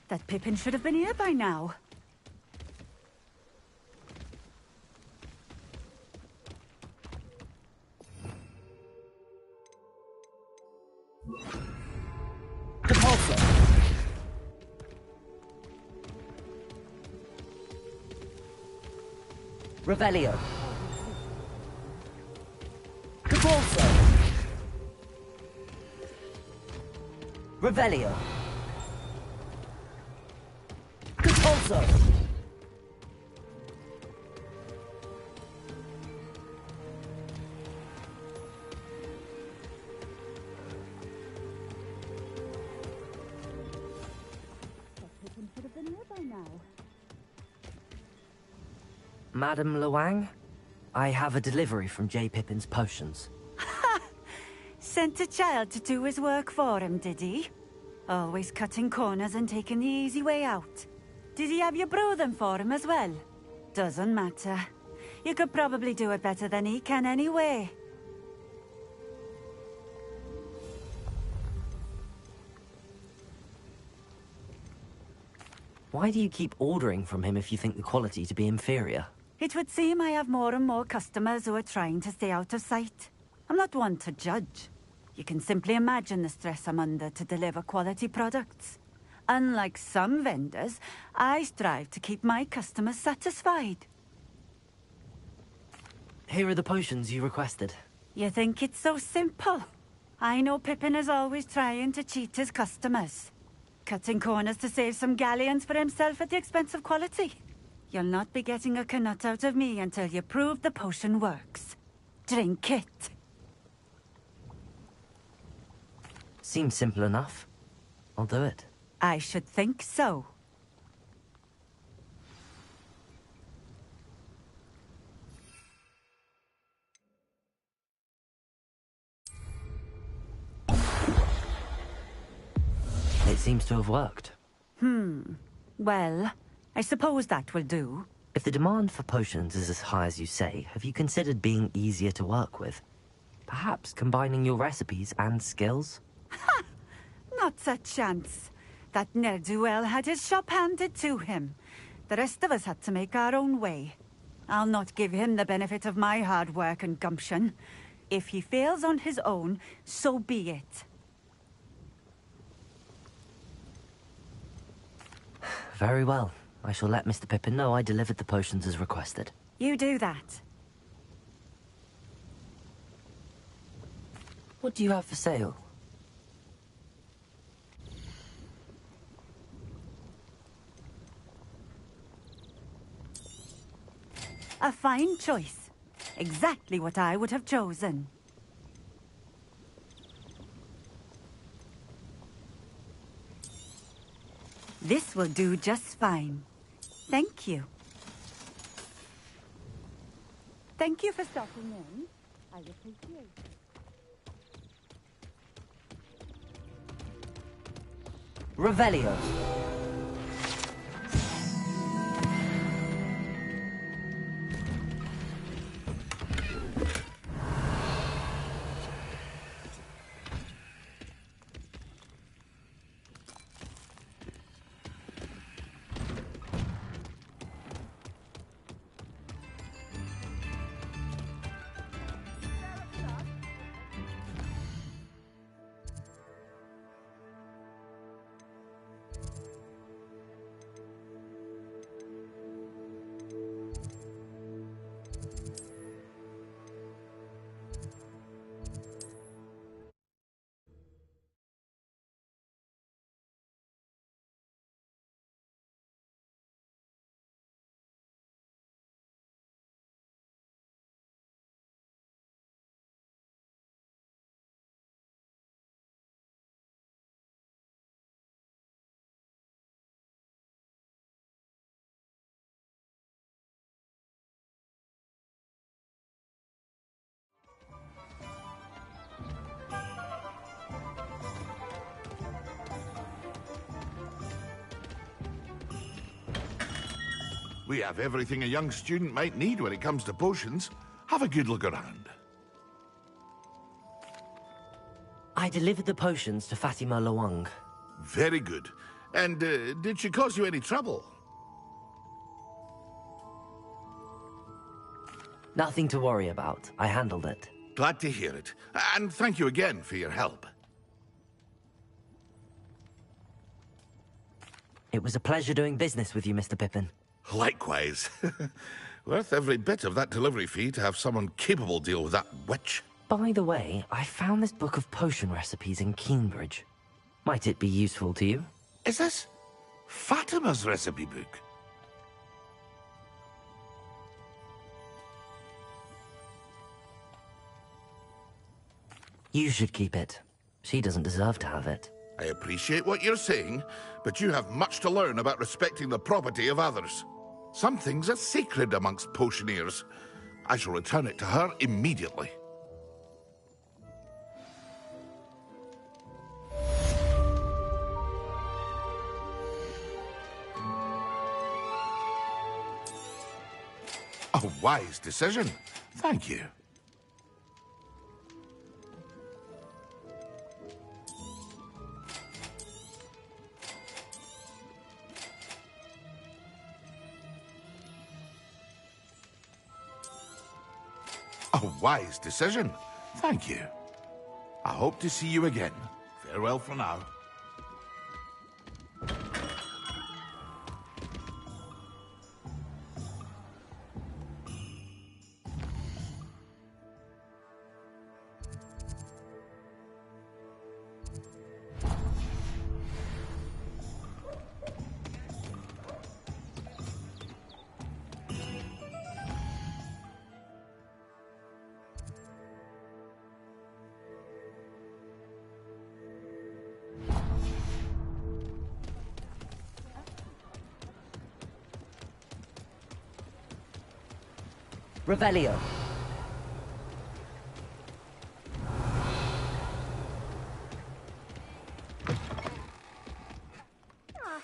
That Pippin should have been here by now. Revelio. Capulso. Revelio. Capulso. Should have been here by now. Madam Luang, I have a delivery from J. Pippin's potions. Sent a child to do his work for him, did he? Always cutting corners and taking the easy way out. Did he have you brew them for him as well? Doesn't matter. You could probably do it better than he can anyway. Why do you keep ordering from him if you think the quality to be inferior? It would seem I have more and more customers who are trying to stay out of sight. I'm not one to judge. You can simply imagine the stress I'm under to deliver quality products. Unlike some vendors, I strive to keep my customers satisfied. Here are the potions you requested. You think it's so simple? I know Pippin is always trying to cheat his customers. Cutting corners to save some galleons for himself at the expense of quality. You'll not be getting a canut out of me until you prove the potion works. Drink it. Seems simple enough. I'll do it. I should think so. It seems to have worked. Well, I suppose that will do. If the demand for potions is as high as you say, have you considered being easier to work with? Perhaps combining your recipes and skills? Ha! Not a chance. That ne'er-do-well had his shop handed to him. The rest of us had to make our own way. I'll not give him the benefit of my hard work and gumption. If he fails on his own, so be it. Very well. I shall let Mr. Pippin know I delivered the potions as requested. You do that. What do you have for sale? A fine choice. Exactly what I would have chosen. This will do just fine. Thank you. Thank you for stopping in. I appreciate it. Revelio. We have everything a young student might need when it comes to potions. Have a good look around. I delivered the potions to Fatima Lawang. Very good. And did she cause you any trouble? Nothing to worry about. I handled it. Glad to hear it. And thank you again for your help. It was a pleasure doing business with you, Mr. Pippin. Likewise. Worth every bit of that delivery fee to have someone capable deal with that witch. By the way, I found this book of potion recipes in Cambridge. Might it be useful to you? Is this Fatima's recipe book? You should keep it. She doesn't deserve to have it. I appreciate what you're saying, but you have much to learn about respecting the property of others. Some things are sacred amongst potioneers. I shall return it to her immediately. A wise decision. Thank you. A wise decision. Thank you. I hope to see you again. Farewell for now. Revelio.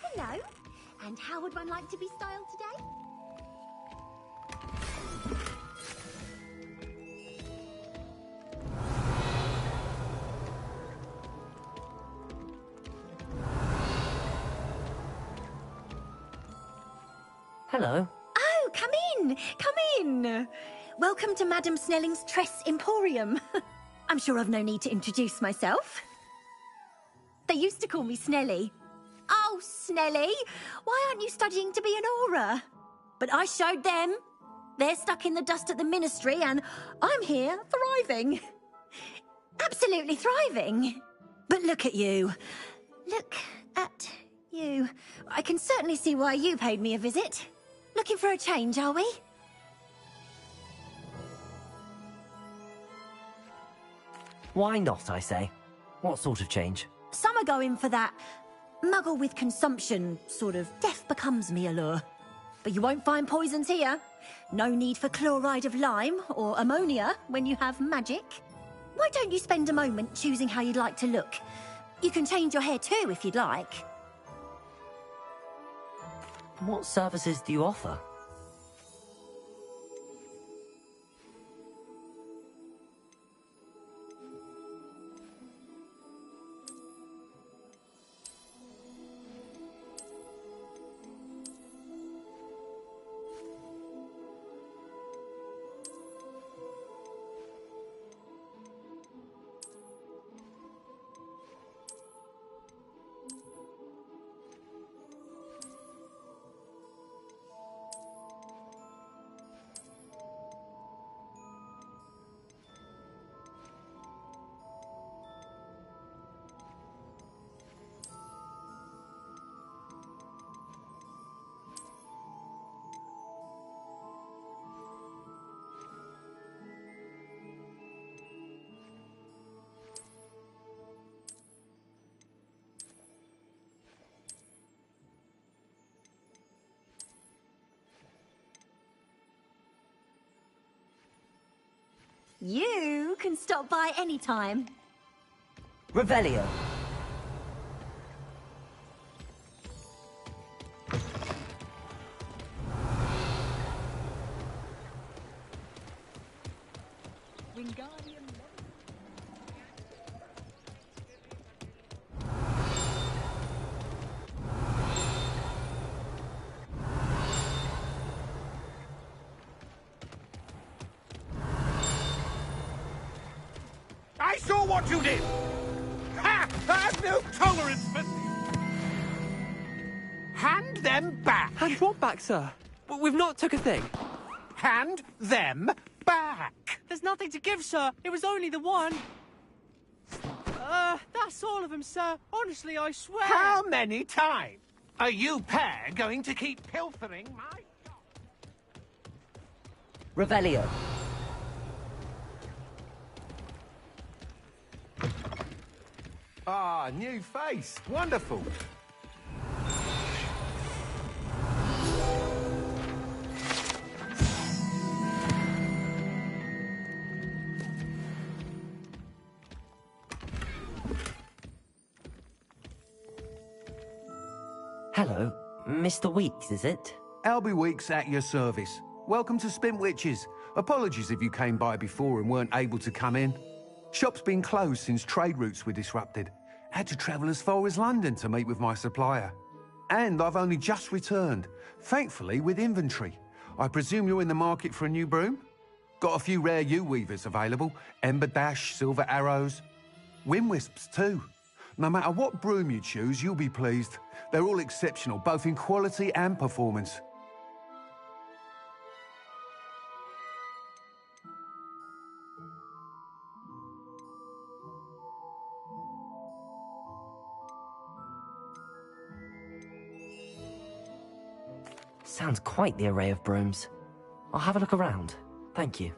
Hello. And how would one like to be styled today? Hello. Oh, come in! Come in! Welcome to Madame Snelling's Tress Emporium. I'm sure I've no need to introduce myself. They used to call me Snelly. Oh, Snelly! Why aren't you studying to be an aura? But I showed them. They're stuck in the dust at the Ministry, and I'm here, thriving. Absolutely thriving. But look at you. Look at you. I can certainly see why you paid me a visit. Looking for a change, are we? Why not, I say? What sort of change? Some are going for that muggle with consumption, sort of death becomes me allure. But you won't find poisons here. No need for chloride of lime or ammonia when you have magic. Why don't you spend a moment choosing how you'd like to look? You can change your hair too if you'd like. What services do you offer? You can stop by any time. Revelio. what you did! Ha! I have no tolerance for... Hand them back! Hand what back, sir? We've not took a thing. Hand them back! There's nothing to give, sir. It was only the one. That's all of them, sir. Honestly, I swear. How many times are you pair going to keep pilfering my... Revelio. Ah, new face. Wonderful. Hello, Mr. Weeks, is it? Albie Weeks at your service. Welcome to Spintwitches. Apologies if you came by before and weren't able to come in. Shop's been closed since trade routes were disrupted. Had to travel as far as London to meet with my supplier. And I've only just returned, thankfully with inventory. I presume you're in the market for a new broom? Got a few rare U-weavers available. Ember Dash, Silver Arrows. Wind Wisps too. No matter what broom you choose, you'll be pleased. They're all exceptional, both in quality and performance. Sounds quite the array of brooms. I'll have a look around. Thank you.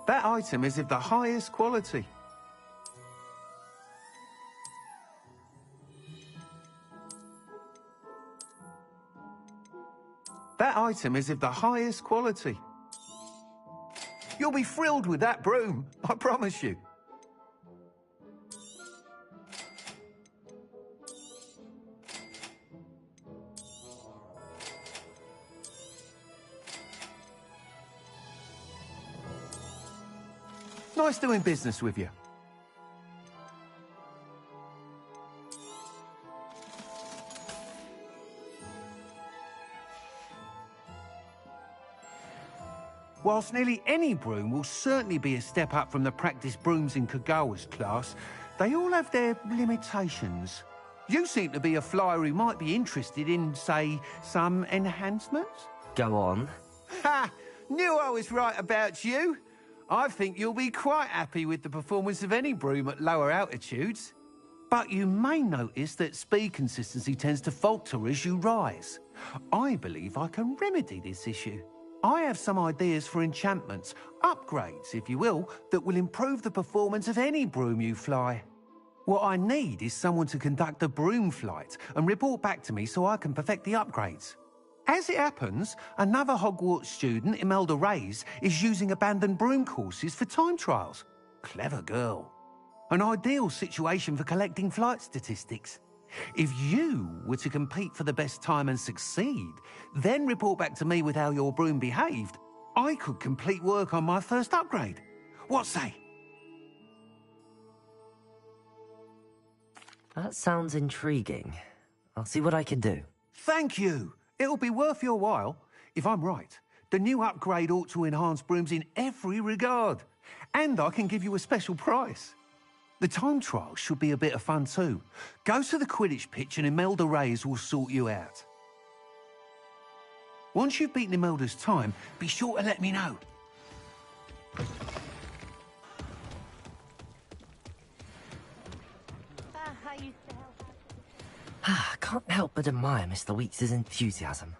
That item is of the highest quality. That item is of the highest quality. You'll be thrilled with that broom, I promise you. Nice doing business with you. Whilst nearly any broom will certainly be a step up from the practice brooms in Kagawa's class, they all have their limitations. You seem to be a flyer who might be interested in, say, some enhancements? Go on. Ha! Knew I was right about you. I think you'll be quite happy with the performance of any broom at lower altitudes. But you may notice that speed consistency tends to falter as you rise. I believe I can remedy this issue. I have some ideas for enchantments, upgrades, if you will, that will improve the performance of any broom you fly. What I need is someone to conduct a broom flight and report back to me so I can perfect the upgrades. As it happens, another Hogwarts student, Imelda Reyes, is using abandoned broom courses for time trials. Clever girl. An ideal situation for collecting flight statistics. If you were to compete for the best time and succeed, then report back to me with how your broom behaved, I could complete work on my first upgrade. What say? That sounds intriguing. I'll see what I can do. Thank you. It'll be worth your while. If I'm right, the new upgrade ought to enhance brooms in every regard. And I can give you a special price. The time trial should be a bit of fun too. Go to the Quidditch pitch and Imelda Reyes will sort you out. Once you've beaten Imelda's time, be sure to let me know. Can't help but admire Mr. Weeks' enthusiasm.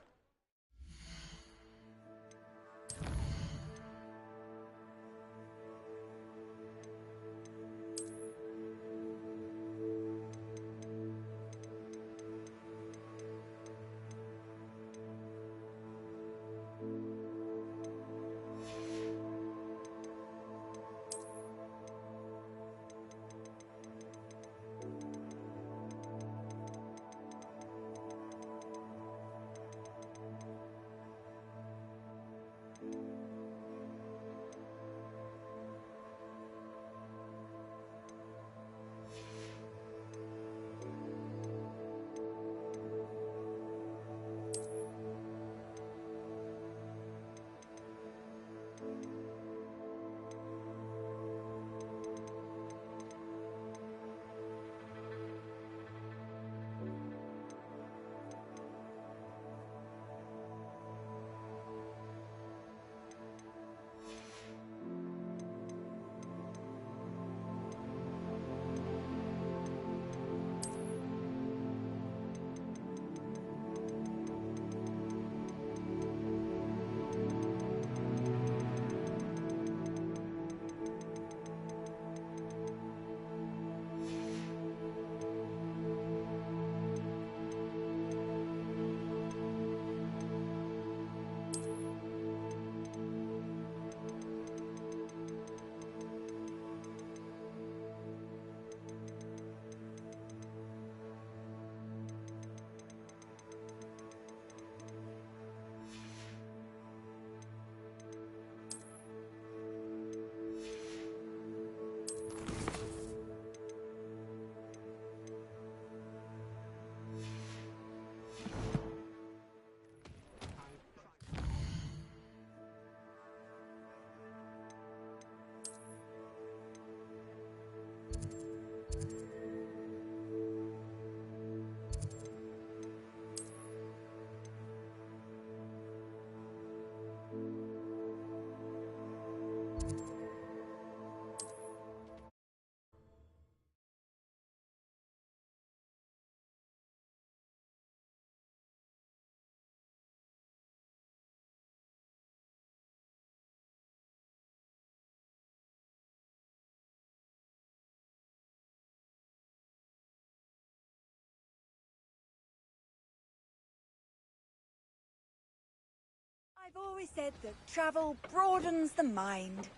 I've always said that travel broadens the mind.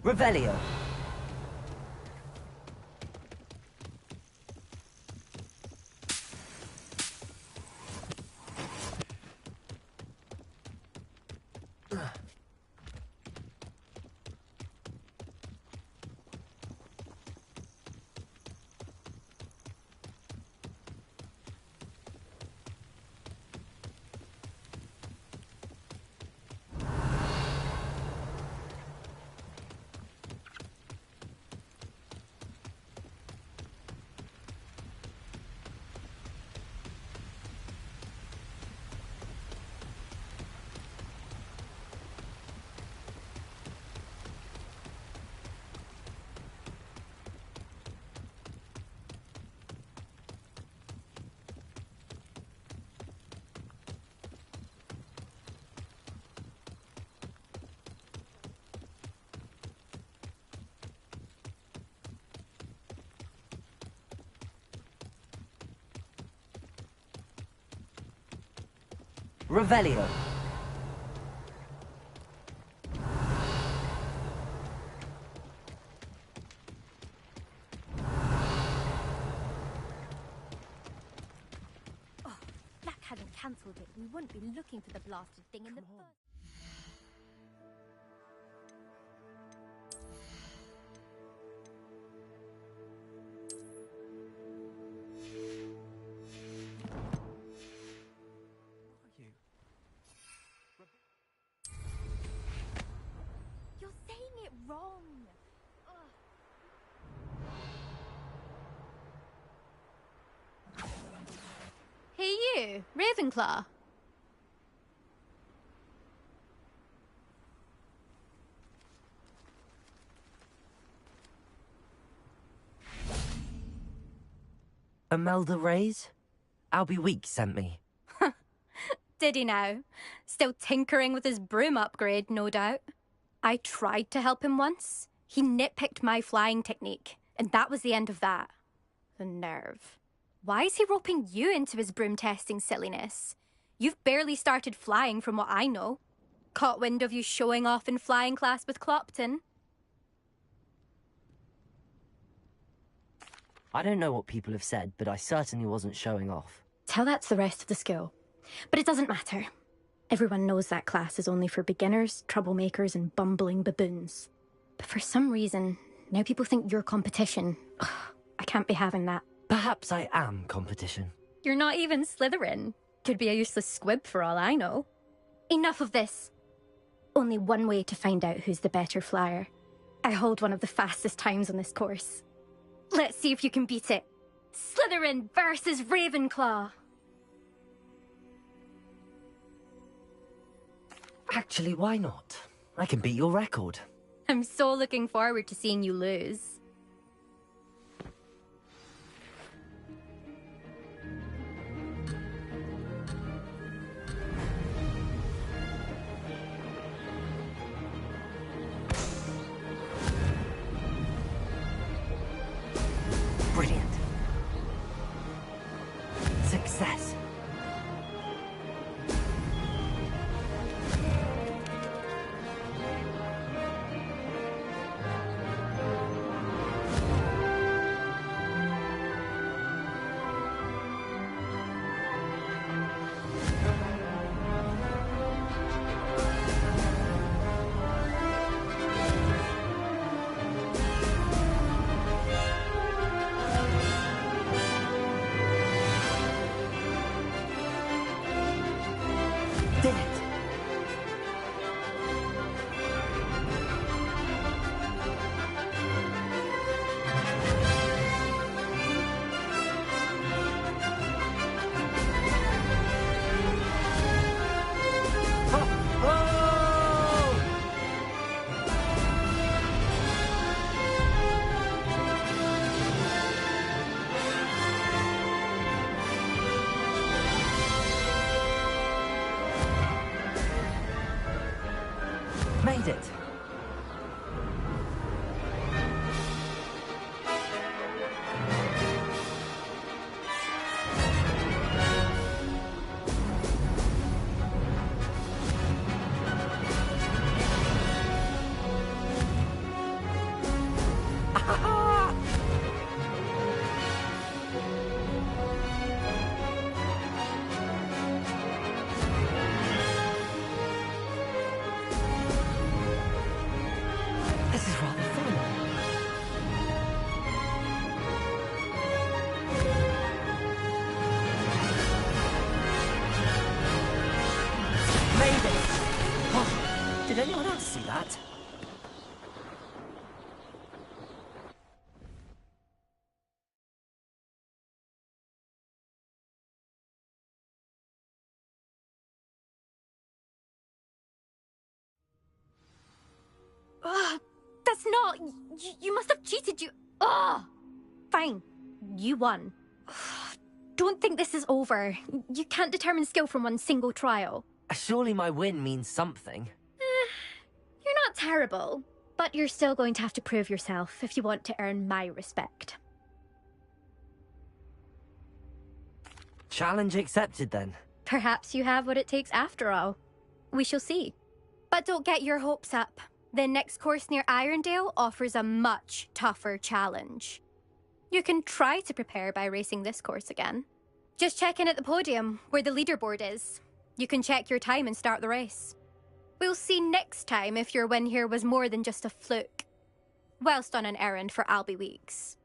Revelio. Revelio. Oh, Black hadn't cancelled it. We wouldn't be looking for the blasted thing in the first. You're saying it wrong. Hey you, Ravenclaw. Imelda Reyes? Albie Weeks sent me. Did he now? Still tinkering with his broom upgrade, no doubt. I tried to help him once. He nitpicked my flying technique, and that was the end of that. The nerve. Why is he roping you into his broom testing silliness? You've barely started flying from what I know. Caught wind of you showing off in flying class with Clopton. I don't know what people have said, but I certainly wasn't showing off. Tell that to the rest of the school. But it doesn't matter. Everyone knows that class is only for beginners, troublemakers, and bumbling baboons. But for some reason, now people think you're competition. Ugh, I can't be having that. Perhaps I am competition. You're not even Slytherin. Could be a useless squib for all I know. Enough of this. Only one way to find out who's the better flyer. I hold one of the fastest times on this course. Let's see if you can beat it. Slytherin versus Ravenclaw. Actually, why not? I can beat your record. I'm so looking forward to seeing you lose. Brilliant. Success. Did it. made it. This is rather fun. Made it! Oh, did anyone else see that? Ugh, that's not... You must have cheated, you... Ugh! Fine. You won. Don't think this is over. You can't determine skill from one single trial. Surely my win means something. You're not terrible, but you're still going to have to prove yourself if you want to earn my respect. Challenge accepted, then. Perhaps you have what it takes after all. We shall see. But don't get your hopes up. The next course near Irondale offers a much tougher challenge. You can try to prepare by racing this course again. Just check in at the podium, where the leaderboard is. You can check your time and start the race. We'll see next time if your win here was more than just a fluke. Whilst on an errand for Albie Weeks.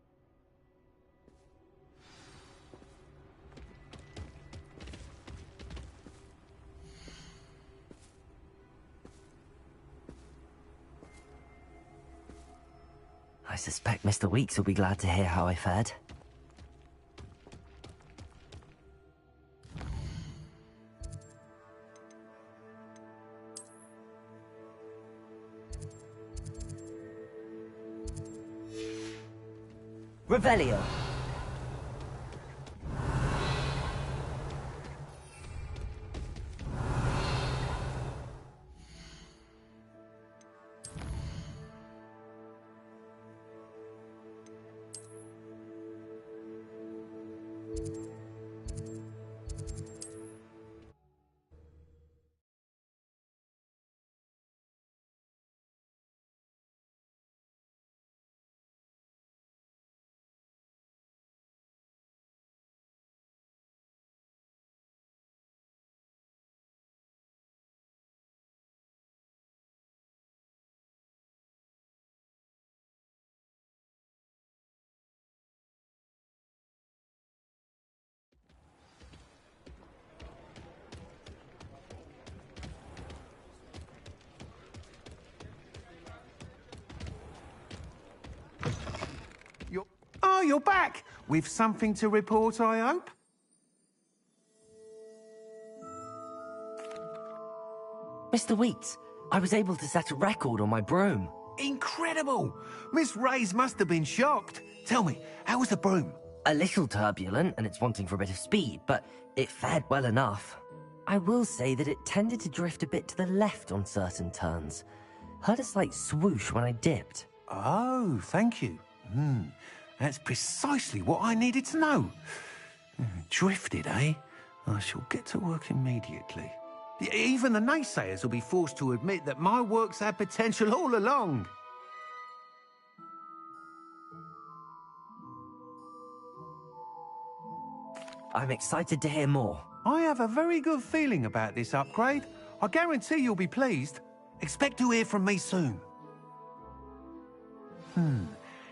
I suspect Mr. Weeks will be glad to hear how I fared. Revelio. Oh, you're back! With something to report, I hope? Mr. Weeks, I was able to set a record on my broom. Incredible! Miss Reyes must have been shocked. Tell me, how was the broom? A little turbulent, and it's wanting for a bit of speed, but it fared well enough. I will say that it tended to drift a bit to the left on certain turns. Heard a slight swoosh when I dipped. Oh, thank you. That's precisely what I needed to know. Drifted, eh? I shall get to work immediately. Even the naysayers will be forced to admit that my work's had potential all along. I'm excited to hear more. I have a very good feeling about this upgrade. I guarantee you'll be pleased. Expect to hear from me soon.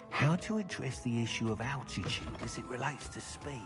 How to address the issue of altitude as it relates to speed?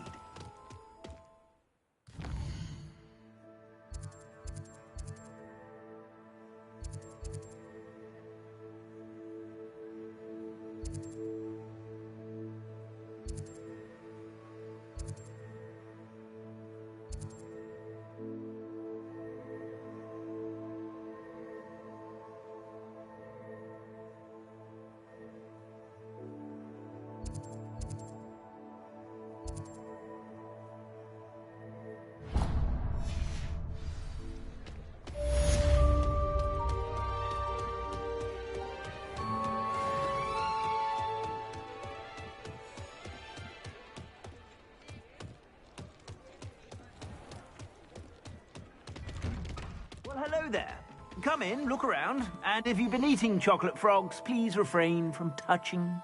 Well, hello there. Come in, look around, and if you've been eating chocolate frogs, please refrain from touching.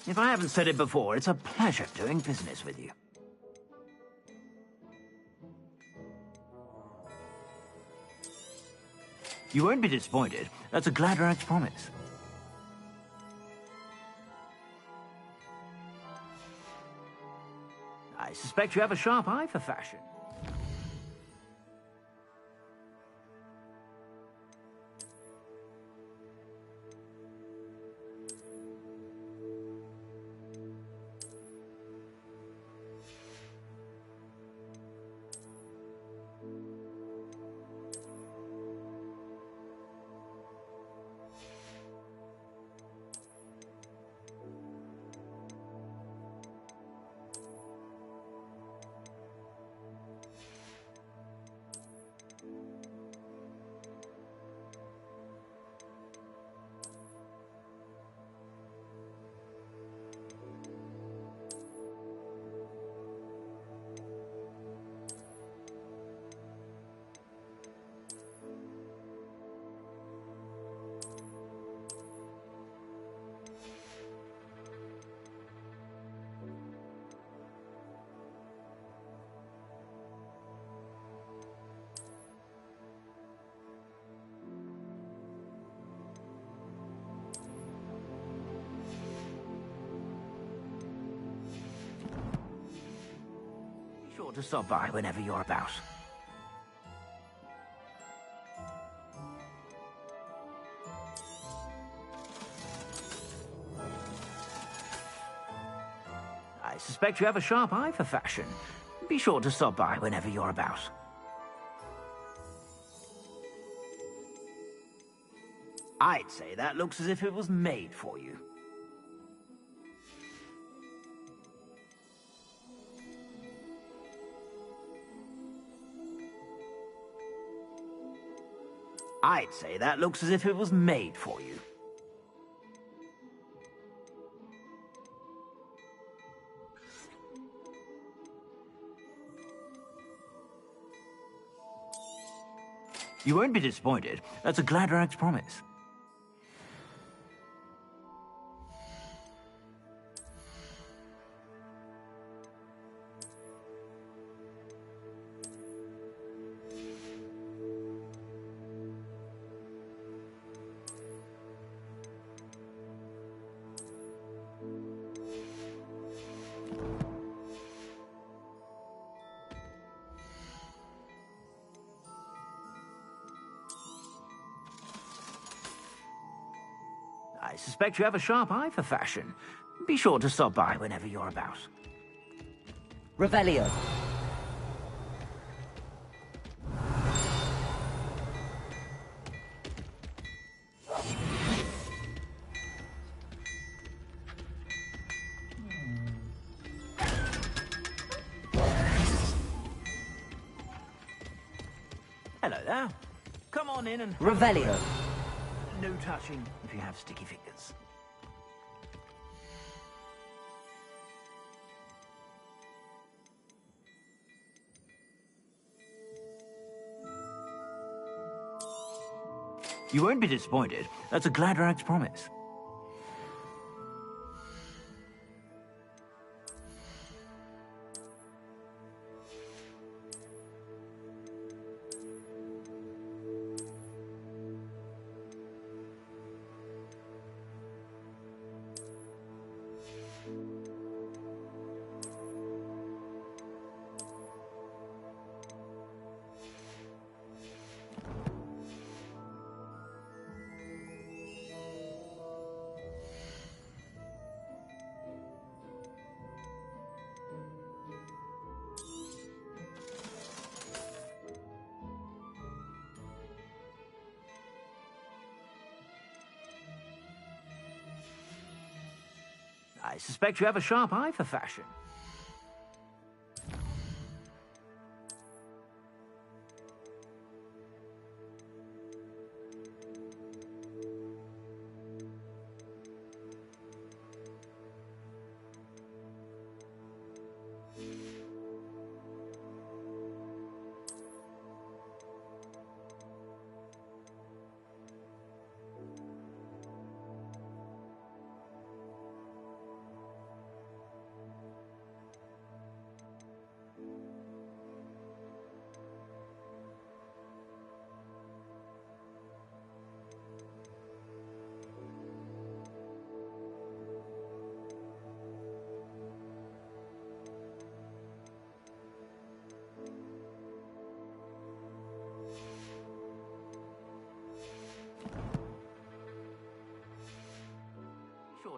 If I haven't said it before, it's a pleasure doing business with you. You won't be disappointed. That's a Gladrax promise. I suspect you have a sharp eye for fashion. Be sure to stop by whenever you're about. I suspect you have a sharp eye for fashion. Be sure to stop by whenever you're about. I'd say that looks as if it was made for you. I'd say that looks as if it was made for you. You won't be disappointed. That's a Gladrax promise. I suspect you have a sharp eye for fashion. Be sure to stop by whenever you're about. Revelio. Hello there. Come on in and... Revelio. No touching if you have sticky fingers. You won't be disappointed. That's a Gladrax promise. I suspect you have a sharp eye for fashion.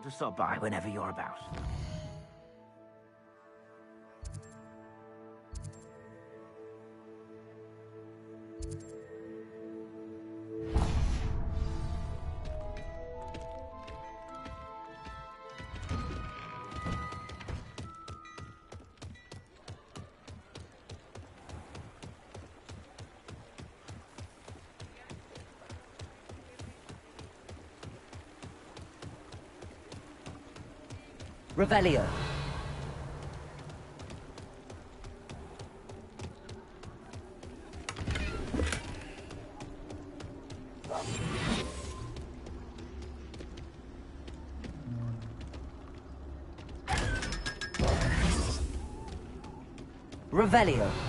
to stop by whenever you're about. Revelio. Revelio.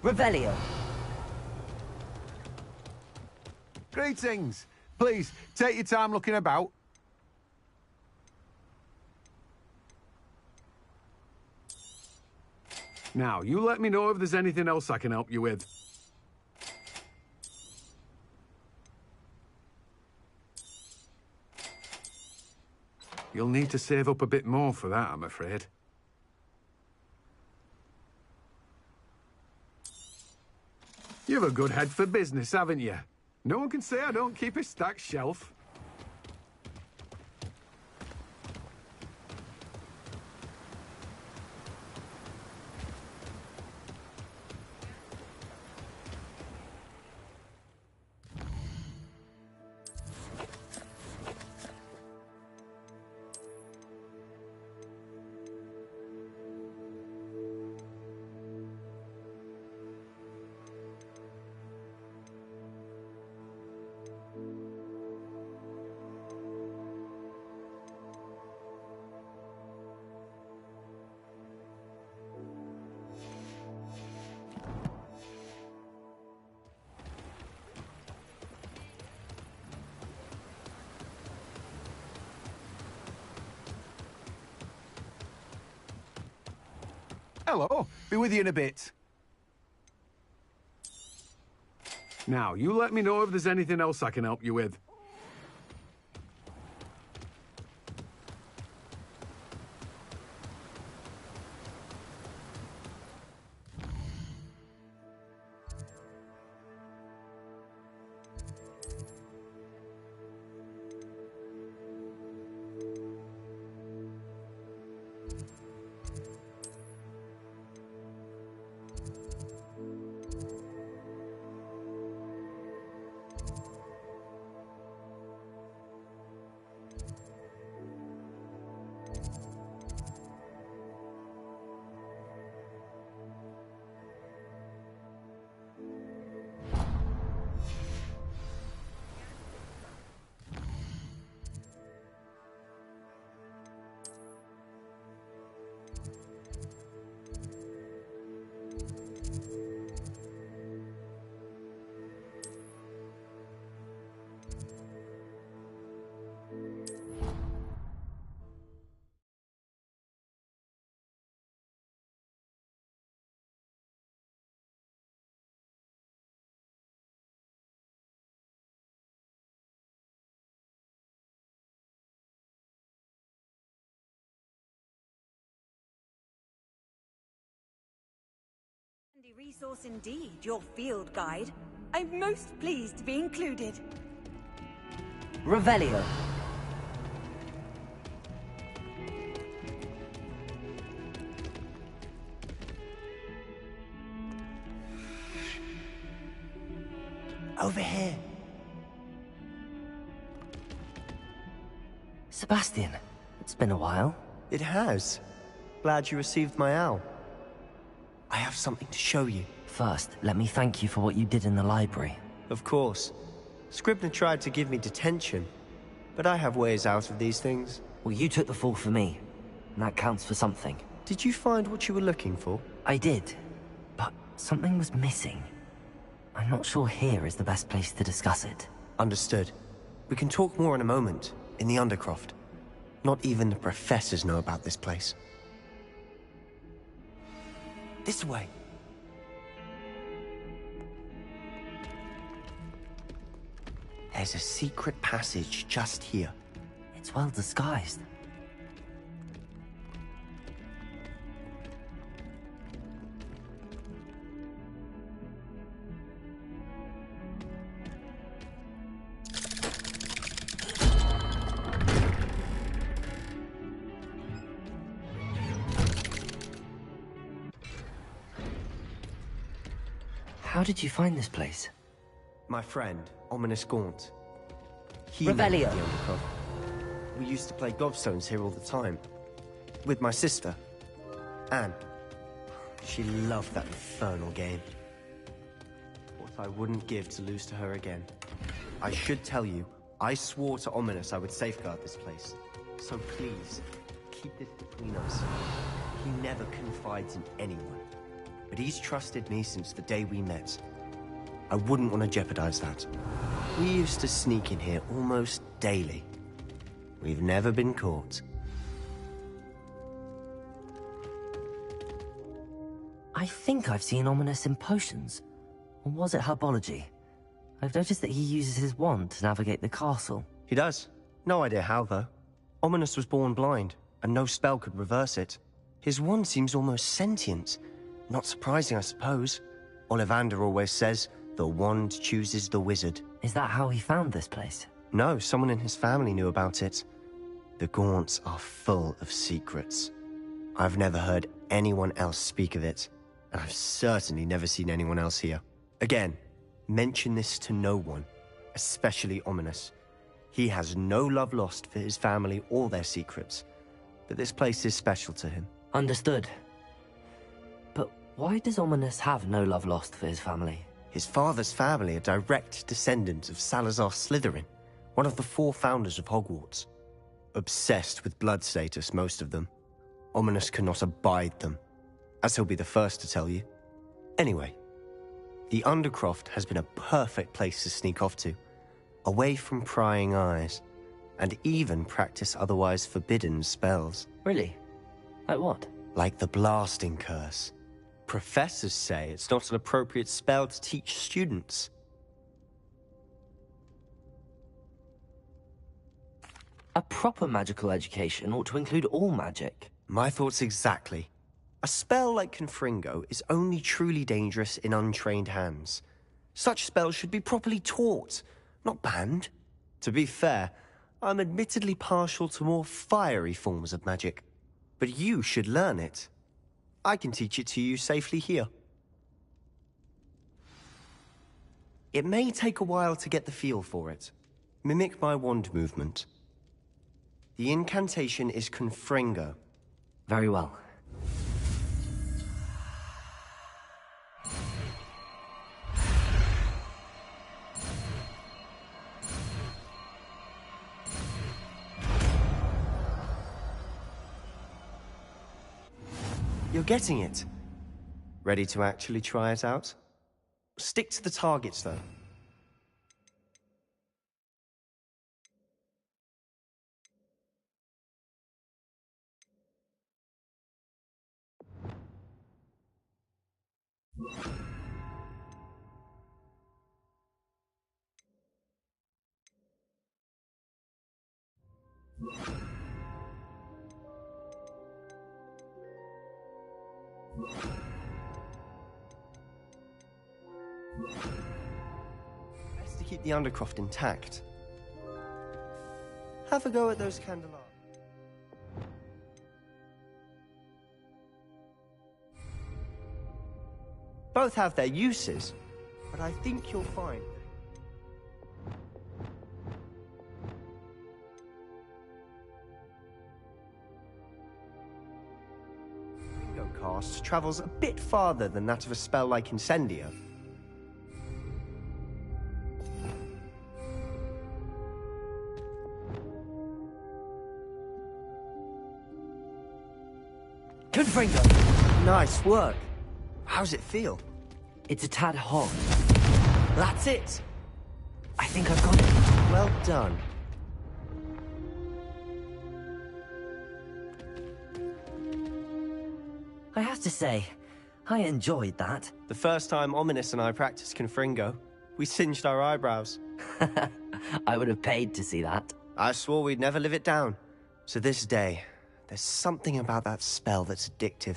Revelio. Greetings. Please, take your time looking about. Now, you let me know if there's anything else I can help you with. You'll need to save up a bit more for that, I'm afraid. You've a good head for business, haven't you? No one can say I don't keep a stacked shelf. Hello. Be with you in a bit. Now, you let me know if there's anything else I can help you with. Handy resource indeed, your field guide. I'm most pleased to be included. Revelio. Over here. Sebastian, it's been a while. It has. Glad you received my owl. I have something to show you. First, let me thank you for what you did in the library. Of course. Scribner tried to give me detention, but I have ways out of these things. Well, you took the fall for me, and that counts for something. Did you find what you were looking for? I did, but something was missing. I'm not sure here is the best place to discuss it. Understood. We can talk more in a moment, in the Undercroft. Not even the professors know about this place. This way. There's a secret passage just here. It's well disguised. How did you find this place? My friend, Ominous Gaunt. He Revelio. made the Undercroft. We used to play gobstones here all the time. With my sister, Anne. She loved that infernal game. What I wouldn't give to lose to her again. I should tell you, I swore to Ominous I would safeguard this place. So please, keep this between us. He never confides in anyone. But he's trusted me since the day we met. I wouldn't want to jeopardize that. We used to sneak in here almost daily. We've never been caught. I think I've seen Ominous in potions. Or was it herbology? I've noticed that he uses his wand to navigate the castle. He does. No idea how, though. Ominous was born blind, and no spell could reverse it. His wand seems almost sentient. Not surprising, I suppose. Ollivander always says, the wand chooses the wizard. Is that how he found this place? No, someone in his family knew about it. The Gaunts are full of secrets. I've never heard anyone else speak of it, and I've certainly never seen anyone else here. Again, mention this to no one, especially Ominous. He has no love lost for his family or their secrets, but this place is special to him. Understood. But why does Ominous have no love lost for his family? His father's family are direct descendants of Salazar Slytherin, one of the 4 founders of Hogwarts. Obsessed with blood status, most of them. Ominous cannot abide them, as he'll be the first to tell you. Anyway, the Undercroft has been a perfect place to sneak off to, away from prying eyes, and even practice otherwise forbidden spells. Really? Like what? Like the Blasting Curse. Professors say it's not an appropriate spell to teach students. A proper magical education ought to include all magic. My thoughts exactly. A spell like Confringo is only truly dangerous in untrained hands. Such spells should be properly taught, not banned. To be fair, I'm admittedly partial to more fiery forms of magic. But you should learn it. I can teach it to you safely here. It may take a while to get the feel for it. Mimic my wand movement. The incantation is Confringo. Very well. You're getting it. Ready to actually try it out? Stick to the targets, though. Best to keep the Undercroft intact. Have a go at those candelabras. Both have their uses, but I think you'll find... cast travels a bit farther than that of a spell like Incendio. Confringo! Nice work. How's it feel? It's a tad hot. That's it. I think I've got it. Well done. I have to say, I enjoyed that. The first time Ominous and I practiced Confringo, we singed our eyebrows. I would have paid to see that. I swore we'd never live it down. So this day, there's something about that spell that's addictive.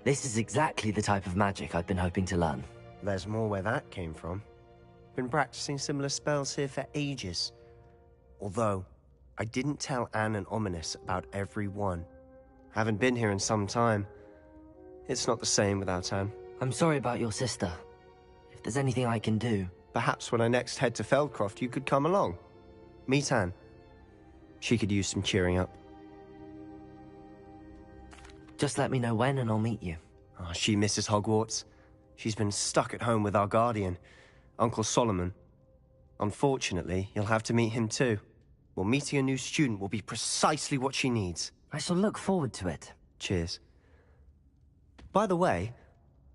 This is exactly the type of magic I've been hoping to learn. There's more where that came from. Been practicing similar spells here for ages. Although, I didn't tell Anne and Ominous about every one. Haven't been here in some time. It's not the same without Anne. I'm sorry about your sister. If there's anything I can do... Perhaps when I next head to Feldcroft, you could come along. Meet Anne. She could use some cheering up. Just let me know when and I'll meet you. Oh, she misses Hogwarts. She's been stuck at home with our guardian, Uncle Solomon. Unfortunately, you'll have to meet him too. Well, meeting a new student will be precisely what she needs. I shall look forward to it. Cheers. By the way,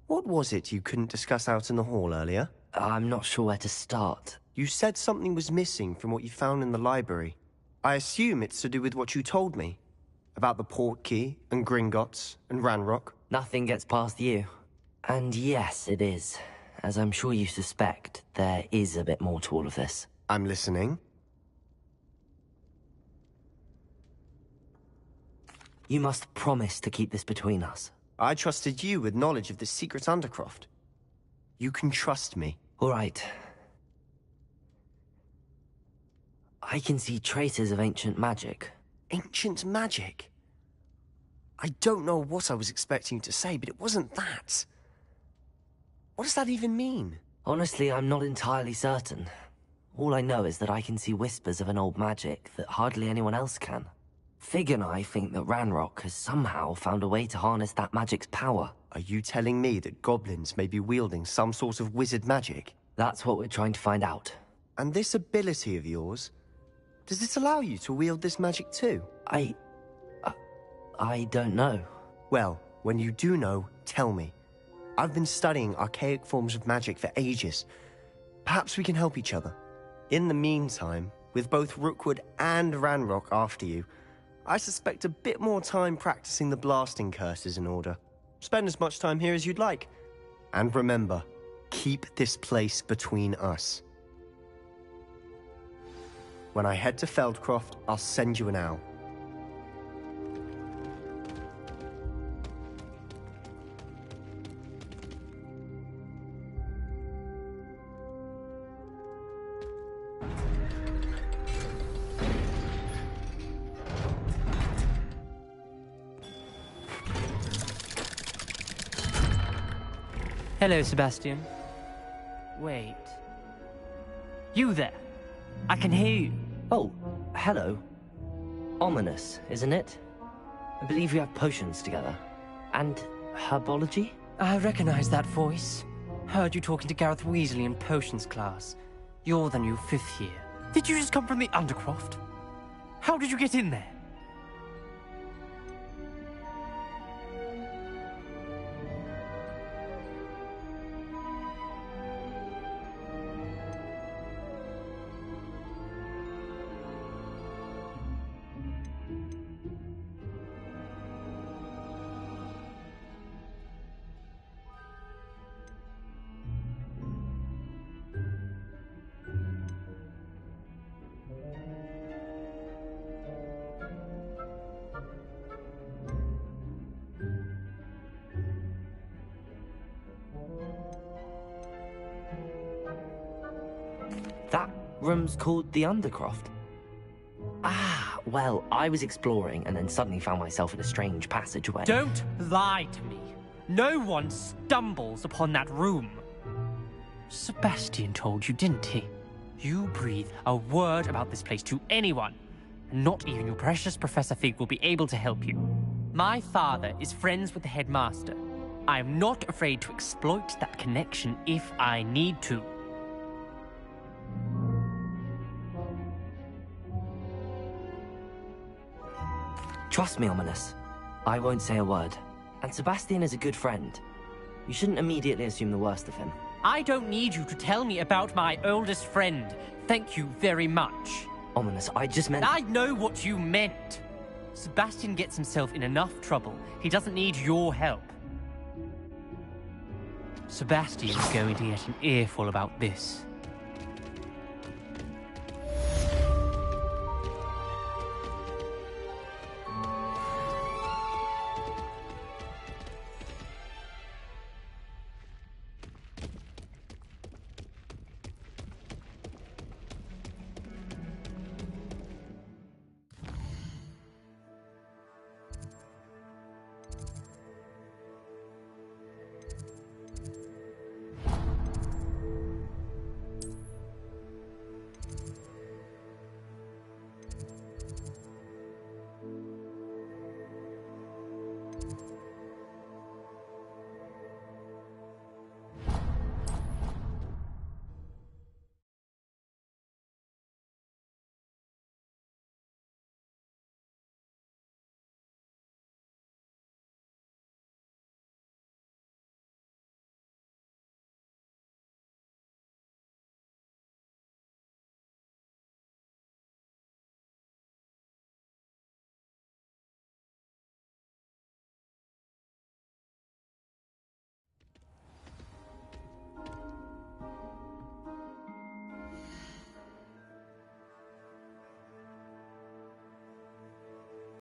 what was it you couldn't discuss out in the hall earlier? I'm not sure where to start. You said something was missing from what you found in the library. I assume it's to do with what you told me. About the Portkey, and Gringotts, and Ranrock. Nothing gets past you. And yes, it is. As I'm sure you suspect, there is a bit more to all of this. I'm listening. You must promise to keep this between us. I trusted you with knowledge of the secret Undercroft. You can trust me. All right. I can see traces of ancient magic. Ancient magic? I don't know what I was expecting to say, but it wasn't that. What does that even mean? Honestly, I'm not entirely certain. All I know is that I can see whispers of an old magic that hardly anyone else can. Fig and I think that Ranrock has somehow found a way to harness that magic's power. Are you telling me that goblins may be wielding some sort of wizard magic? That's what we're trying to find out. And this ability of yours, does it allow you to wield this magic too? I don't know. Well, when you do know, tell me. I've been studying archaic forms of magic for ages. Perhaps we can help each other. In the meantime, with both Rookwood and Ranrock after you, I suspect a bit more time practicing the blasting curse is in order. Spend as much time here as you'd like. And remember, keep this place between us. When I head to Feldcroft, I'll send you an owl. Hello, Sebastian. Wait. You there? I can hear you. Oh, hello. Ominous, isn't it? I believe we have potions together. And herbology? I recognize that voice. Heard you talking to Gareth Weasley in potions class. You're the new 5th year. Did you just come from the Undercroft? How did you get in there? That room's called the Undercroft. Ah, well, I was exploring and then suddenly found myself in a strange passageway. Don't lie to me. No one stumbles upon that room. Sebastian told you, didn't he? You breathe a word about this place to anyone, and not even your precious Professor Fig will be able to help you. My father is friends with the headmaster. I'm not afraid to exploit that connection if I need to. Trust me, Ominous. I won't say a word. And Sebastian is a good friend. You shouldn't immediately assume the worst of him. I don't need you to tell me about my oldest friend. Thank you very much. Ominous, I just meant... I know what you meant. Sebastian gets himself in enough trouble. He doesn't need your help. Sebastian's going to get an earful about this.